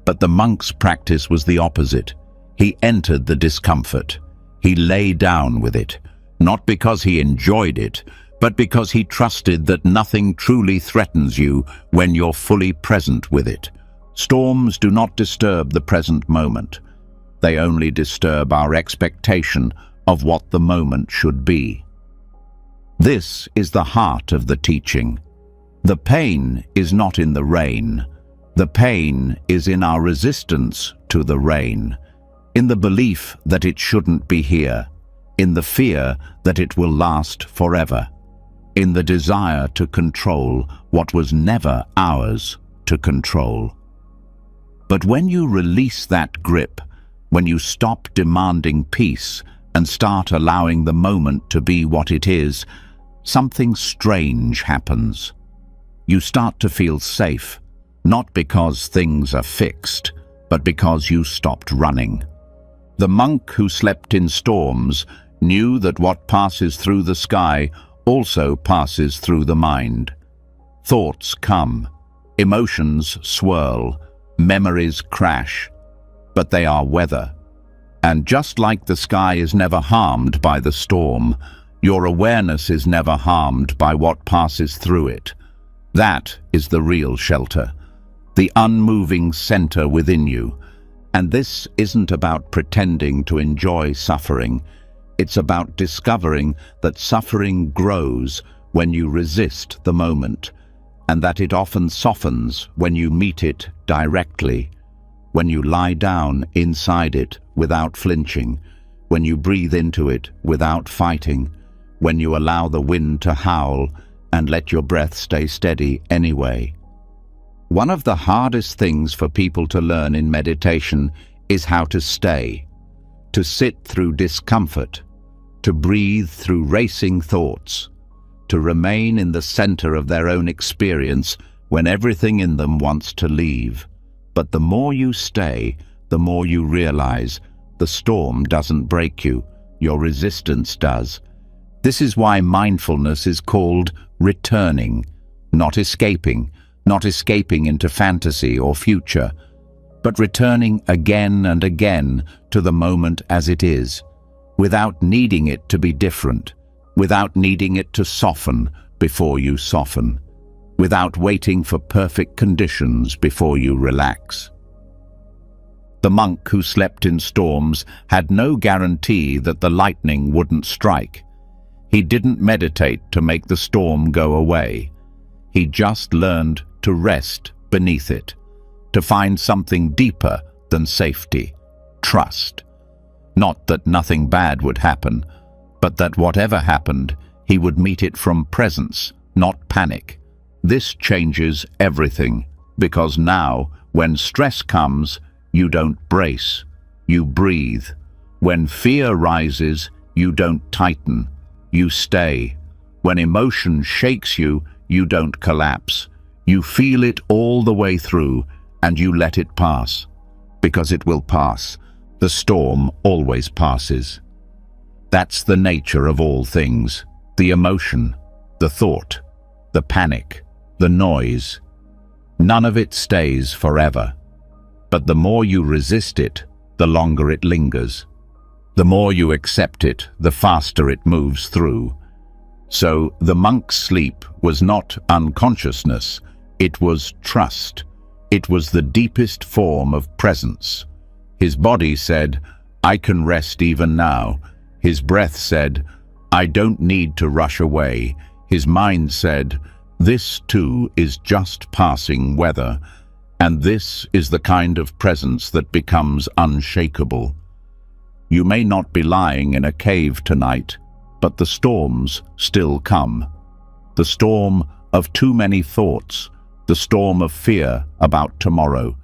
But the monk's practice was the opposite. He entered the discomfort. He lay down with it, not because he enjoyed it, but because he trusted that nothing truly threatens you when you're fully present with it. Storms do not disturb the present moment. They only disturb our expectation of what the moment should be. This is the heart of the teaching. The pain is not in the rain. The pain is in our resistance to the rain, in the belief that it shouldn't be here, in the fear that it will last forever, in the desire to control what was never ours to control. But when you release that grip, when you stop demanding peace and start allowing the moment to be what it is, something strange happens. You start to feel safe, not because things are fixed, but because you stopped running. The monk who slept in storms knew that what passes through the sky also passes through the mind. Thoughts come, emotions swirl, memories crash, but they are weather. And just like the sky is never harmed by the storm, your awareness is never harmed by what passes through it. That is the real shelter, the unmoving center within you. And this isn't about pretending to enjoy suffering. It's about discovering that suffering grows when you resist the moment, and that it often softens when you meet it directly, when you lie down inside it without flinching, when you breathe into it without fighting, when you allow the wind to howl and let your breath stay steady anyway. One of the hardest things for people to learn in meditation is how to stay, to sit through discomfort, to breathe through racing thoughts, to remain in the center of their own experience when everything in them wants to leave. But the more you stay, the more you realize the storm doesn't break you, your resistance does. This is why mindfulness is called returning, not escaping into fantasy or future, but returning again and again to the moment as it is, without needing it to be different, without needing it to soften before you soften, without waiting for perfect conditions before you relax. The monk who slept in storms had no guarantee that the lightning wouldn't strike. He didn't meditate to make the storm go away. He just learned to rest beneath it, to find something deeper than safety, trust. Not that nothing bad would happen, but that whatever happened, he would meet it from presence, not panic. This changes everything, because now, when stress comes, you don't brace, you breathe. When fear rises, you don't tighten, you stay. When emotion shakes you, you don't collapse. You feel it all the way through, and you let it pass, because it will pass. The storm always passes. That's the nature of all things, the emotion, the thought, the panic, the noise. None of it stays forever. But the more you resist it, the longer it lingers. The more you accept it, the faster it moves through. So the monk's sleep was not unconsciousness, it was trust. It was the deepest form of presence. His body said, "I can rest even now." His breath said, "I don't need to rush away." His mind said, "This too is just passing weather." And this is the kind of presence that becomes unshakable. You may not be lying in a cave tonight, but the storms still come. The storm of too many thoughts, the storm of fear about tomorrow,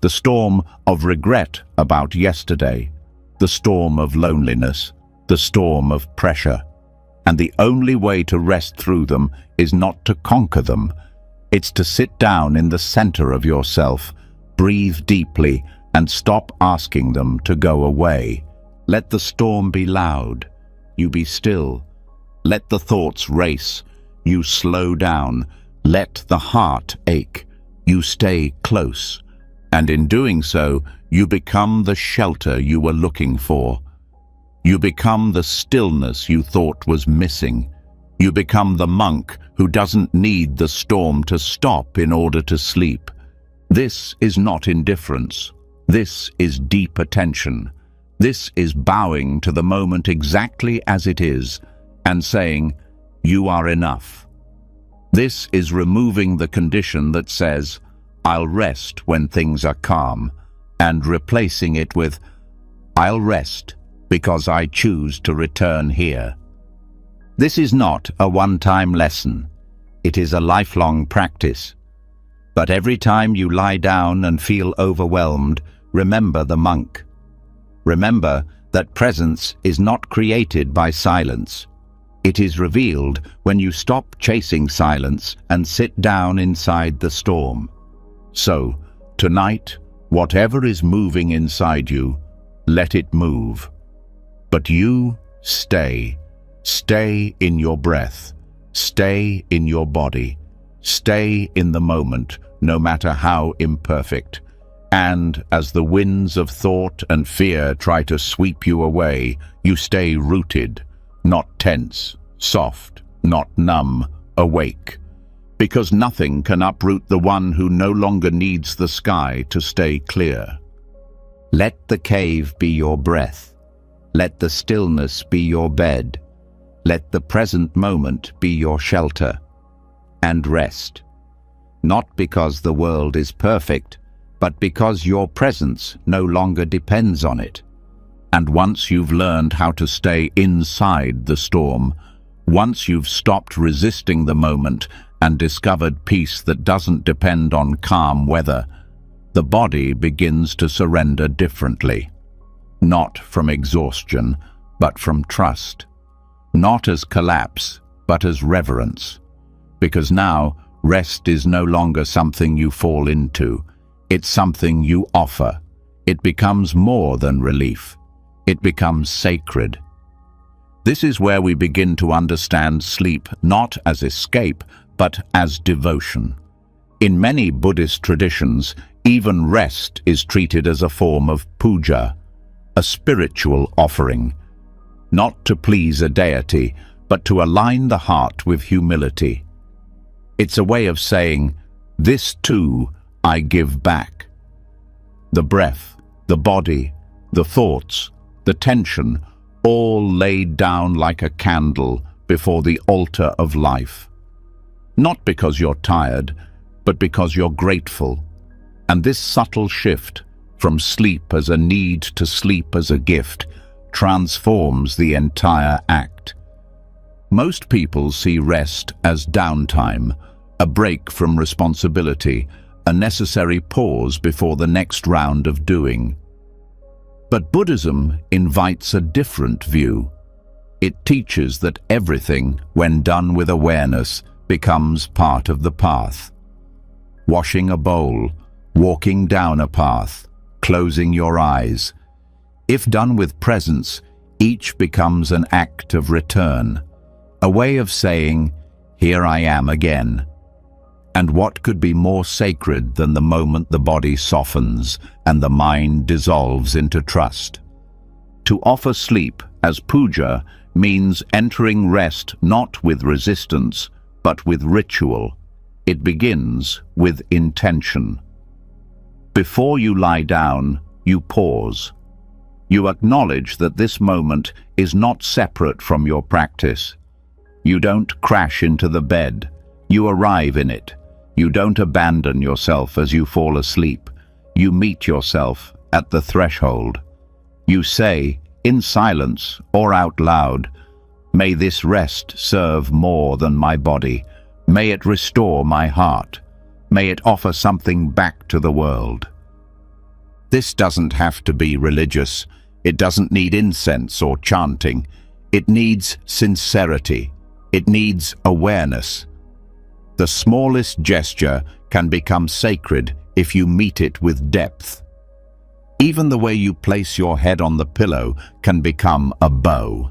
the storm of regret about yesterday, the storm of loneliness, the storm of pressure. And the only way to rest through them is not to conquer them. It's to sit down in the center of yourself, breathe deeply, and stop asking them to go away. Let the storm be loud, you be still. Let the thoughts race, you slow down. Let the heart ache, you stay close. And in doing so, you become the shelter you were looking for. You become the stillness you thought was missing. You become the monk who doesn't need the storm to stop in order to sleep. This is not indifference. This is deep attention. This is bowing to the moment exactly as it is and saying, "You are enough." This is removing the condition that says, "I'll rest when things are calm," and replacing it with, "I'll rest because I choose to return here." This is not a one-time lesson. It is a lifelong practice. But every time you lie down and feel overwhelmed, remember the monk. Remember that presence is not created by silence. It is revealed when you stop chasing silence and sit down inside the storm. So, tonight, whatever is moving inside you, let it move. But you stay. Stay in your breath. Stay in your body. Stay in the moment, no matter how imperfect. And as the winds of thought and fear try to sweep you away, you stay rooted, not tense, soft, not numb, awake. Because nothing can uproot the one who no longer needs the sky to stay clear. Let the cave be your breath. Let the stillness be your bed. Let the present moment be your shelter. And rest. Not because the world is perfect, but because your presence no longer depends on it. And once you've learned how to stay inside the storm, once you've stopped resisting the moment and discovered peace that doesn't depend on calm weather, the body begins to surrender differently. Not from exhaustion, but from trust. Not as collapse, but as reverence. Because now, rest is no longer something you fall into. It's something you offer. It becomes more than relief. It becomes sacred. This is where we begin to understand sleep not as escape, but as devotion. In many Buddhist traditions, even rest is treated as a form of puja, a spiritual offering, not to please a deity, but to align the heart with humility. It's a way of saying, "This too I give back." The breath, the body, the thoughts, the tension, all laid down like a candle before the altar of life. Not because you're tired, but because you're grateful. And this subtle shift from sleep as a need to sleep as a gift transforms the entire act. Most people see rest as downtime, a break from responsibility, a necessary pause before the next round of doing. But Buddhism invites a different view. It teaches that everything, when done with awareness, becomes part of the path. Washing a bowl, walking down a path, closing your eyes. If done with presence, each becomes an act of return, a way of saying, "Here I am again." And what could be more sacred than the moment the body softens and the mind dissolves into trust? To offer sleep as puja means entering rest not with resistance, but with ritual. It begins with intention. Before you lie down, you pause. You acknowledge that this moment is not separate from your practice. You don't crash into the bed. You arrive in it. You don't abandon yourself as you fall asleep. You meet yourself at the threshold. You say, in silence or out loud, "May this rest serve more than my body. May it restore my heart. May it offer something back to the world." This doesn't have to be religious. It doesn't need incense or chanting. It needs sincerity. It needs awareness. The smallest gesture can become sacred if you meet it with depth. Even the way you place your head on the pillow can become a bow.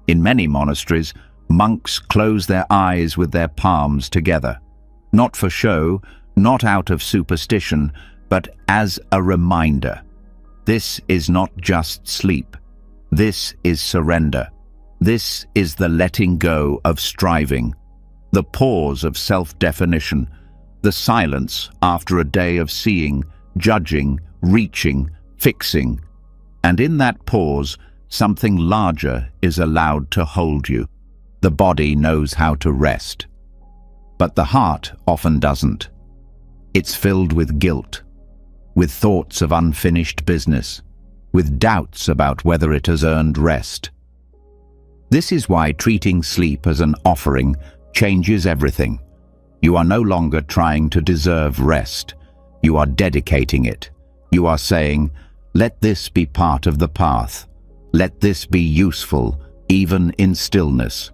In many monasteries, monks close their eyes with their palms together, not for show, not out of superstition, but as a reminder. This is not just sleep. This is surrender. This is the letting go of striving, the pause of self-definition, the silence after a day of seeing, judging, reaching, fixing. And in that pause, something larger is allowed to hold you. The body knows how to rest, but the heart often doesn't. It's filled with guilt, with thoughts of unfinished business, with doubts about whether it has earned rest. This is why treating sleep as an offering changes everything. You are no longer trying to deserve rest. You are dedicating it. You are saying, "Let this be part of the path. Let this be useful, even in stillness."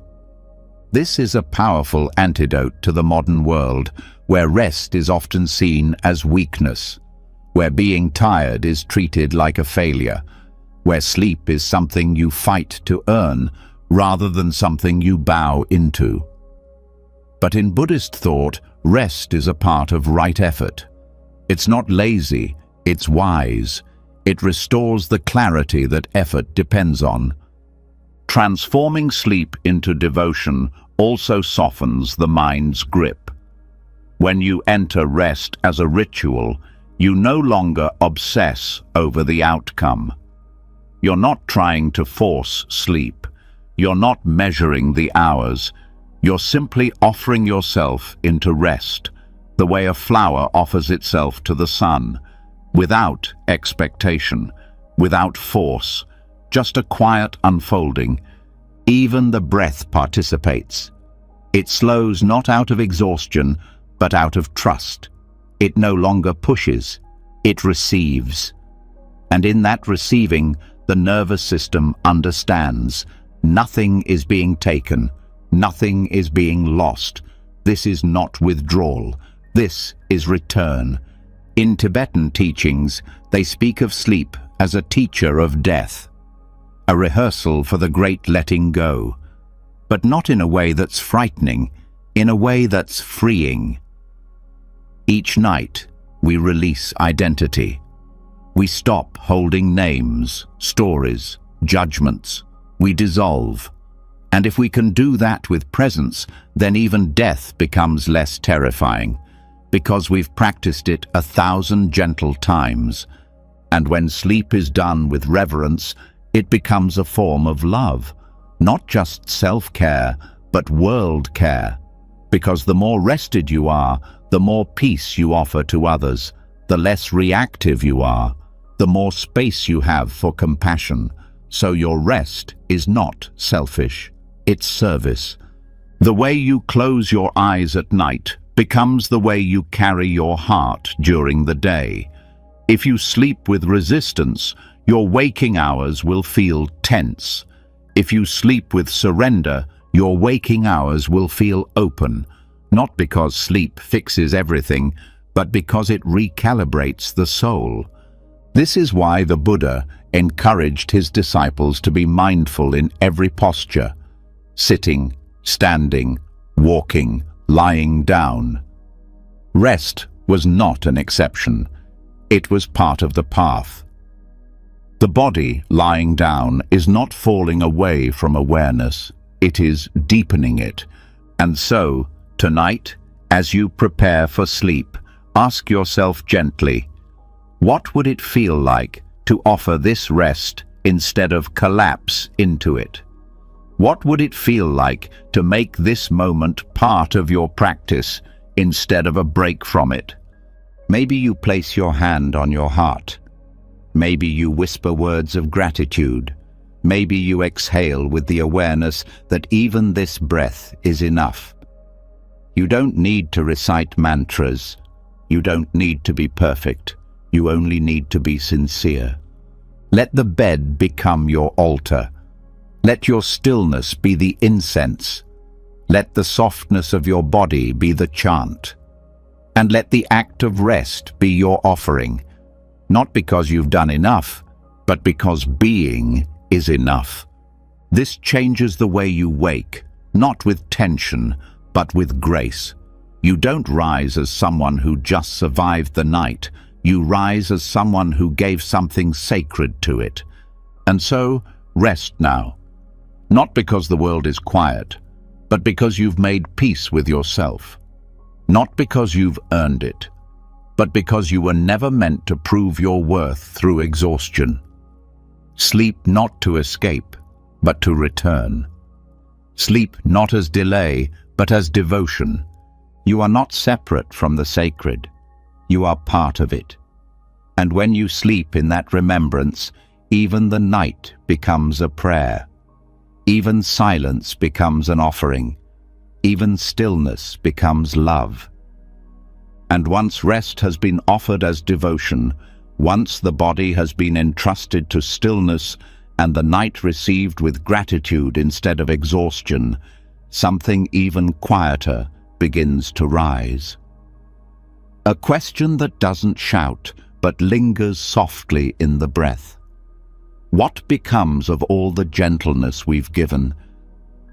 This is a powerful antidote to the modern world, where rest is often seen as weakness, where being tired is treated like a failure, where sleep is something you fight to earn rather than something you bow into. But in Buddhist thought, rest is a part of right effort. It's not lazy, it's wise. It restores the clarity that effort depends on. Transforming sleep into devotion also softens the mind's grip. When you enter rest as a ritual, you no longer obsess over the outcome. You're not trying to force sleep. You're not measuring the hours. You're simply offering yourself into rest, the way a flower offers itself to the sun, without expectation, without force, just a quiet unfolding. Even the breath participates. It slows not out of exhaustion, but out of trust. It no longer pushes, it receives. And in that receiving, the nervous system understands. Nothing is being taken. Nothing is being lost. This is not withdrawal. This is return. In Tibetan teachings, they speak of sleep as a teacher of death, a rehearsal for the great letting go, but not in a way that's frightening, in a way that's freeing. Each night, we release identity. We stop holding names, stories, judgments. We dissolve. And if we can do that with presence, then even death becomes less terrifying, because we've practiced it 1,000 gentle times. And when sleep is done with reverence, it becomes a form of love, not just self-care, but world care. Because the more rested you are, the more peace you offer to others, the less reactive you are, the more space you have for compassion. So your rest is not selfish, it's service. The way you close your eyes at night becomes the way you carry your heart during the day. If you sleep with resistance, your waking hours will feel tense. If you sleep with surrender, your waking hours will feel open, not because sleep fixes everything, but because it recalibrates the soul. This is why the Buddha encouraged his disciples to be mindful in every posture: sitting, standing, walking, lying down. Rest was not an exception. It was part of the path. The body lying down is not falling away from awareness, it is deepening it. And so, tonight, as you prepare for sleep, ask yourself gently, what would it feel like to offer this rest instead of collapse into it? What would it feel like to make this moment part of your practice instead of a break from it? Maybe you place your hand on your heart. Maybe you whisper words of gratitude. Maybe you exhale with the awareness that even this breath is enough. You don't need to recite mantras. You don't need to be perfect. You only need to be sincere. Let the bed become your altar. Let your stillness be the incense. Let the softness of your body be the chant. And let the act of rest be your offering. Not because you've done enough, but because being is enough. This changes the way you wake, not with tension, but with grace. You don't rise as someone who just survived the night. You rise as someone who gave something sacred to it. And so, rest now. Not because the world is quiet, but because you've made peace with yourself. Not because you've earned it, but because you were never meant to prove your worth through exhaustion. Sleep not to escape, but to return. Sleep not as delay, but as devotion. You are not separate from the sacred. You are part of it. And when you sleep in that remembrance, even the night becomes a prayer. Even silence becomes an offering. Even stillness becomes love. And once rest has been offered as devotion, once the body has been entrusted to stillness and the night received with gratitude instead of exhaustion, something even quieter begins to rise. A question that doesn't shout, but lingers softly in the breath. What becomes of all the gentleness we've given,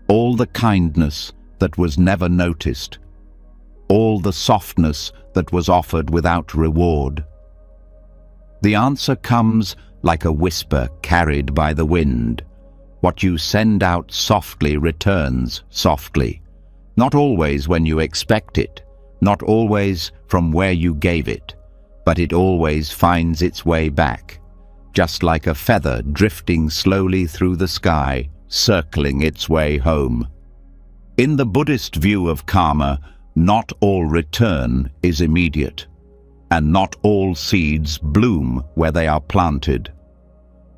all the kindness that was never noticed, all the softness that was offered without reward? The answer comes like a whisper carried by the wind. What you send out softly returns softly. Not always when you expect it, not always from where you gave it, but it always finds its way back, just like a feather drifting slowly through the sky, circling its way home. In the Buddhist view of karma, not all return is immediate, and not all seeds bloom where they are planted.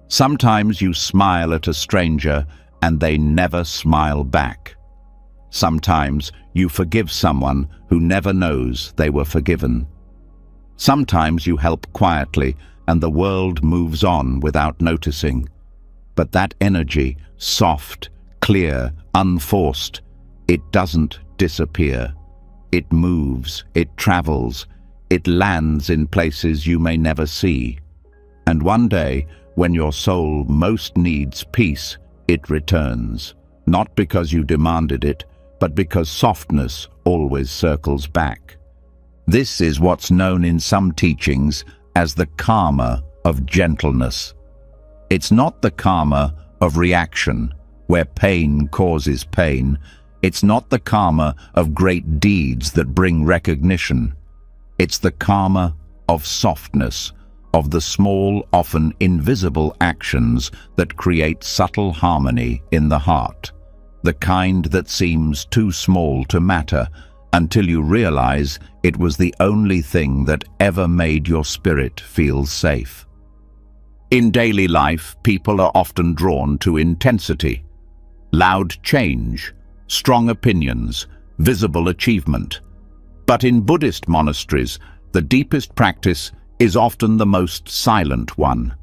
Sometimes you smile at a stranger and they never smile back. Sometimes you forgive someone who never knows they were forgiven. Sometimes you help quietly and the world moves on without noticing. But that energy, soft, clear, unforced, it doesn't disappear. It moves, it travels, it lands in places you may never see. And one day, when your soul most needs peace, it returns, not because you demanded it, but because softness always circles back. This is what's known in some teachings as the karma of gentleness. It's not the karma of reaction, where pain causes pain. It's not the karma of great deeds that bring recognition. It's the karma of softness, of the small, often invisible actions that create subtle harmony in the heart. The kind that seems too small to matter until you realize it was the only thing that ever made your spirit feel safe. In daily life, people are often drawn to intensity, loud change, strong opinions, visible achievement. But in Buddhist monasteries, the deepest practice is often the most silent one.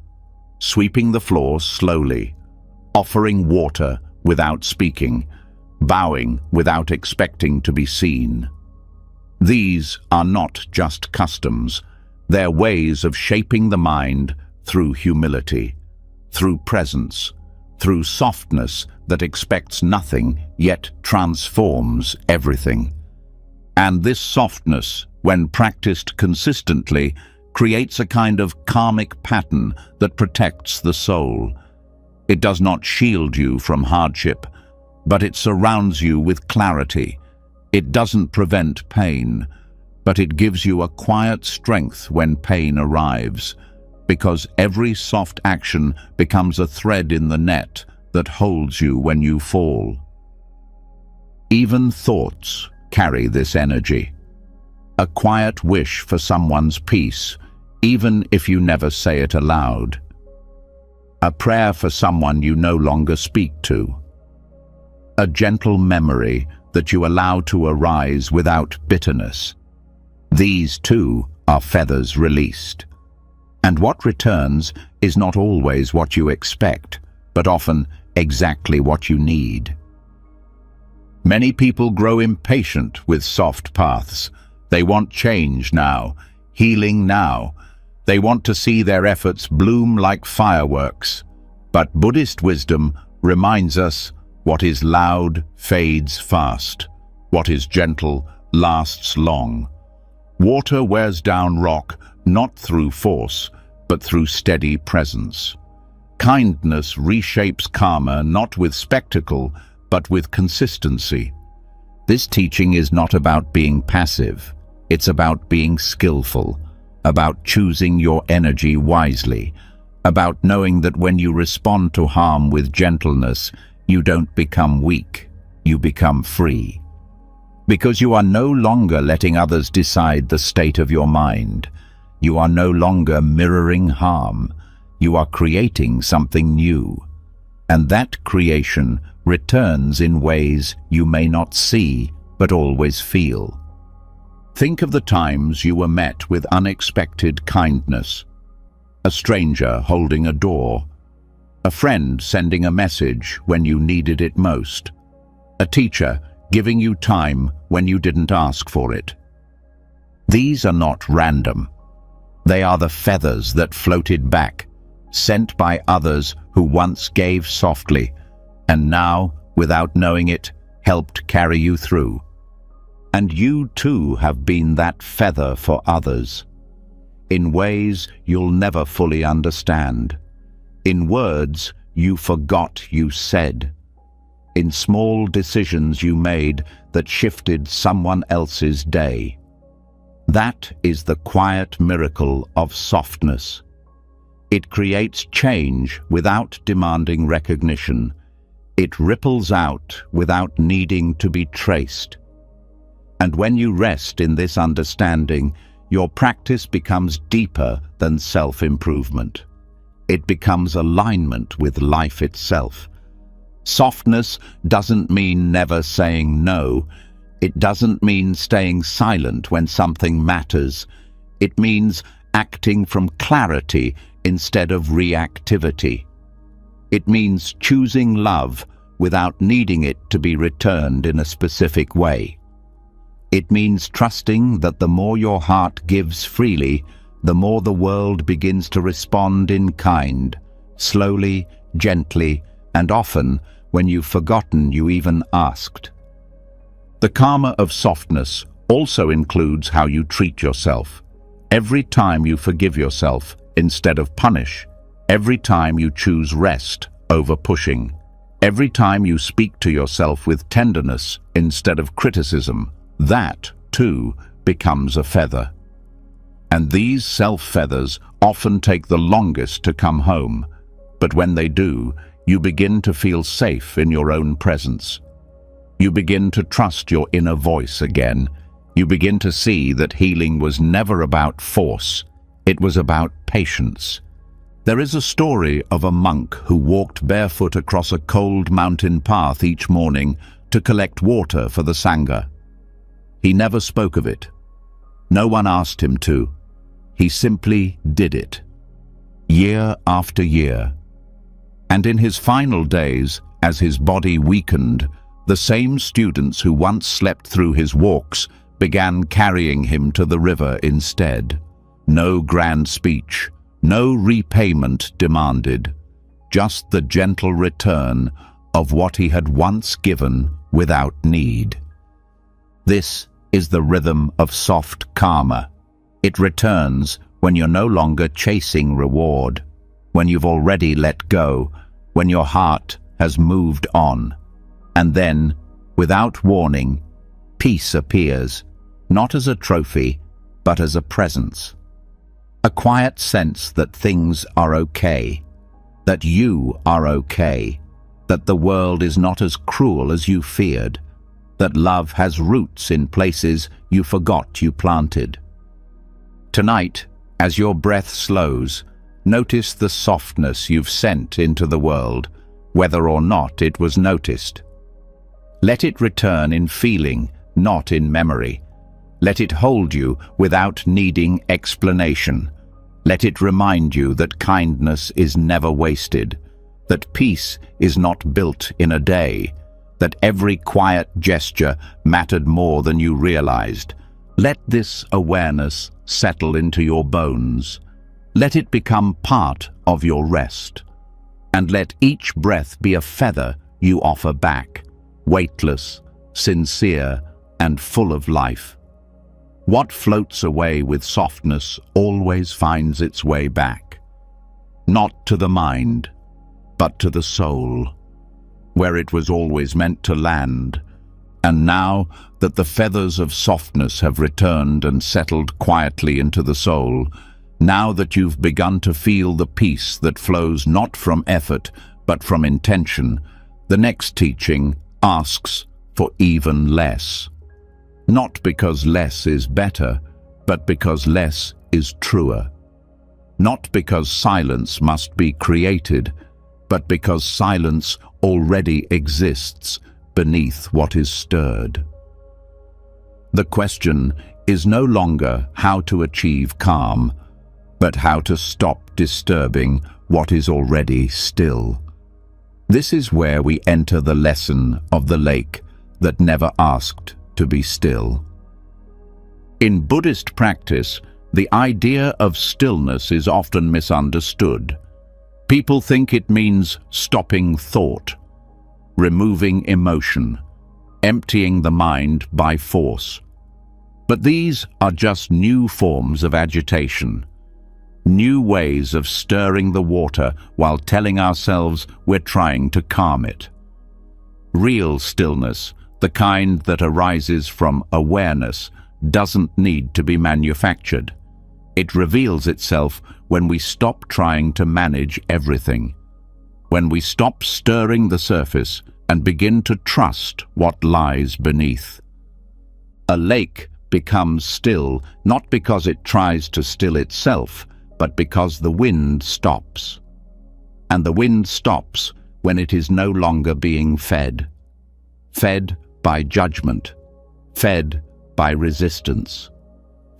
Sweeping the floor slowly, offering water without speaking, bowing without expecting to be seen. These are not just customs, they're ways of shaping the mind through humility, through presence, through softness that expects nothing yet transforms everything. And this softness, when practiced consistently, creates a kind of karmic pattern that protects the soul. It does not shield you from hardship, but it surrounds you with clarity. It doesn't prevent pain, but it gives you a quiet strength when pain arrives, because every soft action becomes a thread in the net that holds you when you fall. Even thoughts carry this energy. A quiet wish for someone's peace, even if you never say it aloud. A prayer for someone you no longer speak to. A gentle memory that you allow to arise without bitterness. These too are feathers released. And what returns is not always what you expect, but often exactly what you need. Many people grow impatient with soft paths. They want change now, healing now. They want to see their efforts bloom like fireworks. But Buddhist wisdom reminds us what is loud fades fast. What is gentle lasts long. Water wears down rock, not through force, but through steady presence. Kindness reshapes karma not with spectacle, but with consistency. This teaching is not about being passive. It's about being skillful, about choosing your energy wisely, about knowing that when you respond to harm with gentleness, you don't become weak, you become free. Because you are no longer letting others decide the state of your mind. You are no longer mirroring harm. You are creating something new. And that creation returns in ways you may not see, but always feel. Think of the times you were met with unexpected kindness. A stranger holding a door. A friend sending a message when you needed it most. A teacher giving you time when you didn't ask for it. These are not random. They are the feathers that floated back, sent by others who once gave softly, and now, without knowing it, helped carry you through. And you too have been that feather for others, in ways you'll never fully understand, in words you forgot you said, in small decisions you made that shifted someone else's day. That is the quiet miracle of softness. It creates change without demanding recognition. It ripples out without needing to be traced. And when you rest in this understanding, your practice becomes deeper than self-improvement. It becomes alignment with life itself. Softness doesn't mean never saying no. It doesn't mean staying silent when something matters. It means acting from clarity instead of reactivity. It means choosing love without needing it to be returned in a specific way. It means trusting that the more your heart gives freely, the more the world begins to respond in kind, slowly, gently, and often when you've forgotten you even asked. The karma of softness also includes how you treat yourself. Every time you forgive yourself instead of punish, every time you choose rest over pushing, every time you speak to yourself with tenderness instead of criticism, that, too, becomes a feather. And these self-feathers often take the longest to come home, but when they do, you begin to feel safe in your own presence. You begin to trust your inner voice again. You begin to see that healing was never about force. It was about patience. There is a story of a monk who walked barefoot across a cold mountain path each morning to collect water for the Sangha. He never spoke of it. No one asked him to. He simply did it, year after year. And in his final days, as his body weakened, the same students who once slept through his walks began carrying him to the river instead. No grand speech, no repayment demanded, just the gentle return of what he had once given without need. This is the rhythm of soft karma. It returns when you're no longer chasing reward, when you've already let go, when your heart has moved on. And then, without warning, peace appears, not as a trophy, but as a presence. A quiet sense that things are okay, that you are okay, that the world is not as cruel as you feared, that love has roots in places you forgot you planted. Tonight, as your breath slows, notice the softness you've sent into the world, whether or not it was noticed. Let it return in feeling, not in memory. Let it hold you without needing explanation. Let it remind you that kindness is never wasted, that peace is not built in a day, that every quiet gesture mattered more than you realized. Let this awareness settle into your bones. Let it become part of your rest. And let each breath be a feather you offer back, weightless, sincere, and full of life. What floats away with softness always finds its way back, not to the mind, but to the soul, where it was always meant to land. And now that the feathers of softness have returned and settled quietly into the soul, now that you've begun to feel the peace that flows not from effort, but from intention, the next teaching asks for even less. Not because less is better, but because less is truer. Not because silence must be created, but because silence already exists beneath what is stirred. The question is no longer how to achieve calm, but how to stop disturbing what is already still. This is where we enter the lesson of the lake that never asked to be still. In Buddhist practice, the idea of stillness is often misunderstood. People think it means stopping thought, removing emotion, emptying the mind by force. But these are just new forms of agitation, new ways of stirring the water while telling ourselves we're trying to calm it. Real stillness, the kind that arises from awareness, doesn't need to be manufactured. It reveals itself when we stop trying to manage everything, when we stop stirring the surface and begin to trust what lies beneath. A lake becomes still not because it tries to still itself, but because the wind stops. And the wind stops when it is no longer being fed. Fed by judgment, fed by resistance,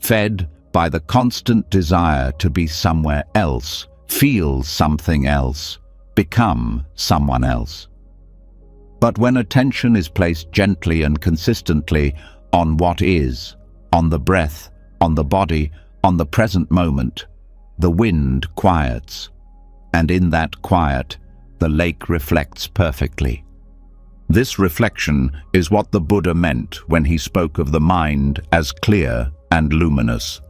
fed by the constant desire to be somewhere else, feel something else, become someone else. But when attention is placed gently and consistently on what is, on the breath, on the body, on the present moment, the wind quiets, and in that quiet, the lake reflects perfectly. This reflection is what the Buddha meant when he spoke of the mind as clear and luminous.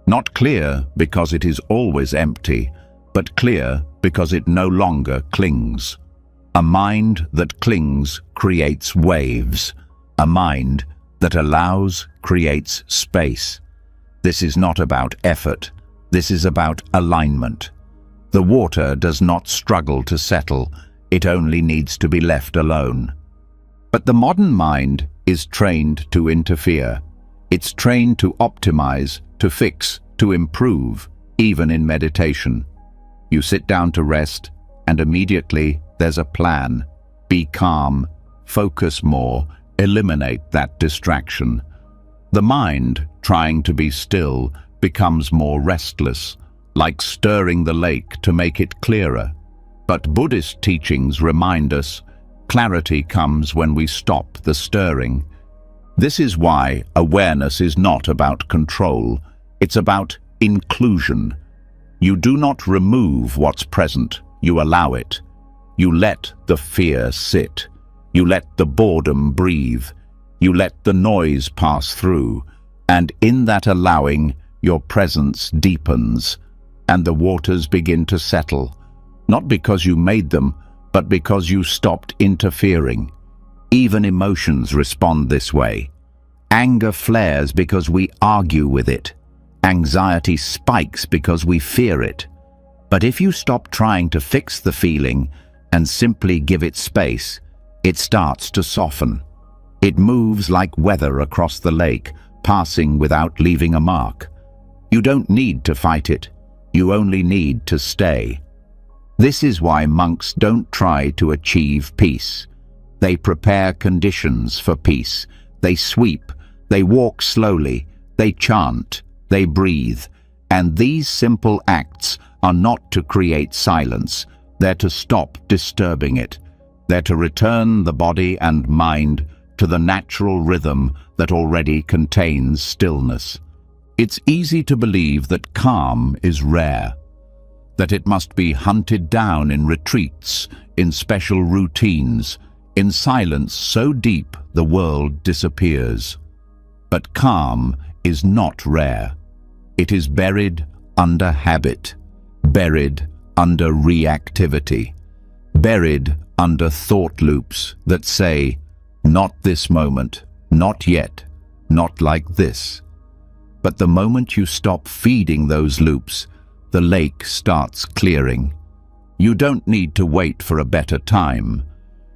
Not clear because it is always empty, but clear because it no longer clings. A mind that clings creates waves. A mind that allows creates space. This is not about effort. This is about alignment. The water does not struggle to settle. It only needs to be left alone. But the modern mind is trained to interfere. It's trained to optimize, to fix, to improve, even in meditation. You sit down to rest, and immediately there's a plan. Be calm, focus more, eliminate that distraction. The mind, trying to be still, becomes more restless, like stirring the lake to make it clearer. But Buddhist teachings remind us clarity comes when we stop the stirring. This is why awareness is not about control. It's about inclusion. You do not remove what's present, you allow it. You let the fear sit. You let the boredom breathe. You let the noise pass through. And in that allowing, your presence deepens, and the waters begin to settle. Not because you made them, but because you stopped interfering. Even emotions respond this way. Anger flares because we argue with it. Anxiety spikes because we fear it. But if you stop trying to fix the feeling and simply give it space, it starts to soften. It moves like weather across the lake, passing without leaving a mark. You don't need to fight it. You only need to stay. This is why monks don't try to achieve peace. They prepare conditions for peace. They sweep, they walk slowly, they chant, they breathe. And these simple acts are not to create silence. They're to stop disturbing it. They're to return the body and mind to the natural rhythm that already contains stillness. It's easy to believe that calm is rare, that it must be hunted down in retreats, in special routines, in silence so deep the world disappears. But calm is not rare. It is buried under habit, buried under reactivity, buried under thought loops that say, not this moment, not yet, not like this. But the moment you stop feeding those loops, the lake starts clearing. You don't need to wait for a better time.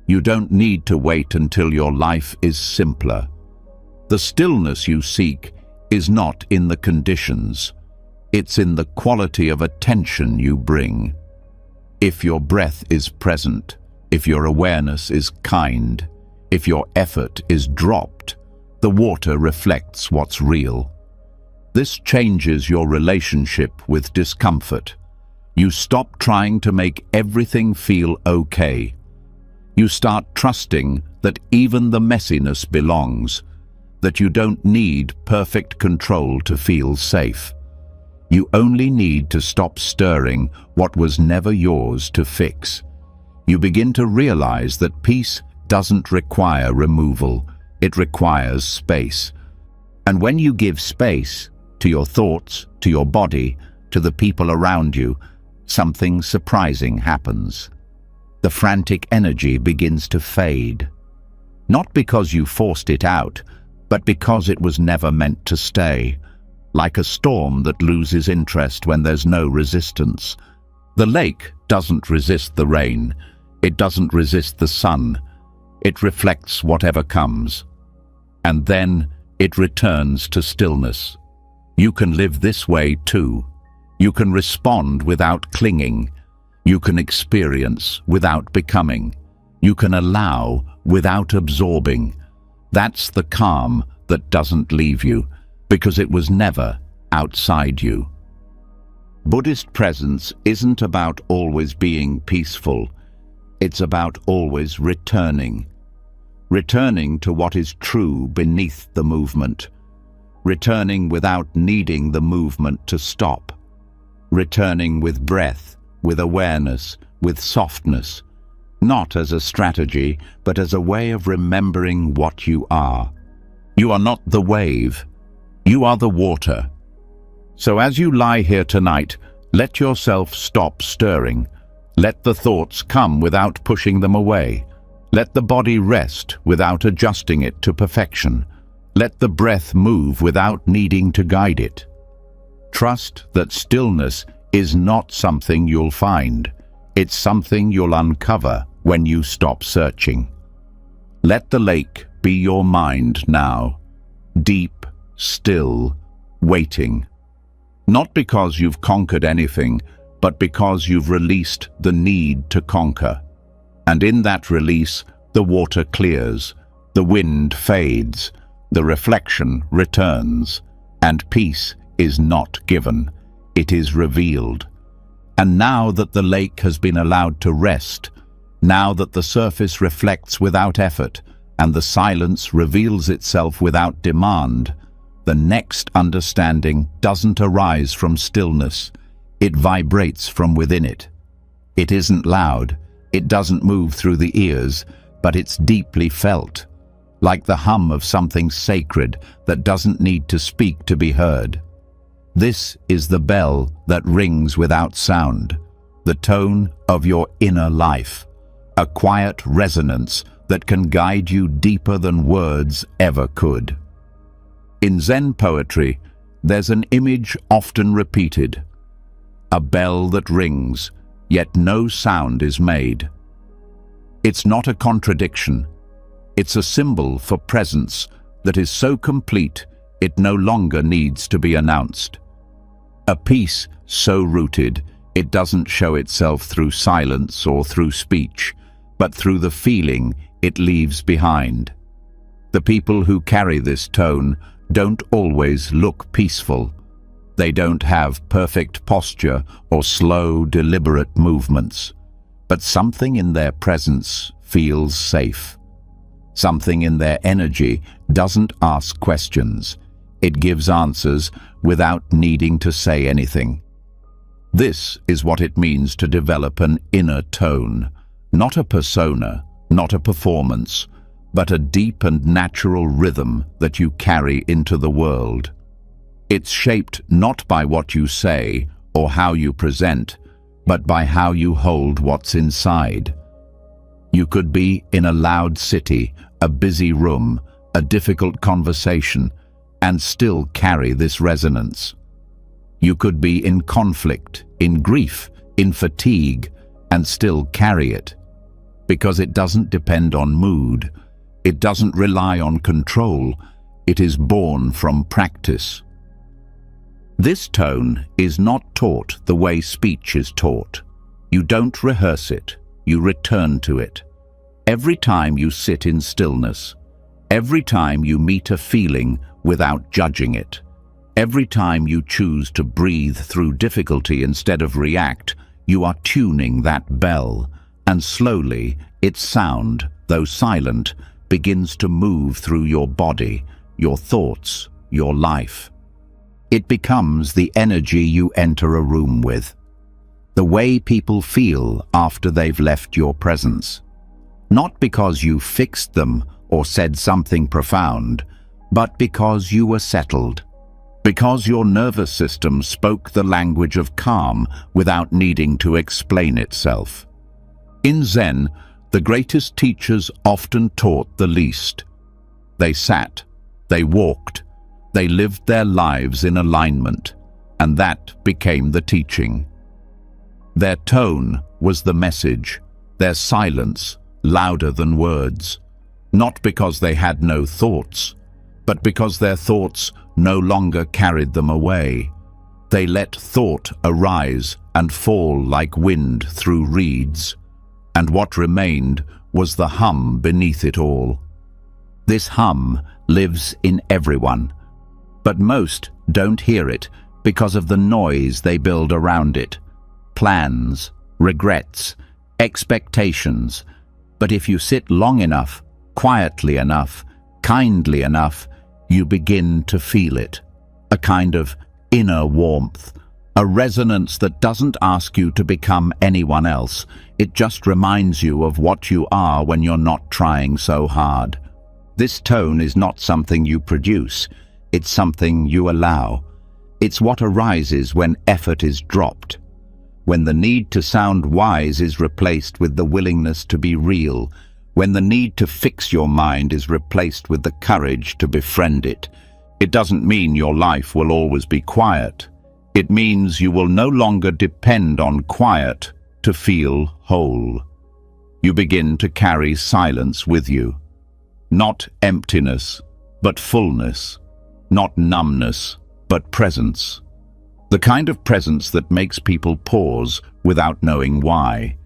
You don't need to wait until your life is simpler. The stillness you seek is not in the conditions. It's in the quality of attention you bring. If your breath is present, if your awareness is kind, if your effort is dropped, the water reflects what's real. This changes your relationship with discomfort. You stop trying to make everything feel okay. You start trusting that even the messiness belongs, that you don't need perfect control to feel safe. You only need to stop stirring what was never yours to fix. You begin to realize that peace doesn't require removal, it requires space. And when you give space to your thoughts, to your body, to the people around you, something surprising happens. The frantic energy begins to fade. Not because you forced it out, but because it was never meant to stay. Like a storm that loses interest when there's no resistance. The lake doesn't resist the rain. It doesn't resist the sun. It reflects whatever comes. And then it returns to stillness. You can live this way too. You can respond without clinging. You can experience without becoming. You can allow without absorbing. That's the calm that doesn't leave you, because it was never outside you. Buddhist presence isn't about always being peaceful. It's about always returning. Returning to what is true beneath the movement. Returning without needing the movement to stop. Returning with breath, with awareness, with softness. Not as a strategy, but as a way of remembering what you are. You are not the wave. You are the water. So as you lie here tonight, let yourself stop stirring. Let the thoughts come without pushing them away. Let the body rest without adjusting it to perfection. Let the breath move without needing to guide it. Trust that stillness is not something you'll find. It's something you'll uncover when you stop searching. Let the lake be your mind now. Deep, still, waiting. Not because you've conquered anything, but because you've released the need to conquer. And in that release, the water clears, the wind fades, the reflection returns, and peace is not given, it is revealed. And now that the lake has been allowed to rest, now that the surface reflects without effort, and the silence reveals itself without demand, the next understanding doesn't arise from stillness. It vibrates from within it. It isn't loud, it doesn't move through the ears, but it's deeply felt, like the hum of something sacred that doesn't need to speak to be heard. This is the bell that rings without sound, the tone of your inner life, a quiet resonance that can guide you deeper than words ever could. In Zen poetry, there's an image often repeated: a bell that rings, yet no sound is made. It's not a contradiction. It's a symbol for presence that is so complete it no longer needs to be announced. A peace so rooted it doesn't show itself through silence or through speech, but through the feeling it leaves behind. The people who carry this tone don't always look peaceful. They don't have perfect posture or slow, deliberate movements. But something in their presence feels safe. Something in their energy doesn't ask questions. It gives answers without needing to say anything. This is what it means to develop an inner tone, not a persona, not a performance, but a deep and natural rhythm that you carry into the world. It's shaped not by what you say or how you present, but by how you hold what's inside. You could be in a loud city, a busy room, a difficult conversation, and still carry this resonance. You could be in conflict, in grief, in fatigue, and still carry it. Because it doesn't depend on mood. It doesn't rely on control. It is born from practice. This tone is not taught the way speech is taught. You don't rehearse it. You return to it. Every time you sit in stillness, every time you meet a feeling without judging it, every time you choose to breathe through difficulty instead of react, you are tuning that bell, and slowly its sound, though silent, begins to move through your body, your thoughts, your life. It becomes the energy you enter a room with, the way people feel after they've left your presence. Not because you fixed them or said something profound, but because you were settled. Because your nervous system spoke the language of calm without needing to explain itself. In Zen, the greatest teachers often taught the least. They sat, they walked, they lived their lives in alignment, and that became the teaching. Their tone was the message, their silence louder than words, not because they had no thoughts, but because their thoughts no longer carried them away. They let thought arise and fall like wind through reeds, and what remained was the hum beneath it all. This hum lives in everyone, but most don't hear it because of the noise they build around it. Plans, regrets, expectations. But if you sit long enough, quietly enough, kindly enough, you begin to feel it. A kind of inner warmth, a resonance that doesn't ask you to become anyone else. It just reminds you of what you are when you're not trying so hard. This tone is not something you produce, it's something you allow. It's what arises when effort is dropped, when the need to sound wise is replaced with the willingness to be real, when the need to fix your mind is replaced with the courage to befriend it. It doesn't mean your life will always be quiet. It means you will no longer depend on quiet to feel whole. You begin to carry silence with you. Not emptiness, but fullness. Not numbness, but presence. The kind of presence that makes people pause without knowing why.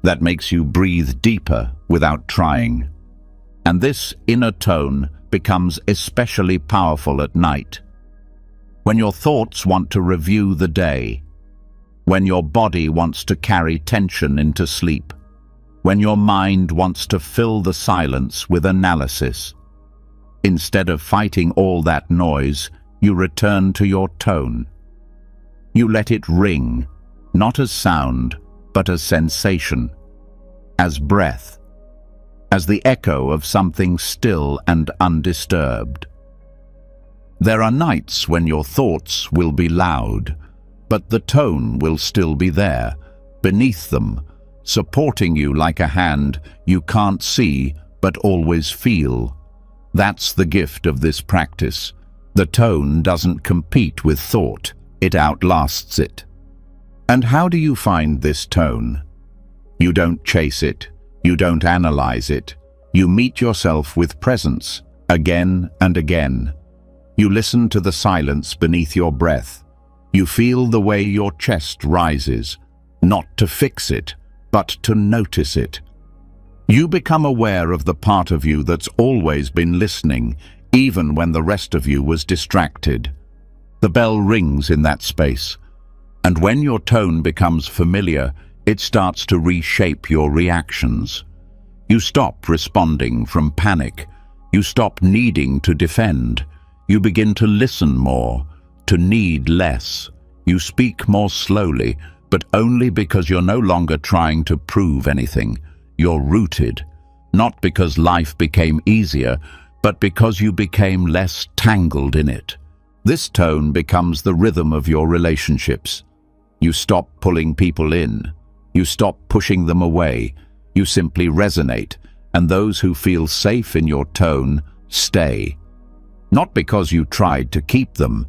That makes you breathe deeper without trying. And this inner tone becomes especially powerful at night. When your thoughts want to review the day. When your body wants to carry tension into sleep. when your mind wants to fill the silence with analysis. Instead of fighting all that noise, you return to your tone. You let it ring, not as sound, but as sensation, as breath, as the echo of something still and undisturbed. There are nights when your thoughts will be loud, but the tone will still be there, beneath them, supporting you like a hand you can't see but always feel. That's the gift of this practice. The tone doesn't compete with thought, it outlasts it. And how do you find this tone? You don't chase it, you don't analyze it. You meet yourself with presence, again and again. You listen to the silence beneath your breath. You feel the way your chest rises, not to fix it, but to notice it. You become aware of the part of you that's always been listening, even when the rest of you was distracted. The bell rings in that space, and when your tone becomes familiar, it starts to reshape your reactions. You stop responding from panic. You stop needing to defend. You begin to listen more, to need less. You speak more slowly, but only because you're no longer trying to prove anything. You're rooted, not because life became easier, but because you became less tangled in it. This tone becomes the rhythm of your relationships. You stop pulling people in. You stop pushing them away. You simply resonate, and those who feel safe in your tone stay. Not because you tried to keep them,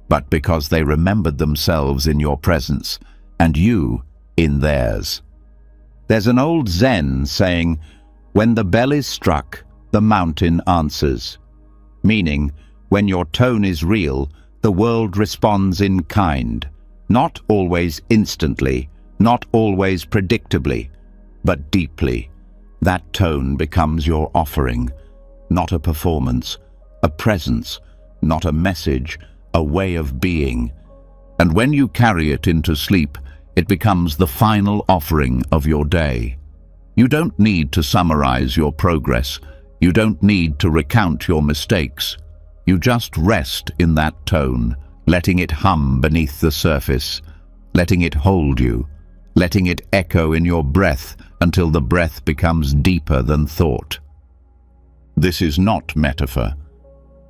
but because they remembered themselves in your presence, and you in theirs. There's an old Zen saying, "When the bell is struck, the mountain answers." Meaning, when your tone is real, the world responds in kind. Not always instantly, not always predictably, but deeply. That tone becomes your offering, not a performance, a presence, not a message, a way of being. And when you carry it into sleep, it becomes the final offering of your day. You don't need to summarize your progress. You don't need to recount your mistakes. You just rest in that tone, letting it hum beneath the surface, letting it hold you, letting it echo in your breath until the breath becomes deeper than thought. This is not metaphor.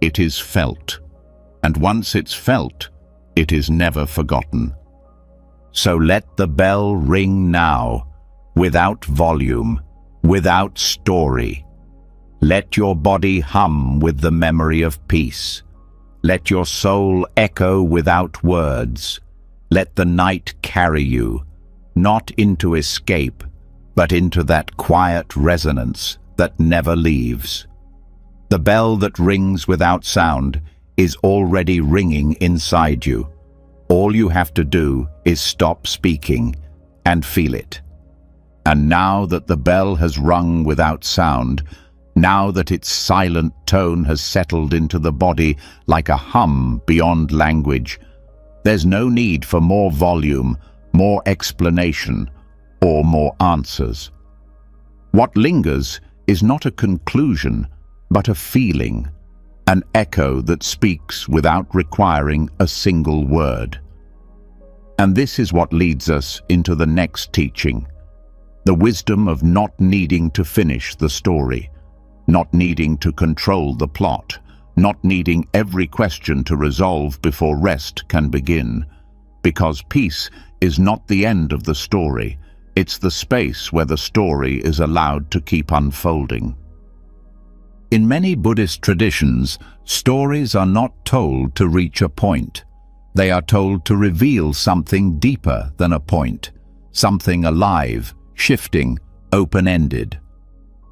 It is felt. And once it's felt, it is never forgotten. So let the bell ring now, without volume, without story. Let your body hum with the memory of peace. Let your soul echo without words. Let the night carry you, not into escape, but into that quiet resonance that never leaves. The bell that rings without sound is already ringing inside you. All you have to do is stop speaking and feel it. And now that the bell has rung without sound, now that its silent tone has settled into the body like a hum beyond language, there's no need for more volume, more explanation, or more answers. What lingers is not a conclusion, but a feeling, an echo that speaks without requiring a single word. And this is what leads us into the next teaching, the wisdom of not needing to finish the story, not needing to control the plot, not needing every question to resolve before rest can begin. Because peace is not the end of the story, it's the space where the story is allowed to keep unfolding. In many Buddhist traditions, stories are not told to reach a point. They are told to reveal something deeper than a point, something alive, shifting, open-ended.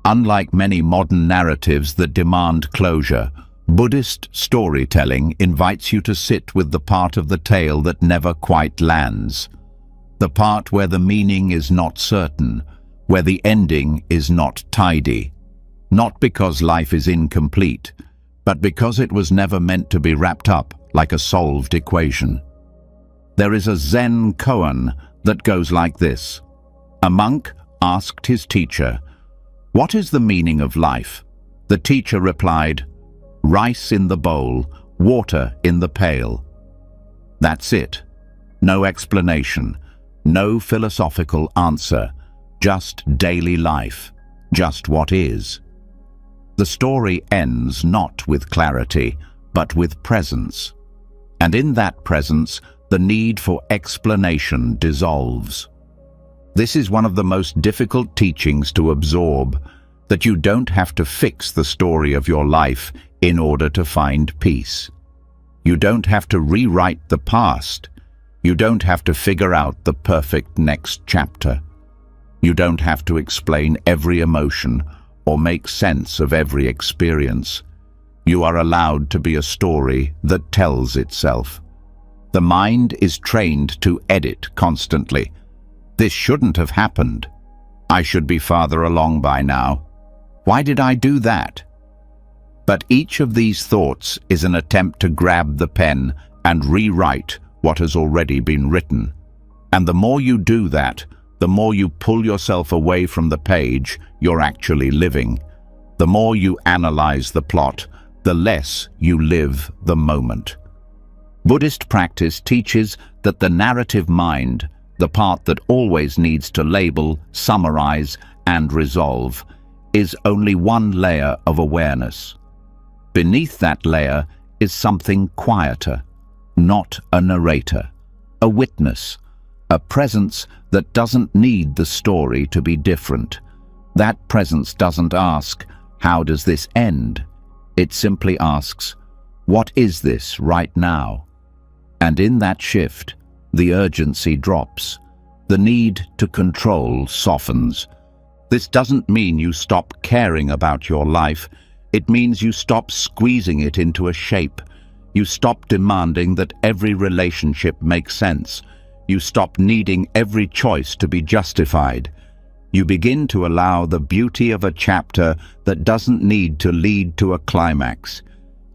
Unlike many modern narratives that demand closure, Buddhist storytelling invites you to sit with the part of the tale that never quite lands, the part where the meaning is not certain, where the ending is not tidy. Not because life is incomplete, but because it was never meant to be wrapped up like a solved equation. There is a Zen koan that goes like this. A monk asked his teacher, "What is the meaning of life?" The teacher replied, "Rice in the bowl, water in the pail." That's it. No explanation, no philosophical answer, just daily life, just what is. The story ends not with clarity, but with presence. And in that presence, the need for explanation dissolves. This is one of the most difficult teachings to absorb, that you don't have to fix the story of your life in order to find peace. You don't have to rewrite the past. You don't have to figure out the perfect next chapter. You don't have to explain every emotion or make sense of every experience. You are allowed to be a story that tells itself. The mind is trained to edit constantly. This shouldn't have happened. I should be farther along by now. Why did I do that? But each of these thoughts is an attempt to grab the pen and rewrite what has already been written. And the more you do that, the more you pull yourself away from the page you're actually living. The more you analyze the plot, the less you live the moment. Buddhist practice teaches that the narrative mind, the part that always needs to label, summarize, and resolve, is only one layer of awareness. Beneath that layer is something quieter, not a narrator, a witness, a presence that doesn't need the story to be different. That presence doesn't ask, "How does this end?" It simply asks, "What is this right now?" And in that shift, the urgency drops. The need to control softens. This doesn't mean you stop caring about your life. It means you stop squeezing it into a shape. You stop demanding that every relationship makes sense. You stop needing every choice to be justified. You begin to allow the beauty of a chapter that doesn't need to lead to a climax.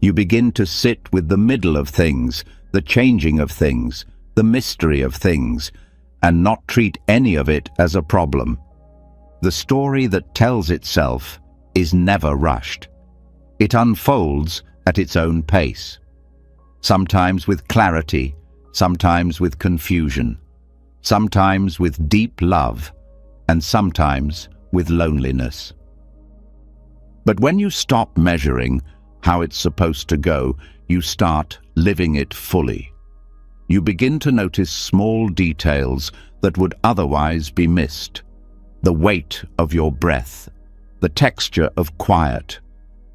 You begin to sit with the middle of things, the changing of things, the mystery of things, and not treat any of it as a problem. The story that tells itself is never rushed. It unfolds at its own pace, sometimes with clarity, sometimes with confusion, sometimes with deep love, and sometimes with loneliness. But when you stop measuring how it's supposed to go, you start living it fully. You begin to notice small details that would otherwise be missed. The weight of your breath, the texture of quiet,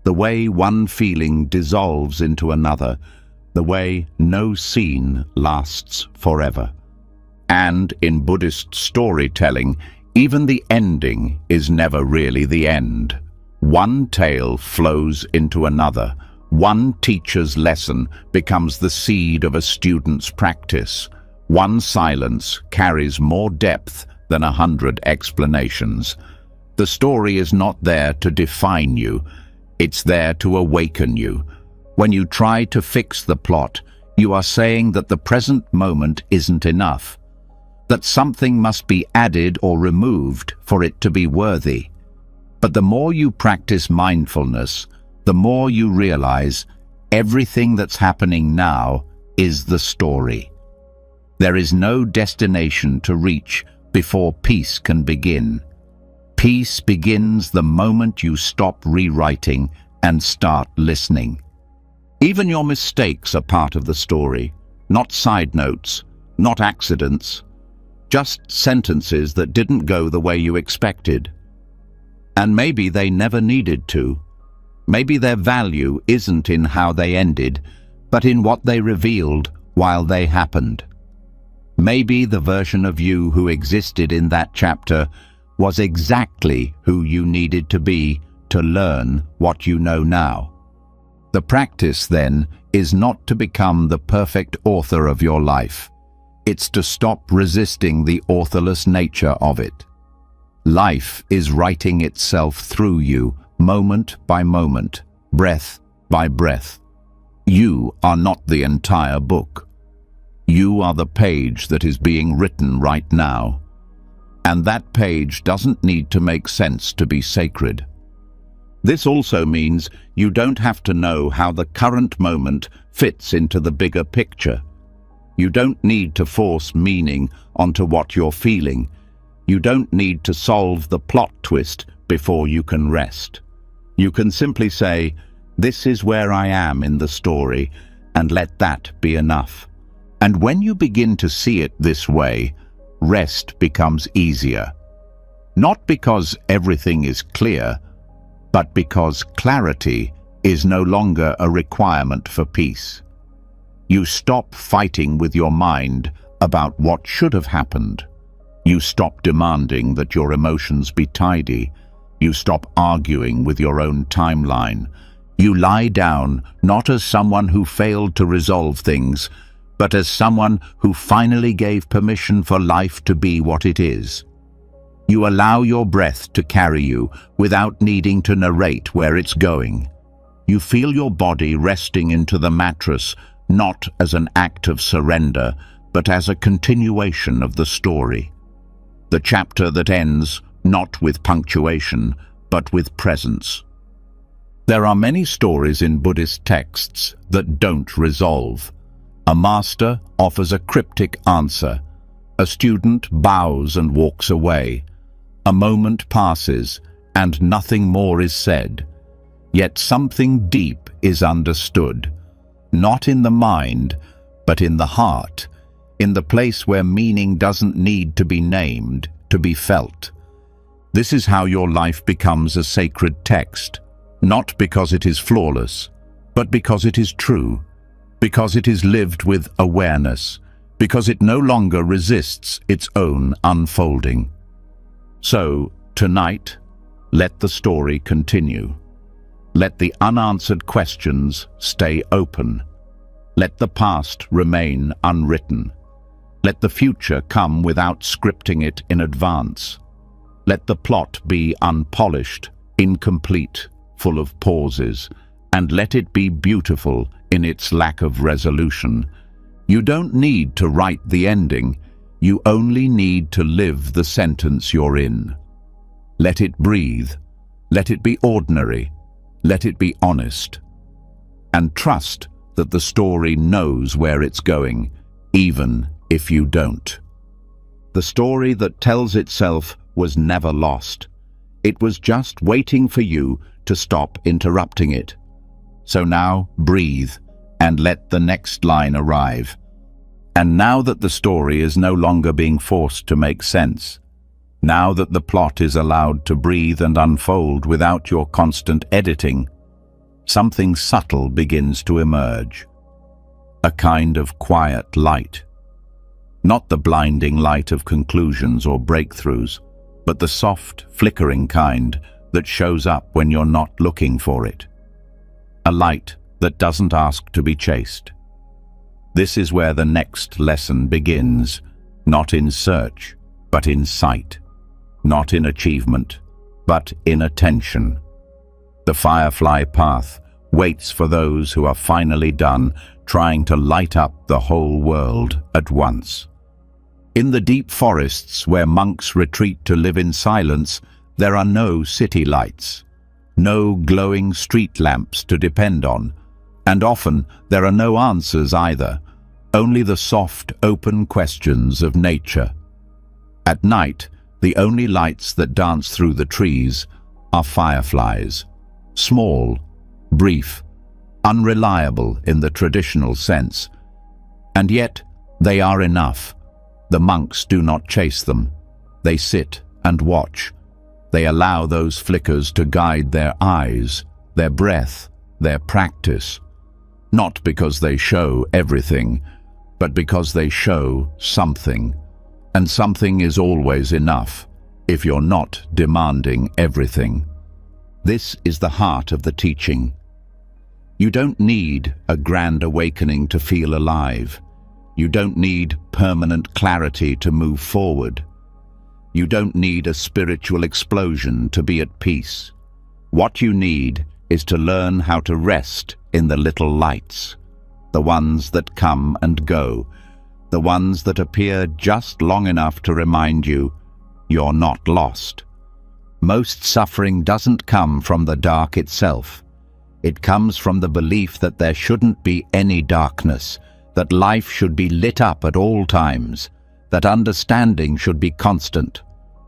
the way one feeling dissolves into another, the way no scene lasts forever. And in Buddhist storytelling, even the ending is never really the end. One tale flows into another. One teacher's lesson becomes the seed of a student's practice. One silence carries more depth than 100 explanations. The story is not there to define you. It's there to awaken you. When you try to fix the plot, you are saying that the present moment isn't enough, that something must be added or removed for it to be worthy. But the more you practice mindfulness, the more you realize everything that's happening now is the story. There is no destination to reach before peace can begin. Peace begins the moment you stop rewriting and start listening. Even your mistakes are part of the story, not side notes, not accidents, just sentences that didn't go the way you expected. And maybe they never needed to. Maybe their value isn't in how they ended, but in what they revealed while they happened. Maybe the version of you who existed in that chapter was exactly who you needed to be to learn what you know now. The practice, then, is not to become the perfect author of your life. It's to stop resisting the authorless nature of it. Life is writing itself through you, moment by moment, breath by breath. You are not the entire book. You are the page that is being written right now. And that page doesn't need to make sense to be sacred. This also means you don't have to know how the current moment fits into the bigger picture. You don't need to force meaning onto what you're feeling. You don't need to solve the plot twist before you can rest. You can simply say, "This is where I am in the story," and let that be enough. And when you begin to see it this way, rest becomes easier. Not because everything is clear, but because clarity is no longer a requirement for peace. You stop fighting with your mind about what should have happened. You stop demanding that your emotions be tidy. You stop arguing with your own timeline. You lie down not as someone who failed to resolve things, but as someone who finally gave permission for life to be what it is. You allow your breath to carry you without needing to narrate where it's going. You feel your body resting into the mattress, not as an act of surrender, but as a continuation of the story. The chapter that ends not with punctuation, but with presence. There are many stories in Buddhist texts that don't resolve. A master offers a cryptic answer. A student bows and walks away. A moment passes, and nothing more is said. Yet something deep is understood, not in the mind, but in the heart, in the place where meaning doesn't need to be named, to be felt. This is how your life becomes a sacred text, not because it is flawless, but because it is true, because it is lived with awareness, because it no longer resists its own unfolding. So, tonight, let the story continue. Let the unanswered questions stay open. Let the past remain unwritten. Let the future come without scripting it in advance. Let the plot be unpolished, incomplete, full of pauses, and let it be beautiful in its lack of resolution. You don't need to write the ending. You only need to live the sentence you're in. Let it breathe. Let it be ordinary. Let it be honest. And trust that the story knows where it's going, even if you don't. The story that tells itself was never lost. It was just waiting for you to stop interrupting it. So now, breathe and let the next line arrive. And now that the story is no longer being forced to make sense, now that the plot is allowed to breathe and unfold without your constant editing, something subtle begins to emerge. A kind of quiet light. Not the blinding light of conclusions or breakthroughs, but the soft, flickering kind that shows up when you're not looking for it. A light that doesn't ask to be chased. This is where the next lesson begins, not in search, but in sight. Not in achievement, but in attention. The firefly path waits for those who are finally done trying to light up the whole world at once. In the deep forests where monks retreat to live in silence, there are no city lights, no glowing street lamps to depend on, and often there are no answers either, only the soft, open questions of nature. At night, the only lights that dance through the trees are fireflies, small, brief, unreliable in the traditional sense. And yet, they are enough. The monks do not chase them. They sit and watch. They allow those flickers to guide their eyes, their breath, their practice. Not because they show everything, but because they show something. And something is always enough if you're not demanding everything. This is the heart of the teaching. You don't need a grand awakening to feel alive. You don't need permanent clarity to move forward. You don't need a spiritual explosion to be at peace. What you need is to learn how to rest in the little lights, the ones that come and go, the ones that appear just long enough to remind you, you're not lost. Most suffering doesn't come from the dark itself. It comes from the belief that there shouldn't be any darkness, that life should be lit up at all times, that understanding should be constant,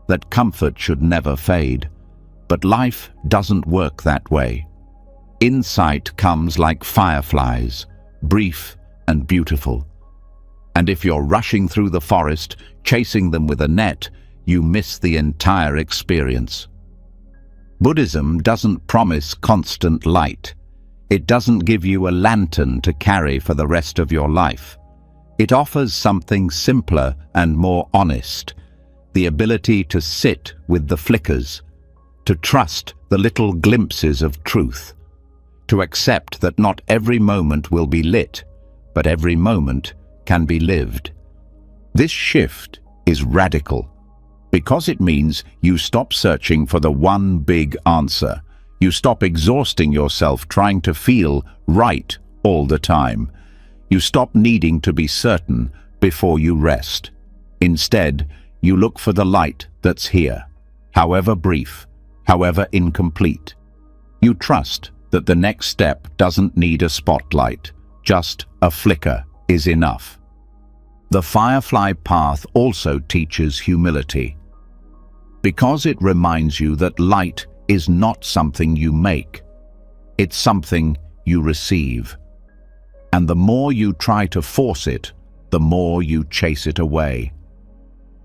that comfort should never fade. But life doesn't work that way. Insight comes like fireflies, brief and beautiful. And if you're rushing through the forest, chasing them with a net, you miss the entire experience. Buddhism doesn't promise constant light. It doesn't give you a lantern to carry for the rest of your life. It offers something simpler and more honest, the ability to sit with the flickers, to trust the little glimpses of truth, to accept that not every moment will be lit, but every moment can be lived. This shift is radical, because it means you stop searching for the one big answer. You stop exhausting yourself trying to feel right all the time. You stop needing to be certain before you rest. Instead, you look for the light that's here, however brief, however incomplete. You trust that the next step doesn't need a spotlight, just a flicker is enough. The firefly path also teaches humility, because it reminds you that light is not something you make, it's something you receive. And the more you try to force it, the more you chase it away.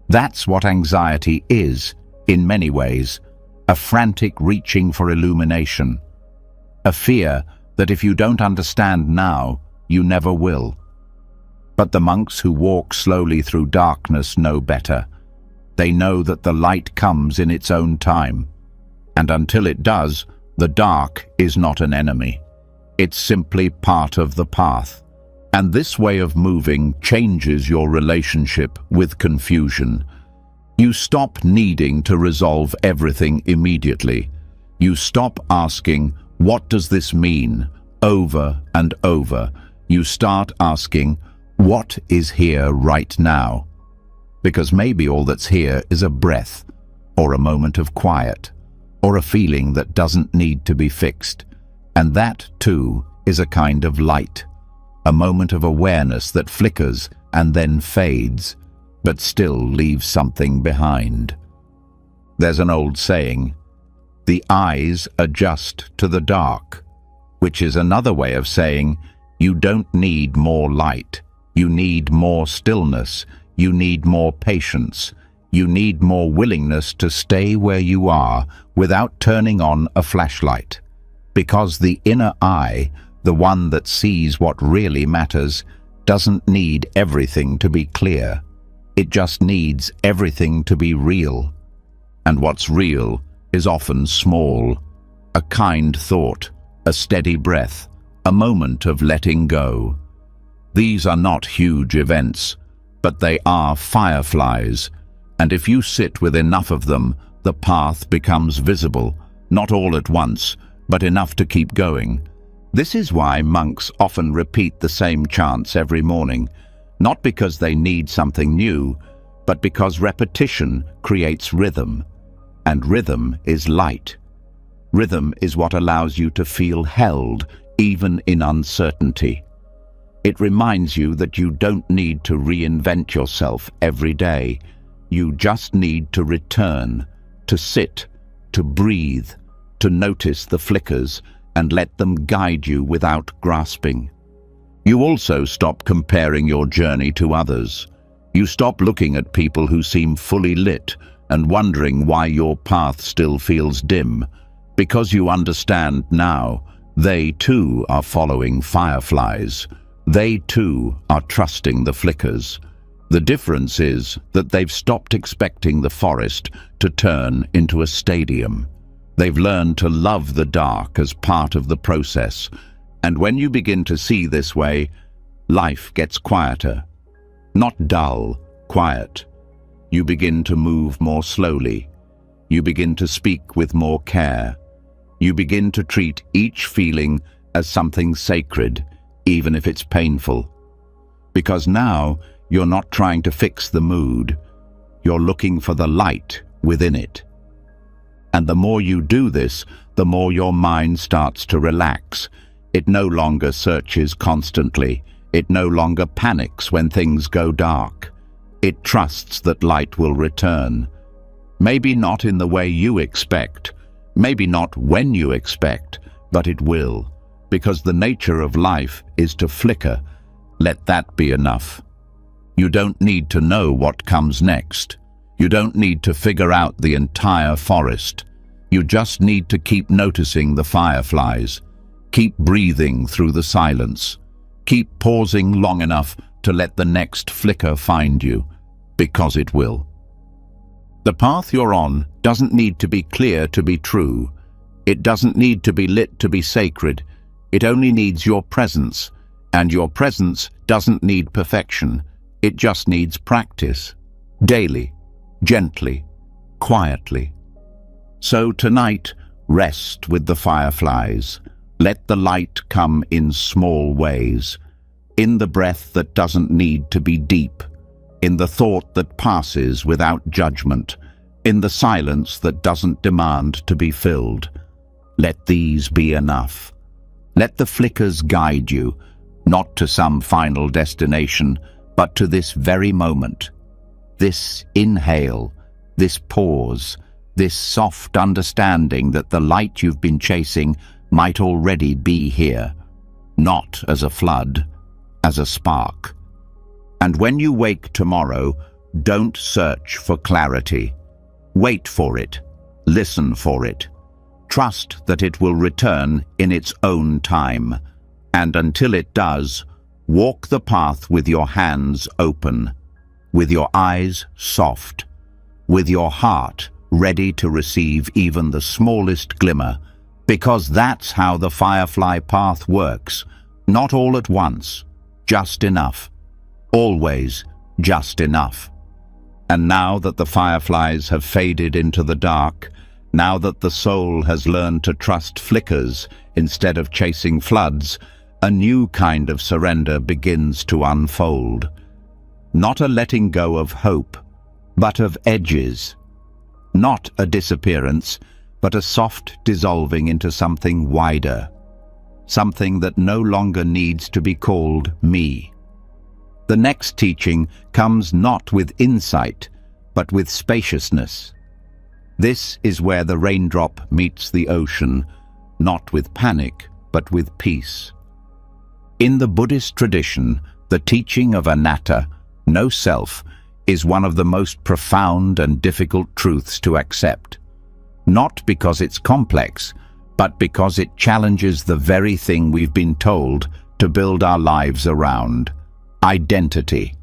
That's what anxiety is, in many ways, a frantic reaching for illumination, a fear that if you don't understand now, you never will. But the monks who walk slowly through darkness know better. They know that the light comes in its own time. And until it does, the dark is not an enemy. It's simply part of the path. And this way of moving changes your relationship with confusion. You stop needing to resolve everything immediately. You stop asking, "What does this mean?" over and over. You start asking, "What is here right now?" Because maybe all that's here is a breath, or a moment of quiet, or a feeling that doesn't need to be fixed. And that, too, is a kind of light, a moment of awareness that flickers and then fades, but still leaves something behind. There's an old saying, "The eyes adjust to the dark," which is another way of saying, you don't need more light, you need more stillness, you need more patience, you need more willingness to stay where you are without turning on a flashlight. Because the inner eye, the one that sees what really matters, doesn't need everything to be clear. It just needs everything to be real. And what's real is often small. A kind thought, a steady breath, a moment of letting go. These are not huge events, but they are fireflies, and if you sit with enough of them, the path becomes visible, not all at once, but enough to keep going. This is why monks often repeat the same chants every morning, not because they need something new, but because repetition creates rhythm, and rhythm is light. Rhythm is what allows you to feel held, even in uncertainty. It reminds you that you don't need to reinvent yourself every day. You just need to return, to sit, to breathe, to notice the flickers and let them guide you without grasping. You also stop comparing your journey to others. You stop looking at people who seem fully lit and wondering why your path still feels dim, because you understand now they too are following fireflies. They too are trusting the flickers. The difference is that they've stopped expecting the forest to turn into a stadium. They've learned to love the dark as part of the process. And when you begin to see this way, life gets quieter. Not dull, quiet. You begin to move more slowly. You begin to speak with more care. You begin to treat each feeling as something sacred, even if it's painful. Because now you're not trying to fix the mood. You're looking for the light within it. And the more you do this, the more your mind starts to relax. It no longer searches constantly. It no longer panics when things go dark. It trusts that light will return. Maybe not in the way you expect, maybe not when you expect, but it will, because the nature of life is to flicker. Let that be enough. You don't need to know what comes next. You don't need to figure out the entire forest. You just need to keep noticing the fireflies. Keep breathing through the silence. Keep pausing long enough to let the next flicker find you, because it will. The path you're on doesn't need to be clear to be true. It doesn't need to be lit to be sacred. It only needs your presence, and your presence doesn't need perfection. It just needs practice. Daily, gently, quietly. So tonight, rest with the fireflies. Let the light come in small ways, in the breath that doesn't need to be deep, in the thought that passes without judgment, in the silence that doesn't demand to be filled. Let these be enough. Let the flickers guide you, not to some final destination, but to this very moment. This inhale, this pause, this soft understanding that the light you've been chasing might already be here, not as a flood, as a spark. And when you wake tomorrow, don't search for clarity. Wait for it. Listen for it. Trust that it will return in its own time. And until it does, walk the path with your hands open, with your eyes soft, with your heart ready to receive even the smallest glimmer, because that's how the firefly path works. Not all at once, just enough. Always just enough. And now that the fireflies have faded into the dark, now that the soul has learned to trust flickers instead of chasing floods, a new kind of surrender begins to unfold. Not a letting go of hope, but of edges. Not a disappearance, but a soft dissolving into something wider. Something that no longer needs to be called me. The next teaching comes not with insight, but with spaciousness. This is where the raindrop meets the ocean, not with panic, but with peace. In the Buddhist tradition, the teaching of anatta, no self, is one of the most profound and difficult truths to accept. Not because it's complex, but because it challenges the very thing we've been told to build our lives around: identity.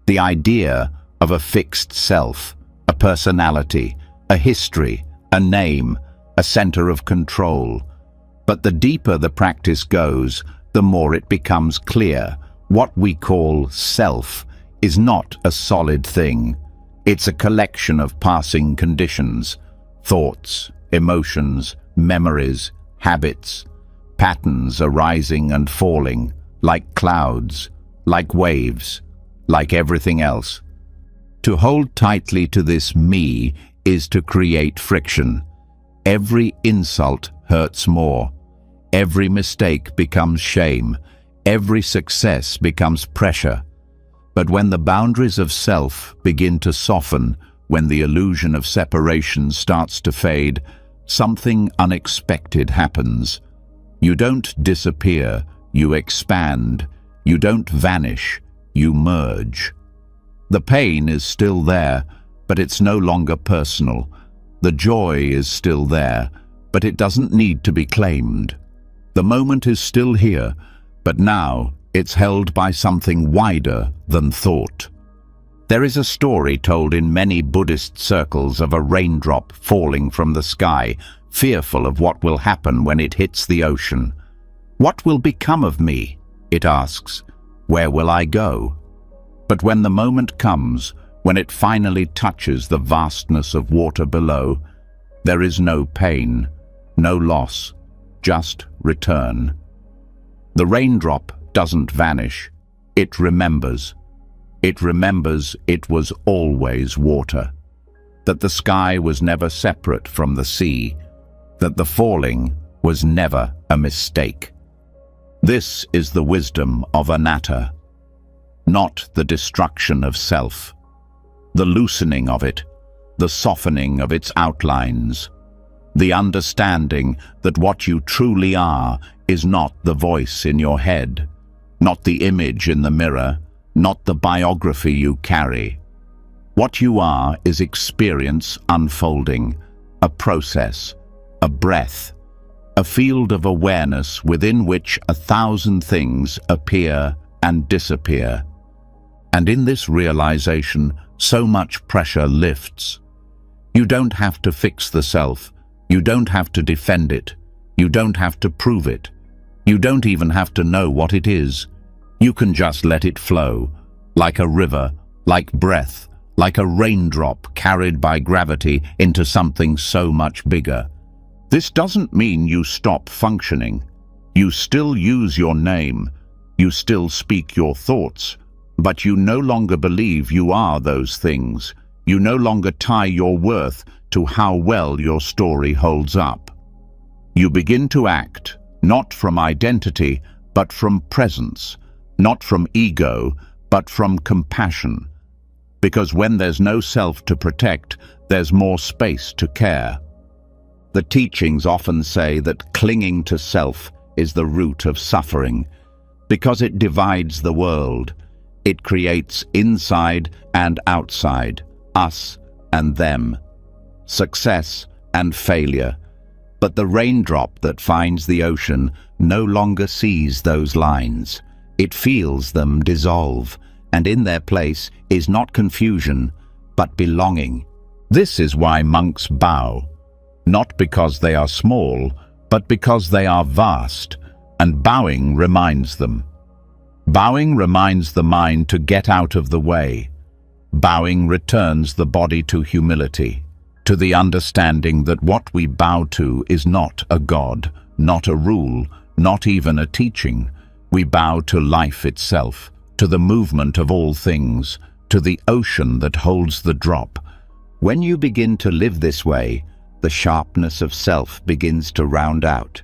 The idea of a fixed self, a personality, a history, a name, a center of control. But the deeper the practice goes, the more it becomes clear what we call self is not a solid thing. It's a collection of passing conditions, thoughts, emotions, memories, habits, patterns arising and falling, like clouds, like waves, like everything else. To hold tightly to this me is to create friction. Every insult hurts more. Every mistake becomes shame. Every success becomes pressure. But when the boundaries of self begin to soften, when the illusion of separation starts to fade, something unexpected happens. You don't disappear, you expand. You don't vanish, you merge. The pain is still there, but it's no longer personal. The joy is still there, but it doesn't need to be claimed. The moment is still here, but now it's held by something wider than thought. There is a story told in many Buddhist circles of a raindrop falling from the sky, fearful of what will happen when it hits the ocean. What will become of me? It asks. Where will I go? But when the moment comes, when it finally touches the vastness of water below, there is no pain, no loss, just return. The raindrop doesn't vanish. It remembers. It remembers it was always water. that the sky was never separate from the sea, that the falling was never a mistake. This is the wisdom of anatta, not the destruction of self, the loosening of it, the softening of its outlines, the understanding that what you truly are is not the voice in your head, not the image in the mirror, not the biography you carry. What you are is experience unfolding, a process, a breath, a field of awareness within which 1,000 things appear and disappear. And in this realization, so much pressure lifts. You don't have to fix the self. You don't have to defend it. You don't have to prove it. You don't even have to know what it is. You can just let it flow, like a river, like breath, like a raindrop carried by gravity into something so much bigger. This doesn't mean you stop functioning. You still use your name. You still speak your thoughts. But you no longer believe you are those things. You no longer tie your worth to how well your story holds up. You begin to act, not from identity, but from presence, not from ego, but from compassion. Because when there's no self to protect, there's more space to care. The teachings often say that clinging to self is the root of suffering, because it divides the world. It creates inside and outside, us and them, success and failure. But the raindrop that finds the ocean no longer sees those lines. It feels them dissolve, and in their place is not confusion, but belonging. This is why monks bow, not because they are small, but because they are vast, and bowing reminds them. Bowing reminds the mind to get out of the way. Bowing returns the body to humility, to the understanding that what we bow to is not a god, not a rule, not even a teaching. We bow to life itself, to the movement of all things, to the ocean that holds the drop. When you begin to live this way, the sharpness of self begins to round out.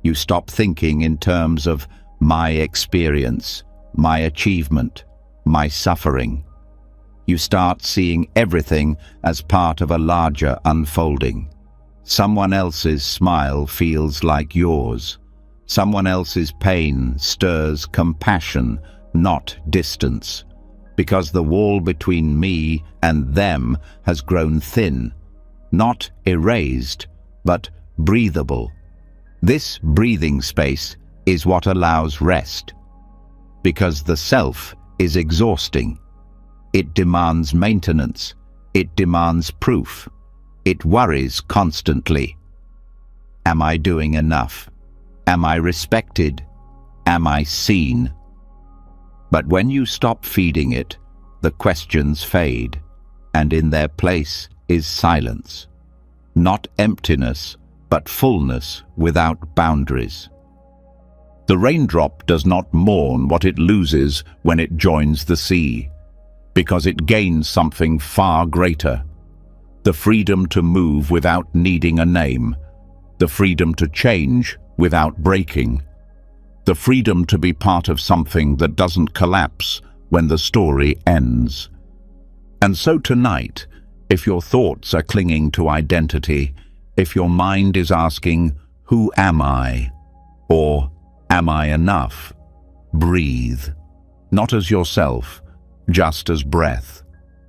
You stop thinking in terms of my experience, my achievement, my suffering. You start seeing everything as part of a larger unfolding. Someone else's smile feels like yours. Someone else's pain stirs compassion, not distance, because the wall between me and them has grown thin, not erased, but breathable. This breathing space is what allows rest, because the self is exhausting. It demands maintenance. It demands proof. It worries constantly. Am I doing enough? Am I respected? Am I seen? But when you stop feeding it, the questions fade, and in their place is silence. Not emptiness, but fullness without boundaries. The raindrop does not mourn what it loses when it joins the sea, because it gains something far greater. The freedom to move without needing a name, the freedom to change without breaking, the freedom to be part of something that doesn't collapse when the story ends. And so tonight, if your thoughts are clinging to identity, if your mind is asking, who am I? Or, am I enough? Breathe, not as yourself, just as breath.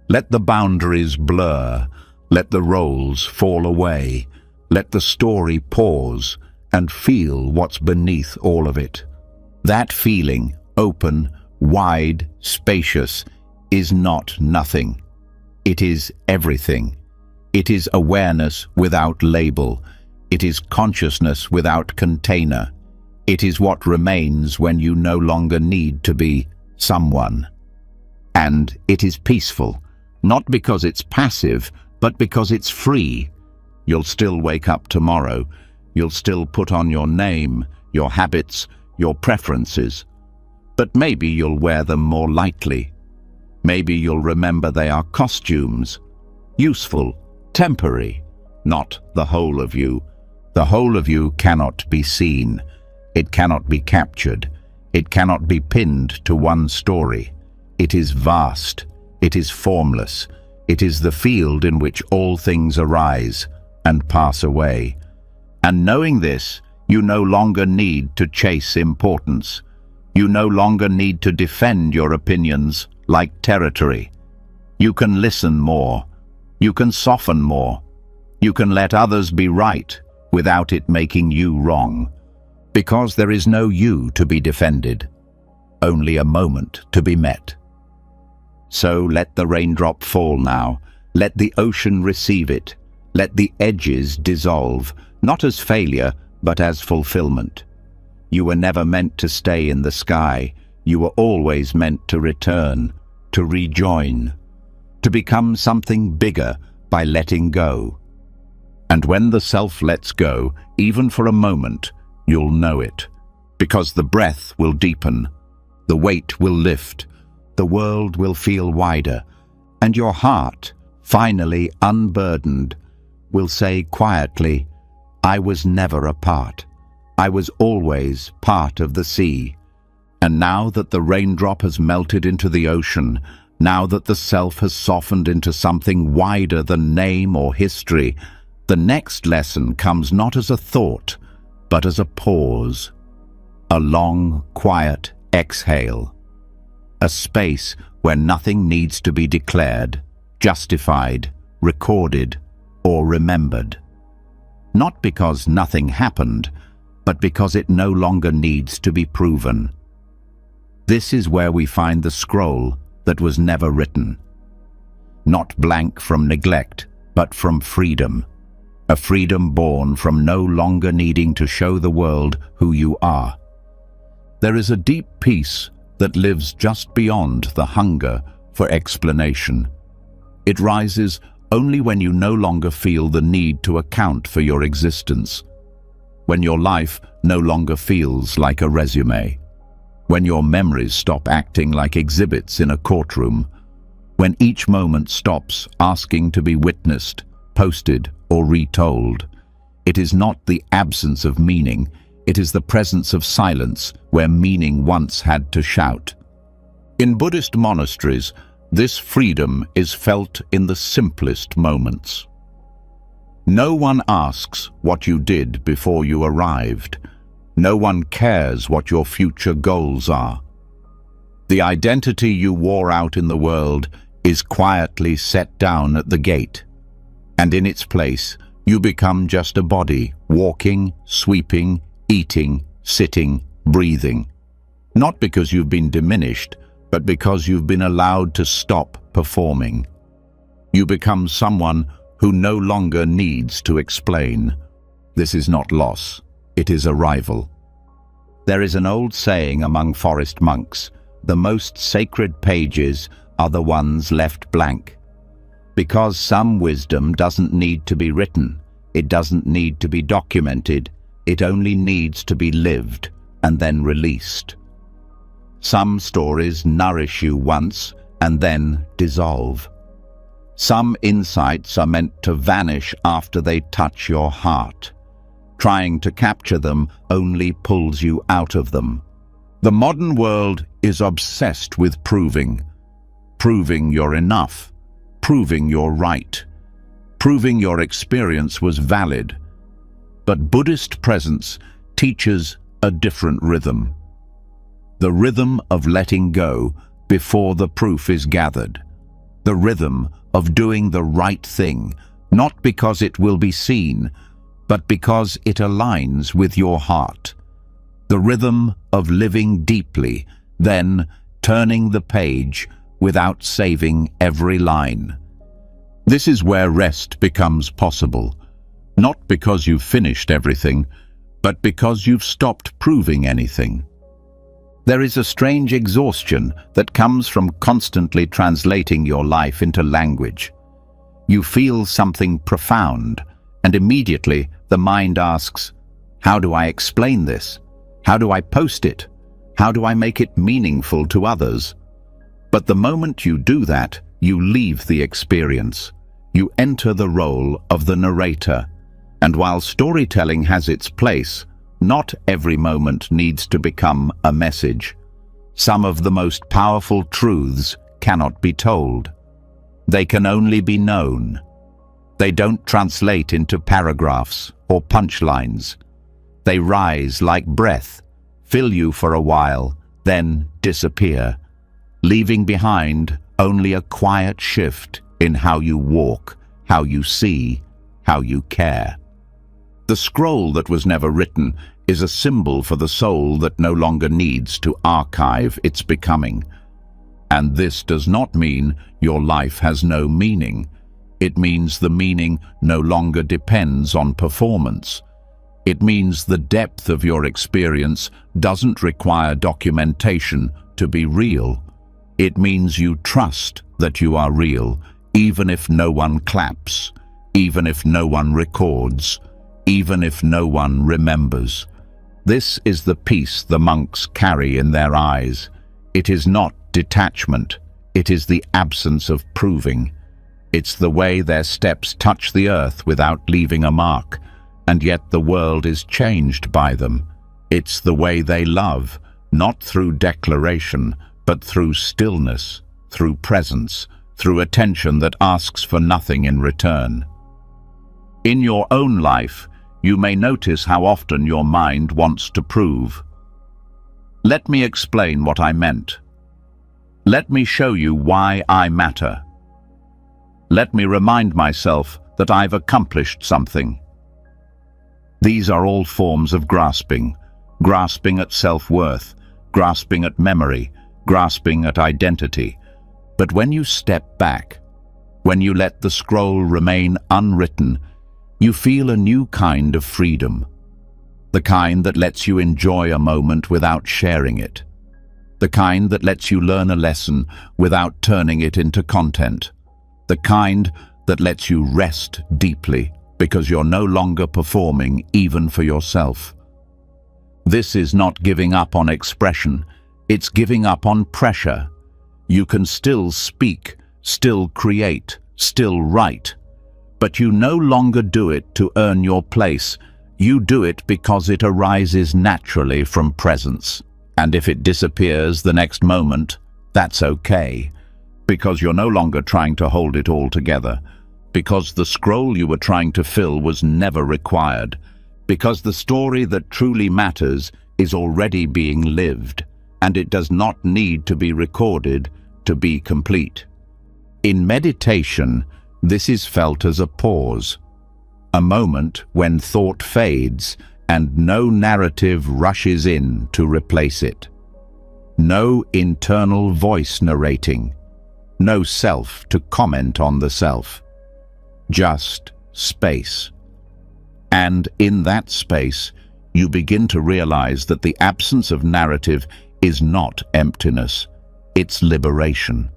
Let the boundaries blur, let the roles fall away, let the story pause and feel what's beneath all of it. That feeling, open, wide, spacious, is not nothing. It is everything. It is awareness without label. It is consciousness without container. It is what remains when you no longer need to be someone. And it is peaceful, not because it's passive, but because it's free. You'll still wake up tomorrow. You'll still put on your name, your habits, your preferences. But maybe you'll wear them more lightly. Maybe you'll remember they are costumes. useful, temporary, not the whole of you. The whole of you cannot be seen. It cannot be captured. It cannot be pinned to one story. It is vast. It is formless. It is the field in which all things arise and pass away. And knowing this, you no longer need to chase importance. You no longer need to defend your opinions like territory. You can listen more. You can soften more. You can let others be right without it making you wrong. Because there is no you to be defended, only a moment to be met. So let the raindrop fall now. Let the ocean receive it. Let the edges dissolve, not as failure, but as fulfillment. You were never meant to stay in the sky. You were always meant to return, to rejoin, to become something bigger by letting go. And when the self lets go, even for a moment, you'll know it. Because the breath will deepen, the weight will lift, the world will feel wider, and your heart, finally unburdened, will say quietly, I was never apart. I was always part of the sea. And now that the raindrop has melted into the ocean, now that the self has softened into something wider than name or history, the next lesson comes not as a thought, but as a pause, a long, quiet exhale, a space where nothing needs to be declared, justified, recorded, or remembered. Not because nothing happened, but because it no longer needs to be proven. This is where we find the scroll that was never written. Not blank from neglect, but from freedom. A freedom born from no longer needing to show the world who you are. There is a deep peace that lives just beyond the hunger for explanation. It rises only when you no longer feel the need to account for your existence. When your life no longer feels like a resume. When your memories stop acting like exhibits in a courtroom. When each moment stops asking to be witnessed, posted, or retold. It is not the absence of meaning, it is the presence of silence where meaning once had to shout. In Buddhist monasteries, this freedom is felt in the simplest moments. No one asks what you did before you arrived. No one cares what your future goals are. The identity you wore out in the world is quietly set down at the gate. And in its place, you become just a body, walking, sweeping, eating, sitting, breathing. Not because you've been diminished, but because you've been allowed to stop performing. You become someone who no longer needs to explain. This is not loss, it is arrival. There is an old saying among forest monks, the most sacred pages are the ones left blank. Because some wisdom doesn't need to be written, it doesn't need to be documented, it only needs to be lived and then released. Some stories nourish you once and then dissolve. Some insights are meant to vanish after they touch your heart. Trying to capture them only pulls you out of them. The modern world is obsessed with proving you're enough, proving you're right, proving your experience was valid. But Buddhist presence teaches a different rhythm. The rhythm of letting go before the proof is gathered. The rhythm of doing the right thing, not because it will be seen, but because it aligns with your heart. The rhythm of living deeply, then turning the page without saving every line. This is where rest becomes possible, not because you've finished everything, but because you've stopped proving anything. There is a strange exhaustion that comes from constantly translating your life into language. You feel something profound, and immediately the mind asks, how do I explain this? How do I post it? How do I make it meaningful to others? But the moment you do that, you leave the experience. You enter the role of the narrator. And while storytelling has its place, not every moment needs to become a message. Some of the most powerful truths cannot be told. They can only be known. They don't translate into paragraphs or punchlines. They rise like breath, fill you for a while, then disappear, leaving behind only a quiet shift in how you walk, how you see, how you care. The scroll that was never written is a symbol for the soul that no longer needs to archive its becoming. And this does not mean your life has no meaning. It means the meaning no longer depends on performance. It means the depth of your experience doesn't require documentation to be real. It means you trust that you are real, even if no one claps, even if no one records, even if no one remembers. This is the peace the monks carry in their eyes. It is not detachment, it is the absence of proving. It's the way their steps touch the earth without leaving a mark, and yet the world is changed by them. It's the way they love, not through declaration, but through stillness, through presence, through attention that asks for nothing in return. In your own life, you may notice how often your mind wants to prove. Let me explain what I meant. Let me show you why I matter. Let me remind myself that I've accomplished something. These are all forms of grasping, grasping at self-worth, grasping at memory, grasping at identity. But when you step back, when you let the scroll remain unwritten, you feel a new kind of freedom. The kind that lets you enjoy a moment without sharing it. The kind that lets you learn a lesson without turning it into content. The kind that lets you rest deeply because you're no longer performing even for yourself. This is not giving up on expression, it's giving up on pressure. You can still speak, still create, still write, but you no longer do it to earn your place. You do it because it arises naturally from presence. And if it disappears the next moment, that's okay, because you're no longer trying to hold it all together, because the scroll you were trying to fill was never required, because the story that truly matters is already being lived, and it does not need to be recorded to be complete. In meditation, this is felt as a pause, a moment when thought fades and no narrative rushes in to replace it. No internal voice narrating, no self to comment on the self. Just space. And in that space, you begin to realize that the absence of narrative is not emptiness, it's liberation.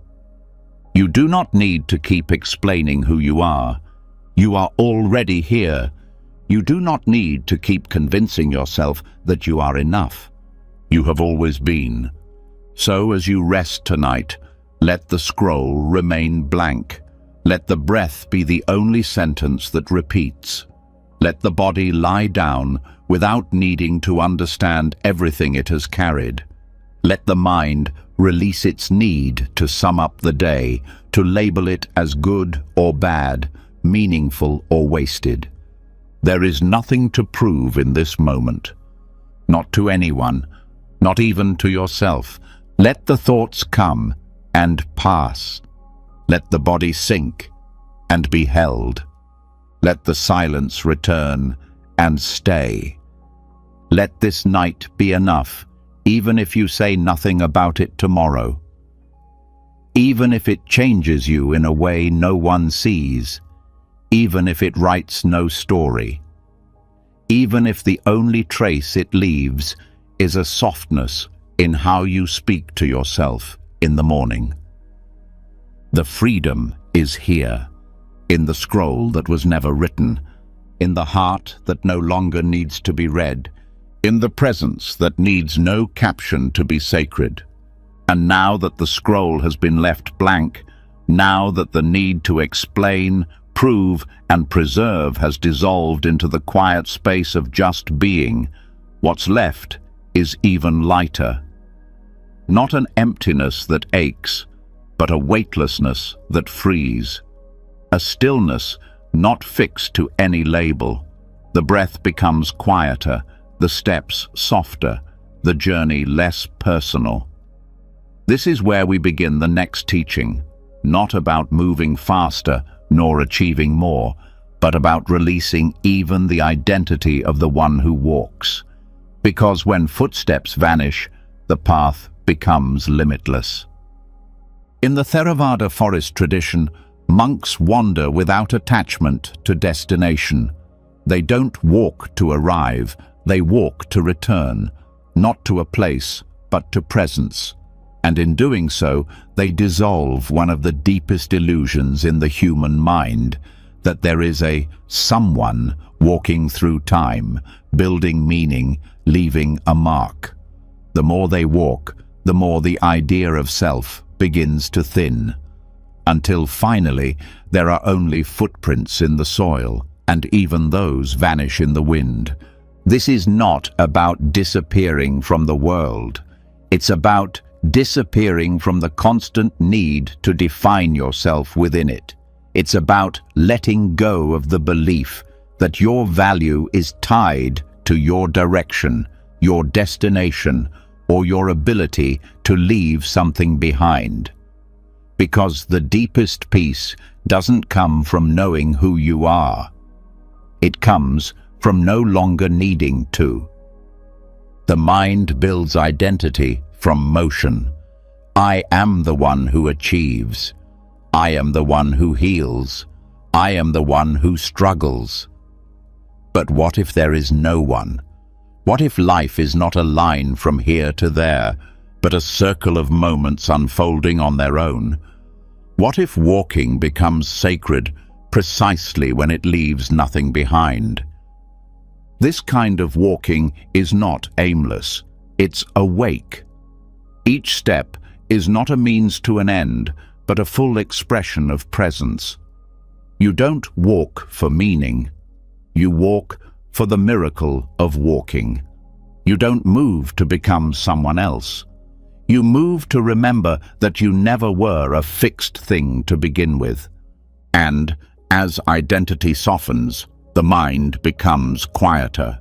You do not need to keep explaining who you are. You are already here. You do not need to keep convincing yourself that you are enough. You have always been. So as you rest tonight, let the scroll remain blank. Let the breath be the only sentence that repeats. Let the body lie down without needing to understand everything it has carried. Let the mind release its need to sum up the day, to label it as good or bad, meaningful or wasted. There is nothing to prove in this moment. Not to anyone, not even to yourself. Let the thoughts come and pass. Let the body sink and be held. Let the silence return and stay. Let this night be enough, even if you say nothing about it tomorrow. Even if it changes you in a way no one sees. Even if it writes no story. Even if the only trace it leaves is a softness in how you speak to yourself in the morning. The freedom is here, in the scroll that was never written, in the heart that no longer needs to be read, in the presence that needs no caption to be sacred. And now that the scroll has been left blank, now that the need to explain, prove and preserve has dissolved into the quiet space of just being, what's left is even lighter. Not an emptiness that aches, but a weightlessness that frees. A stillness not fixed to any label. The breath becomes quieter, the steps softer, the journey less personal. This is where we begin the next teaching, not about moving faster nor achieving more, but about releasing even the identity of the one who walks. Because when footsteps vanish, the path becomes limitless. In the Theravada forest tradition, monks wander without attachment to destination. They don't walk to arrive, they walk to return, not to a place, but to presence. And in doing so, they dissolve one of the deepest illusions in the human mind, that there is a someone walking through time, building meaning, leaving a mark. The more they walk, the more the idea of self begins to thin, until finally there are only footprints in the soil, and even those vanish in the wind. This is not about disappearing from the world. It's about disappearing from the constant need to define yourself within it. It's about letting go of the belief that your value is tied to your direction, your destination, or your ability to leave something behind. Because the deepest peace doesn't come from knowing who you are. It comes from no longer needing to. The mind builds identity from motion. I am the one who achieves. I am the one who heals. I am the one who struggles. But what if there is no one? What if life is not a line from here to there, but a circle of moments unfolding on their own? What if walking becomes sacred precisely when it leaves nothing behind? This kind of walking is not aimless, it's awake. Each step is not a means to an end, but a full expression of presence. You don't walk for meaning. You walk for the miracle of walking. You don't move to become someone else. You move to remember that you never were a fixed thing to begin with. And as identity softens, the mind becomes quieter.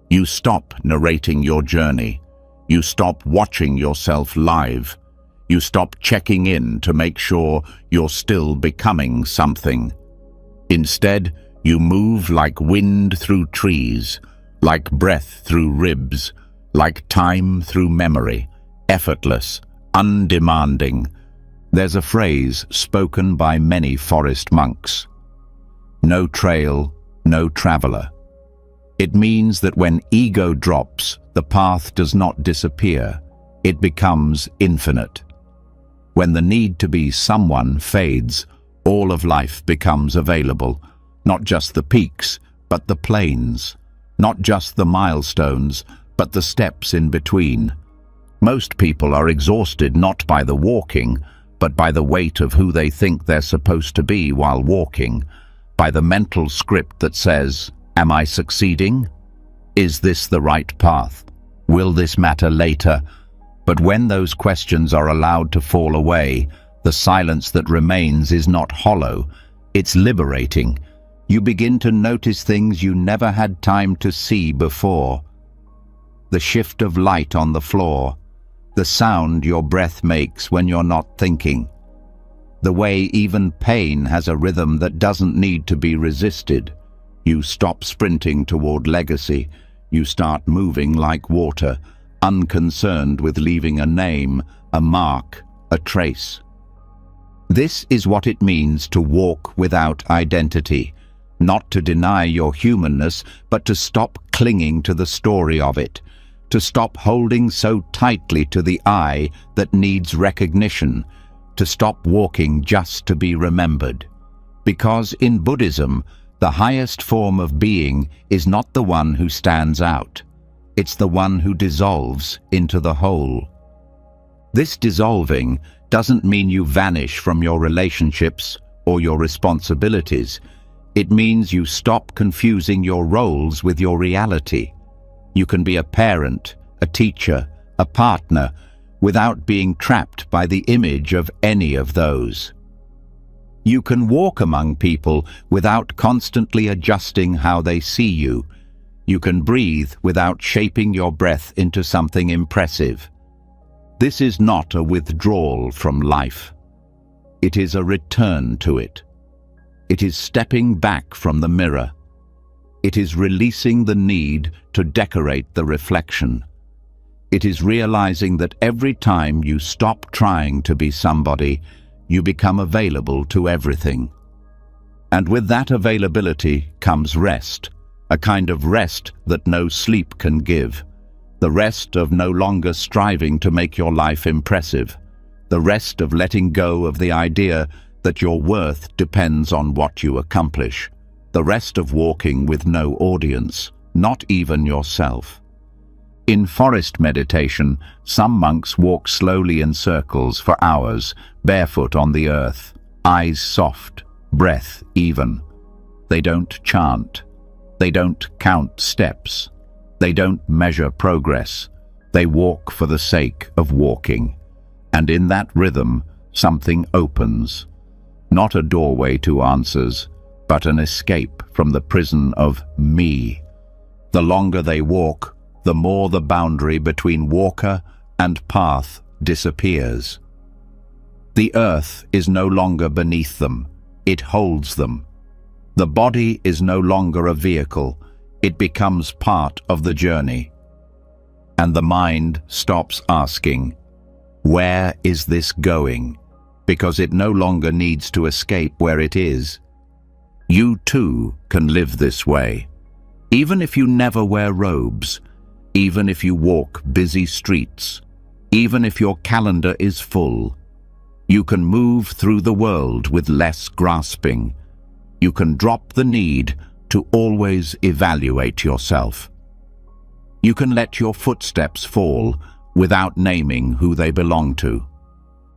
You stop narrating your journey. You stop watching yourself live. You stop checking in to make sure you're still becoming something. Instead, you move like wind through trees, like breath through ribs, like time through memory, effortless, undemanding. There's a phrase spoken by many forest monks. No trail, no traveler. It means that when ego drops, the path does not disappear. It becomes infinite. When the need to be someone fades, all of life becomes available. Not just the peaks, but the plains. Not just the milestones, but the steps in between. Most people are exhausted not by the walking, but by the weight of who they think they're supposed to be while walking, by the mental script that says, am I succeeding? Is this the right path? Will this matter later? But when those questions are allowed to fall away, the silence that remains is not hollow, it's liberating. You begin to notice things you never had time to see before. The shift of light on the floor, the sound your breath makes when you're not thinking, the way even pain has a rhythm that doesn't need to be resisted. You stop sprinting toward legacy. You start moving like water, unconcerned with leaving a name, a mark, a trace. This is what it means to walk without identity, not to deny your humanness, but to stop clinging to the story of it, to stop holding so tightly to the I that needs recognition, to stop walking just to be remembered. Because in Buddhism, the highest form of being is not the one who stands out. It's the one who dissolves into the whole. This dissolving doesn't mean you vanish from your relationships or your responsibilities. It means you stop confusing your roles with your reality. You can be a parent, a teacher, a partner, without being trapped by the image of any of those. You can walk among people without constantly adjusting how they see you. You can breathe without shaping your breath into something impressive. This is not a withdrawal from life. It is a return to it. It is stepping back from the mirror. It is releasing the need to decorate the reflection. It is realizing that every time you stop trying to be somebody, you become available to everything. And with that availability comes rest, a kind of rest that no sleep can give. The rest of no longer striving to make your life impressive. The rest of letting go of the idea that your worth depends on what you accomplish. The rest of walking with no audience, not even yourself. In forest meditation, some monks walk slowly in circles for hours, barefoot on the earth, eyes soft, breath even. They don't chant. They don't count steps. They don't measure progress. They walk for the sake of walking. And in that rhythm, something opens. Not a doorway to answers, but an escape from the prison of me. The longer they walk, the more the boundary between walker and path disappears. The earth is no longer beneath them, it holds them. The body is no longer a vehicle, it becomes part of the journey. And the mind stops asking, "Where is this going?" because it no longer needs to escape where it is. You too can live this way, even if you never wear robes, even if you walk busy streets, even if your calendar is full. You can move through the world with less grasping. You can drop the need to always evaluate yourself. You can let your footsteps fall without naming who they belong to.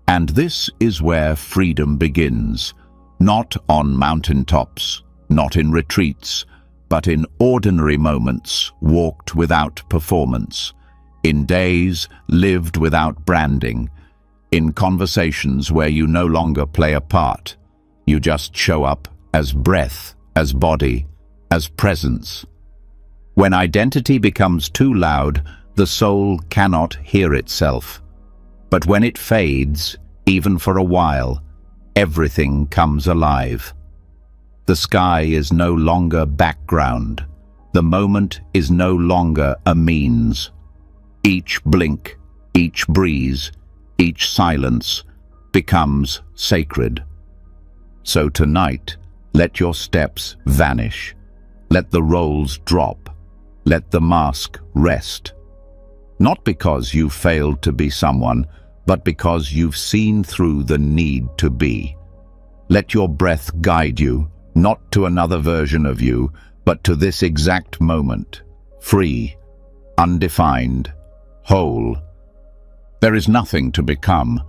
And this is where freedom begins, not on mountaintops, not in retreats, but in ordinary moments walked without performance, in days lived without branding, in conversations where you no longer play a part. You just show up as breath, as body, as presence. When identity becomes too loud, the soul cannot hear itself. But when it fades, even for a while, everything comes alive. The sky is no longer background. The moment is no longer a means. Each blink, each breeze, each silence becomes sacred. So tonight, let your steps vanish. Let the roles drop. Let the mask rest. Not because you failed to be someone, but because you've seen through the need to be. Let your breath guide you, not to another version of you, but to this exact moment, free, undefined, whole. There is nothing to become,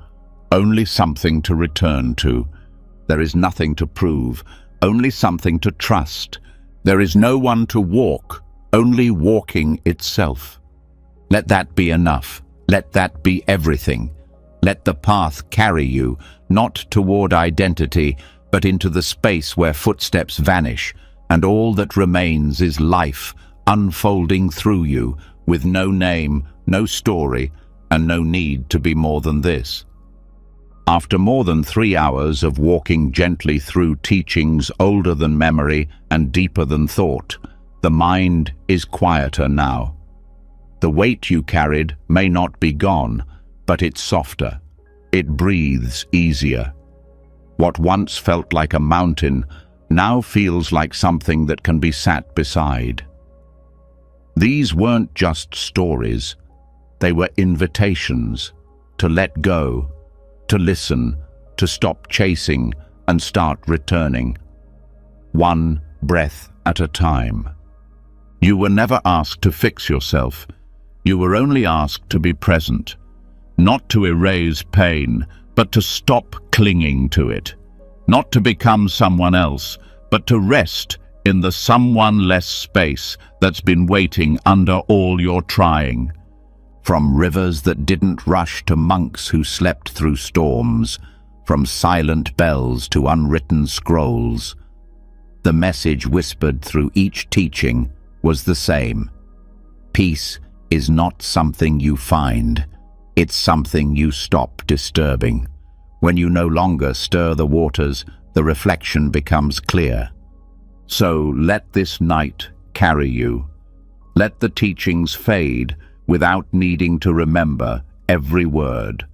only something to return to. There is nothing to prove, only something to trust. There is no one to walk, only walking itself. Let that be enough. Let that be everything. Let the path carry you, not toward identity, but into the space where footsteps vanish, and all that remains is life unfolding through you, with no name, no story, and no need to be more than this. After more than 3 hours of walking gently through teachings older than memory and deeper than thought, the mind is quieter now. The weight you carried may not be gone, but it's softer. It breathes easier. What once felt like a mountain now feels like something that can be sat beside. These weren't just stories. They were invitations to let go, to listen, to stop chasing and start returning. One breath at a time. You were never asked to fix yourself. You were only asked to be present, not to erase pain, but to stop clinging to it, not to become someone else, but to rest in the someone less space that's been waiting under all your trying. From rivers that didn't rush to monks who slept through storms, from silent bells to unwritten scrolls, the message whispered through each teaching was the same. Peace is not something you find, it's something you stop disturbing. When you no longer stir the waters, the reflection becomes clear. So let this night carry you. Let the teachings fade without needing to remember every word.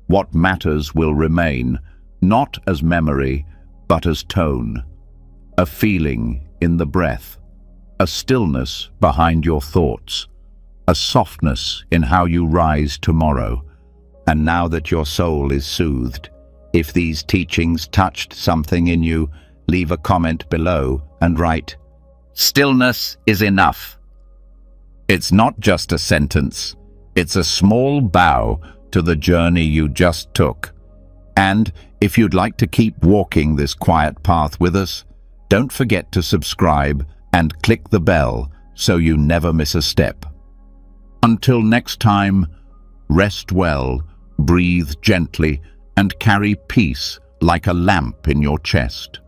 What matters will remain, not as memory, but as tone. A feeling in the breath, a stillness behind your thoughts, a softness in how you rise tomorrow. And now that your soul is soothed, if these teachings touched something in you, leave a comment below and write, "Stillness is enough." It's not just a sentence, it's a small bow to the journey you just took. And if you'd like to keep walking this quiet path with us, don't forget to subscribe and click the bell so you never miss a step. Until next time, rest well, breathe gently, and carry peace like a lamp in your chest.